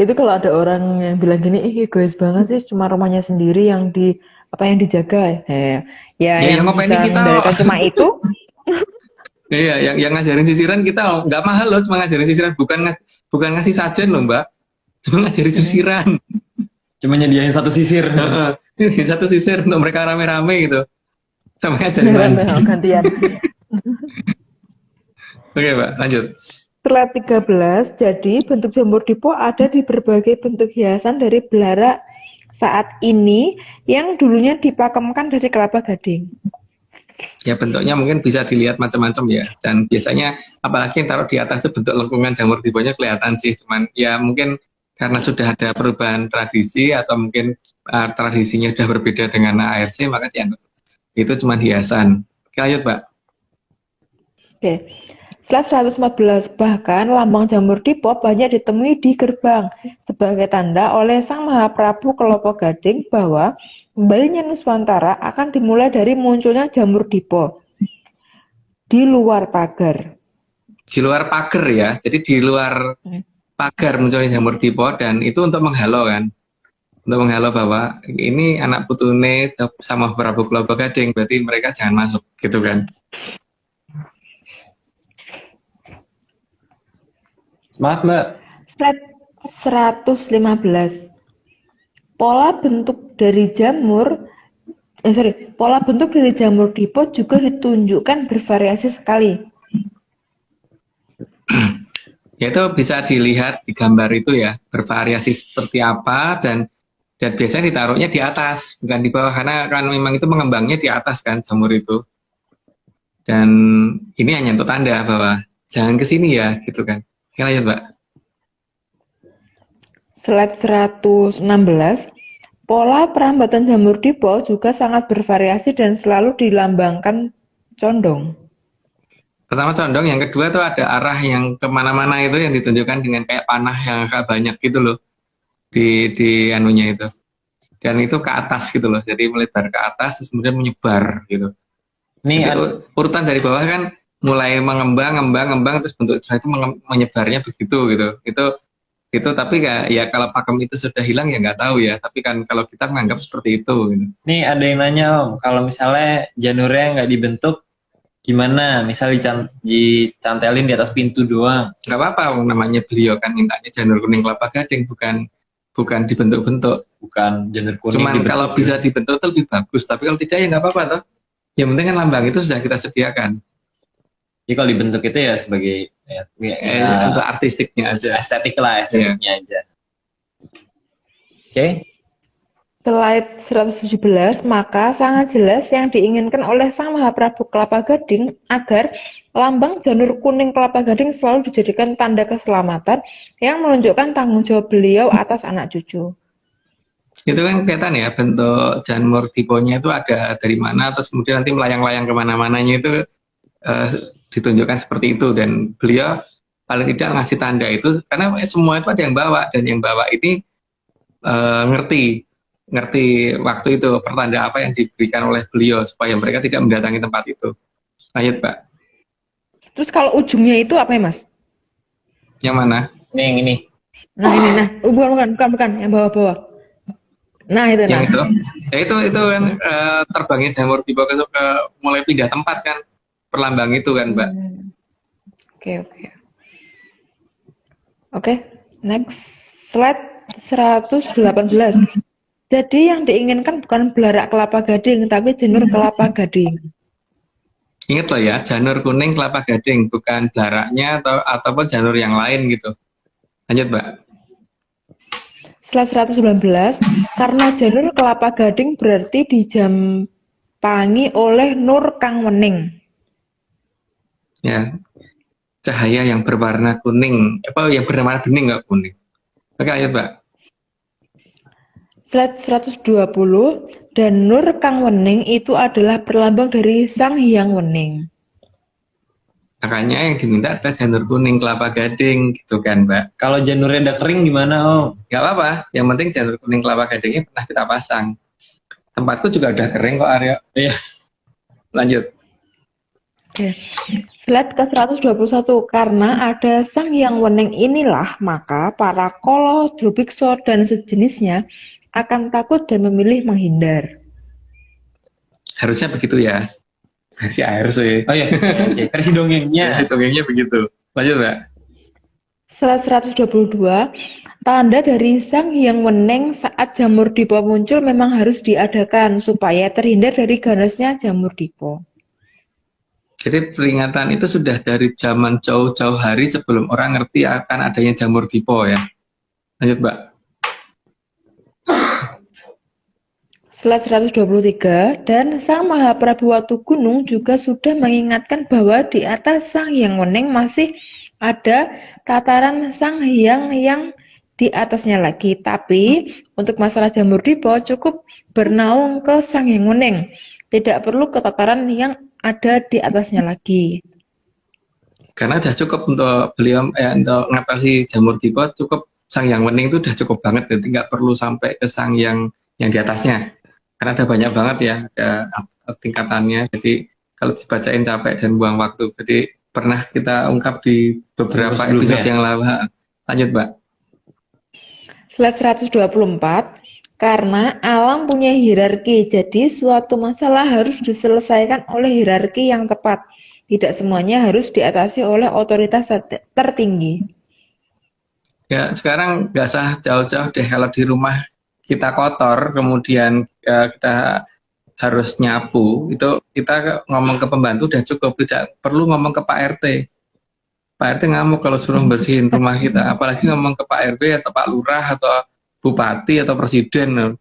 Itu kalau ada orang yang bilang gini, egois banget sih, cuma rumahnya sendiri yang dijaga. Yang bisa mengendalikan cuma itu. Iya, yang ngajarin sisiran kita nggak mahal loh, cuma ngajarin sisiran, bukan ngasih sajen loh, Mbak. Cuma ngajarin sisiran. Cuma nyediain satu sisir. Satu sisir untuk mereka rame-rame gitu. Sama ngajarin gantian. Oke, Mbak, lanjut. Slide 13, jadi bentuk Jamur Dipo ada di berbagai bentuk hiasan dari belarak saat ini yang dulunya dipakemkan dari kelapa gading. Ya bentuknya mungkin bisa dilihat macam-macam ya, dan biasanya apalagi yang taruh di atas itu bentuk lengkungan Jamur Diponya kelihatan sih, cuman ya mungkin karena sudah ada perubahan tradisi atau mungkin tradisinya sudah berbeda dengan ARC, maka dianggap itu cuma hiasan. Oke, lanjut, Mbak. Oke. Slide 114, bahkan lambang Jamur Dipo banyak ditemui di gerbang sebagai tanda oleh Sang Mahaprabu Kelapa Gading bahwa kembalinya Nuswantara akan dimulai dari munculnya Jamur Dipo di luar pagar. Di luar pagar ya, jadi di luar pagar munculnya Jamur Dipo, dan itu untuk menghalau kan, untuk menghalau bahwa ini anak putune sama Prabu Kelapa Gading, berarti mereka jangan masuk gitu kan. Maaf, Mbak. Slide 115. Pola bentuk dari jamur Dipo juga ditunjukkan bervariasi sekali. Ya, itu bisa dilihat di gambar itu ya, bervariasi seperti apa, dan biasanya ditaruhnya di atas, bukan di bawah, karena kan memang itu mengembangnya di atas kan jamur itu. Dan ini hanya untuk tanda bahwa jangan ke sini ya, gitu kan. Oke, lanjut, Mbak. Slide 116, pola perambatan jamur dipo juga sangat bervariasi dan selalu dilambangkan condong. Pertama condong, yang kedua tuh ada arah yang kemana-mana itu yang ditunjukkan dengan kayak panah yang agak banyak gitu loh di anunya itu. Dan itu ke atas gitu loh, jadi melebar ke atas terus kemudian menyebar gitu. Nih, Jadi urutan dari bawah kan mulai ngembang terus bentuk setelah itu menyebarnya begitu gitu. Itu tapi ya kalau pakem itu sudah hilang ya nggak tahu ya. Tapi kan kalau kita menganggap seperti itu. Gitu. nih ada yang nanya Om, kalau misalnya janurnya nggak dibentuk, gimana? Misal dicantelin di atas pintu doang. Nggak apa-apa, namanya beliau kan mintanya janur kuning kelapa gading, bukan dibentuk-bentuk. Bukan janur kuning Cuman dibentuk. kalau bisa dibentuk itu lebih bagus. Tapi kalau tidak ya nggak apa-apa toh. Yang penting kan lambang itu sudah kita sediakan. Jadi kalau dibentuk itu ya sebagai Untuk artistiknya aja. estetiknya aja. Oke. Slide 117, maka sangat jelas yang diinginkan oleh Sang Mahaprabu Kelapa Gading agar lambang janur kuning kelapa gading selalu dijadikan tanda keselamatan yang menunjukkan tanggung jawab beliau atas anak cucu. Itu kan kelihatan ya, bentuk janur tiponya itu ada dari mana, terus kemudian nanti melayang-layang kemana-mananya itu ditunjukkan seperti itu. Dan beliau paling tidak ngasih tanda itu, karena semua itu ada yang bawa, dan yang bawa ini ngerti waktu itu pertanda apa yang diberikan oleh beliau supaya mereka tidak mendatangi tempat itu. Lanjut, Pak. Terus kalau ujungnya itu apa ya, Mas? Yang mana? Nih yang ini. Nah ini, bukan, yang bawah-bawah. Nah itu, Yang itu? Ya itu kan terbangnya jamur tiba ke mulai pindah tempat kan, perlambang itu kan, Mbak. Oke, next slide 118. Jadi yang diinginkan bukan belarak kelapa gading, tapi janur kelapa gading. Ingat loh ya, janur kuning kelapa gading, bukan belaraknya ataupun janur yang lain gitu. Lanjut, Mbak. Slide 119, karena janur kelapa gading berarti dijampangi oleh nur kang wening. Ya, cahaya yang berwarna kuning, yang berwarna bening nggak kuning. Oke, lanjut, Mbak. Slide 120, dan nur kang wening itu adalah perlambang dari Sang Hyang Wening. Makanya yang diminta adalah janur kuning kelapa gading gitu kan, Mbak. Kalau janurnya udah kering gimana Om? Nggak apa-apa, yang penting janur kuning kelapa gadingnya pernah kita pasang. Tempatku juga udah kering kok, Aryo. Iya. Lanjut. Oke. Slide ke 121, karena ada Sang Hyang Wening inilah maka para kolo, drubikso, dan sejenisnya akan takut dan memilih menghindar. Harusnya begitu ya. Versi air sih. Oh iya, oke. Versi dongengnya. Versi dongengnya begitu. Lanjut, Mbak. Slide 122, tanda dari Sang Hyang Wening saat jamur dipo muncul memang harus diadakan supaya terhindar dari ganasnya jamur dipo. Jadi peringatan itu sudah dari zaman jauh-jauh hari sebelum orang ngerti akan adanya jamur dipo ya. Lanjut, Mbak. Slide 123, dan Sang Mahaprabu Watu Gunung juga sudah mengingatkan bahwa di atas Sang Hyang Wening masih ada tataran Sang Hyang yang di atasnya lagi. Tapi untuk masalah jamur dipo cukup bernaung ke Sang Hyang Wening. Tidak perlu ke tataran yang ada di atasnya lagi. Karena sudah cukup untuk beliau untuk mengatasi jamur dipo, cukup Sang Hyang Wening itu sudah cukup banget, jadi nggak perlu sampai ke Sang yang di atasnya. Karena ada banyak banget ya, ada tingkatannya. Jadi kalau dibacain capek dan buang waktu. Jadi pernah kita ungkap di beberapa episode yang lalu. Lanjut, Mbak. Slide 124, karena alam punya hierarki, jadi suatu masalah harus diselesaikan oleh hierarki yang tepat. Tidak semuanya harus diatasi oleh otoritas tertinggi. Ya, sekarang nggak usah jauh-jauh deh kalau di rumah kita kotor, kemudian kita harus nyapu, itu kita ngomong ke pembantu udah cukup, tidak perlu ngomong ke Pak RT. Pak RT ngamuk kalau suruh bersihin rumah kita, apalagi ngomong ke Pak RW atau Pak Lurah atau Bupati atau Presiden.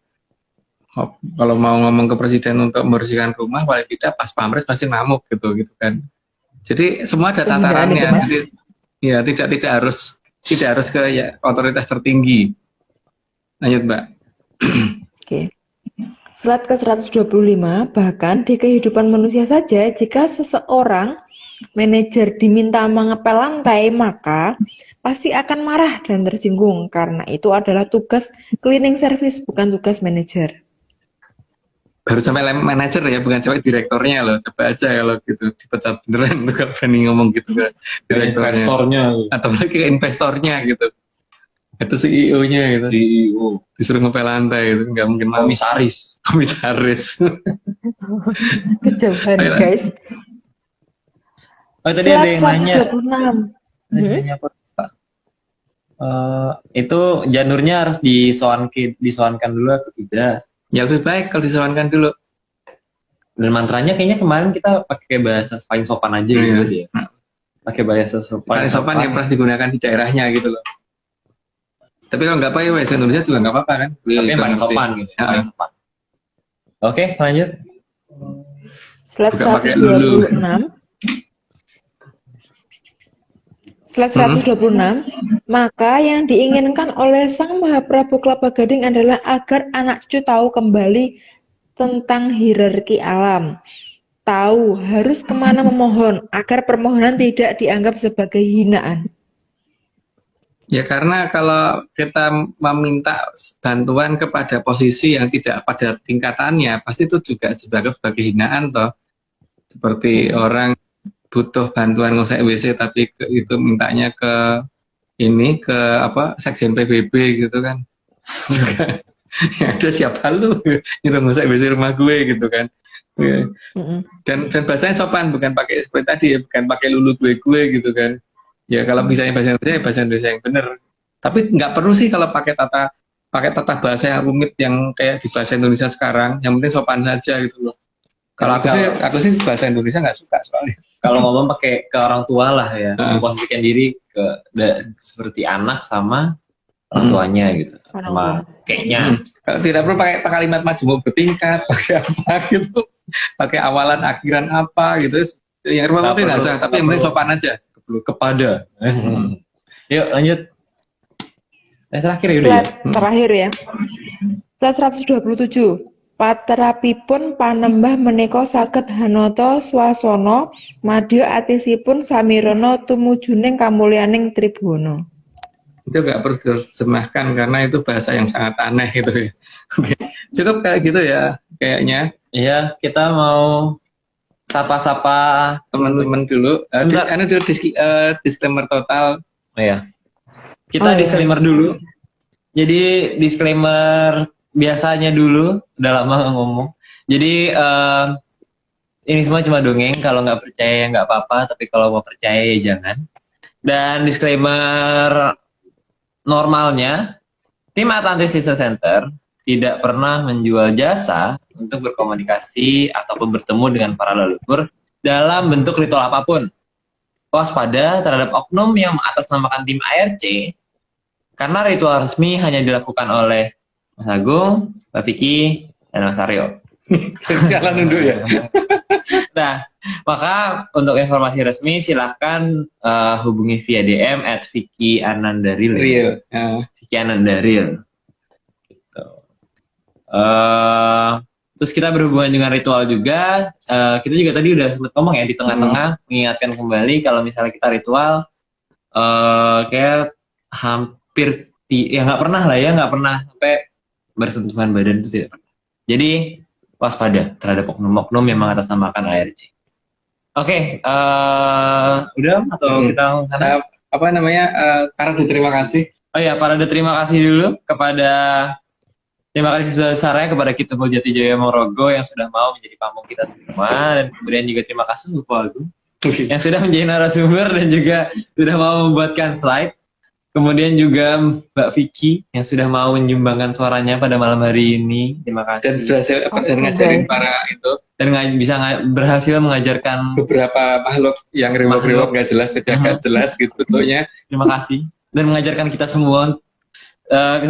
Kalau mau ngomong ke Presiden untuk membersihkan rumah, paling tidak pas pamres pasti ngamuk gitu kan. Jadi semua ada Penghinaan tatarannya. itu, Mas. Jadi, ya tidak harus ke ya, otoritas tertinggi. Lanjut, Mbak. Oke. Slide ke-125, bahkan di kehidupan manusia saja, jika seseorang manajer diminta mengepel lantai, maka pasti akan marah dan tersinggung, karena itu adalah tugas cleaning service, bukan tugas manajer. Baru sampai manajer ya, bukan sampai direktornya loh. Coba aja kalau gitu dipecat beneran tuh kalau berani ngomong gitu ke direktornya. Investornya. Atau lagi ke investornya gitu. Itu CEO-nya gitu. CEO. Disuruh ngepel lantai itu nggak mungkin mau. Komisaris. Kejauhan, Ayolah. guys. Oh, tadi ada yang nanya. 126. Nanya apa, Pak? Itu janurnya harus disoankan dulu atau tidak? Ya lebih baik kalau disoalkan dulu. Dan mantranya kayaknya kemarin kita pakai bahasa paling sopan aja gitu ya. Pakai bahasa Paling sopan yang pernah digunakan di daerahnya gitu loh. Tapi kalau nggak pakai bahasa Indonesia juga nggak apa-apa kan? Tapi yang paling sopan gitu. Ya. Paling sopan. Oke, lanjut. Slide Bukan pakai lulu. 126. Slide 126. Maka yang diinginkan oleh Sang Mahaprabu Kelapa Gading adalah agar anak cucu tahu kembali tentang hierarki alam. Tahu harus kemana memohon agar permohonan tidak dianggap sebagai hinaan. Ya karena kalau kita meminta bantuan kepada posisi yang tidak pada tingkatannya, pasti itu juga sebagai hinaan toh. Seperti orang butuh bantuan ngusek WC tapi itu mintanya ke Sekjen PBB gitu kan. Juga ya ada siapa lu nyuruh ngusek WC rumah gue gitu kan. Ya. Dan bahasanya sopan, bukan pakai seperti tadi ya, bukan pakai lulu gue gitu kan. Ya kalau misalnya bahasa Indonesia yang benar. Tapi nggak perlu sih kalau pakai tata bahasa yang rumit yang kayak di bahasa Indonesia sekarang. Yang penting sopan saja gitu loh. Kalau aku sih bahasa Indonesia nggak suka soalnya. Kalau ngomong pakai ke orang tua lah ya, memposisikan diri seperti anak sama orang tuanya gitu, sama kayaknya. Kalau tidak perlu pakai kalimat majemuk bertingkat, pakai apa gitu, pakai awalan akhiran apa gitu. Yang rumah mungkin nggak usah, tapi yang penting sopan aja. Kepada. Yuk lanjut. Terakhir ya. Slide terakhir ya. Slide 127. Paterapipun panembah menika saged hanoto swasana madya atisipun samirono tumujuning kamulyaning Tribhuwana. Itu nggak perlu diterjemahkan karena itu bahasa yang sangat aneh gitu ya. Oke. Cukup kayak gitu ya kayaknya. Iya, kita mau sapa-sapa teman-teman dulu. Disclaimer total. Oh ya. Kita disclaimer dulu. Jadi disclaimer biasanya dulu, udah lama nggak ngomong. Jadi ini semua cuma dongeng. Kalau nggak percaya ya nggak apa-apa. Tapi kalau mau percaya ya jangan. Dan disclaimer normalnya, tim Atlantis Research Center tidak pernah menjual jasa untuk berkomunikasi ataupun bertemu dengan para leluhur dalam bentuk ritual apapun. Waspada terhadap oknum yang mengatasnamakan tim ARC, karena ritual resmi hanya dilakukan oleh Mas Agung, Mbak Vicky, dan Mas Aryo. Jalan nunduk ya. Nah, maka untuk informasi resmi silahkan hubungi via DM @VickyAnandaril. Vicky Anandaril. Gitu. Terus kita berhubungan dengan ritual juga. Kita juga tadi udah sempat ngomong ya di tengah-tengah mengingatkan kembali kalau misalnya kita ritual kayak hampir ya nggak pernah sampai bersentuhan badan itu tidak pernah. Jadi waspada terhadap oknum-oknum yang mengatasnamakan ARC. Oke, udah atau kita Parade terima kasih. Oh ya, parade terima kasih dulu terima kasih sebesar-besarnya kepada Kitungul Jatijaya Mongrogo yang sudah mau menjadi pamong kita semua, dan kemudian juga terima kasih untuk Pak Agung yang sudah menjadi narasumber dan juga sudah mau membuatkan slide. Kemudian juga Mbak Vicky yang sudah mau menyumbangkan suaranya pada malam hari ini. Terima kasih. Dan berhasil ngajarin para itu. Dan berhasil mengajarkan beberapa makhluk yang rewok-rewok nggak jelas, nggak jelas gitu bentuknya. Terima kasih. Dan mengajarkan kita semua.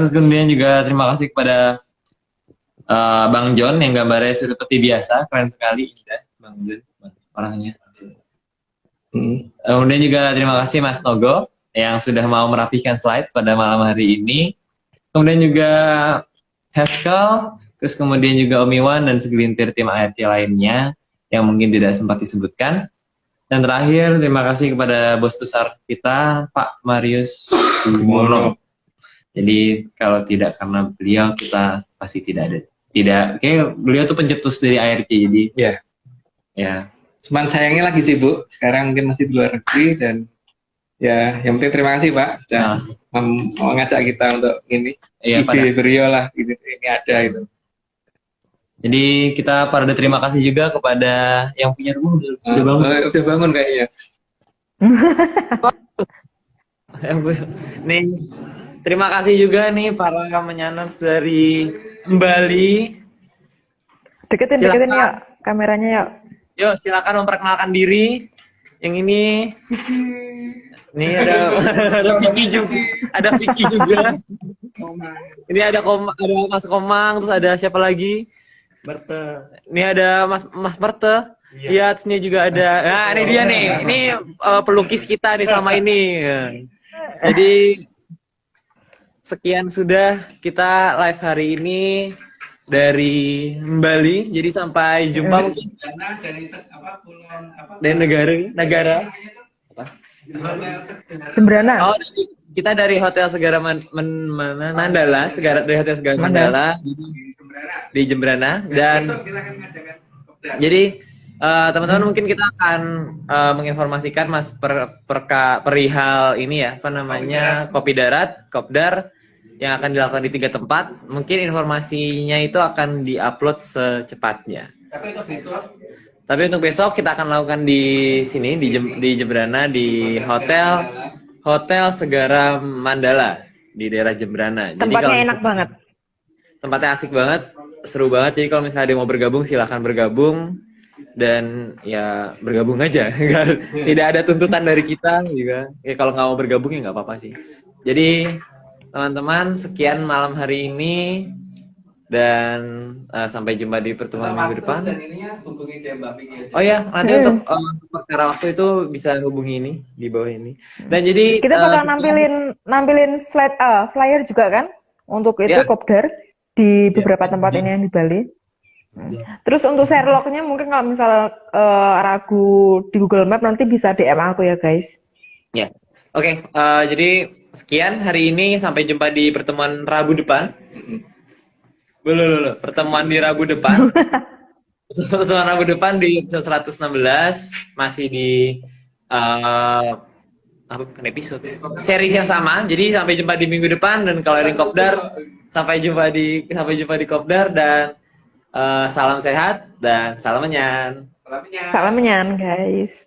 Kemudian juga terima kasih kepada Bang John yang gambarnya seperti biasa. Keren sekali, indah. Bang John, orangnya. Kemudian juga terima kasih Mas Togo yang sudah mau merapikan slide pada malam hari ini. Kemudian juga Haskell, terus kemudian juga Om Iwan dan segelintir tim ART lainnya yang mungkin tidak sempat disebutkan. Dan terakhir, terima kasih kepada bos besar kita, Pak Marius Sumono. Jadi kalau tidak karena beliau, kita pasti tidak ada. Kayak beliau tuh pencetus dari ART, jadi ya. Cuman sayangnya lagi sibuk, sekarang mungkin masih di luar negeri, dan ya yang penting terima kasih Pak sudah mengajak kita untuk ini. Ide beliau lah, ini ada itu. Jadi kita pada terima kasih juga kepada yang punya rumah udah bangun. Udah bangun kayaknya. Nih, terima kasih juga nih para menyanons dari Bali. Deketin yuk kameranya yuk. Yuk, silakan memperkenalkan diri. Yang ini nih ada Vicky juga. Ada Vicky juga. Ini ada Mas Komang, terus ada siapa lagi? Ini ada Mas Merte. Iya, terus ini juga ada. Nah, ini dia nih. Ini pelukis kita nih sama ini. Jadi sekian sudah kita live hari ini dari Bali. Jadi sampai jumpa mungkin dari negara Jembrana. Oh, kita dari Hotel Segara Mandala, dari Hotel Segara Mandala di Jembrana. Dan jadi teman-teman mungkin kita akan menginformasikan Mas perihal ini ya, apa namanya, kopi darat, kopdar yang akan dilakukan di 3 tempat. Mungkin informasinya itu akan diupload secepatnya. Tapi untuk besok kita akan lakukan di sini di Jembrana, di Hotel Segara Mandala di daerah Jembrana. Tempatnya enak banget. Tempatnya asik banget, seru banget. Jadi kalau misalnya ada yang mau bergabung, silahkan bergabung. Dan ya bergabung aja. Tidak ada tuntutan dari kita juga. Ya kalau nggak mau bergabung ya nggak apa-apa sih. Jadi teman-teman, sekian malam hari ini. Dan sampai jumpa di pertemuan minggu depan. Oh ya, nanti untuk perkara waktu itu bisa hubungi ini di bawah ini. Dan jadi kita bakal nampilin slide flyer juga kan untuk itu kopdar di beberapa tempat ini yang di Bali. Terus untuk Sherlocknya mungkin kalau misal ragu di Google Map nanti bisa DM aku ya guys. Ya, oke. Jadi sekian hari ini, sampai jumpa di pertemuan Rabu depan. Pertemuan di Rabu depan. Pertemuan Rabu depan di episode 116 masih di episode series yang sama. Jadi sampai jumpa di minggu depan, dan kalau ada kopdar sampai jumpa di kopdar, dan salam sehat dan salam menyan. Salam menyan guys.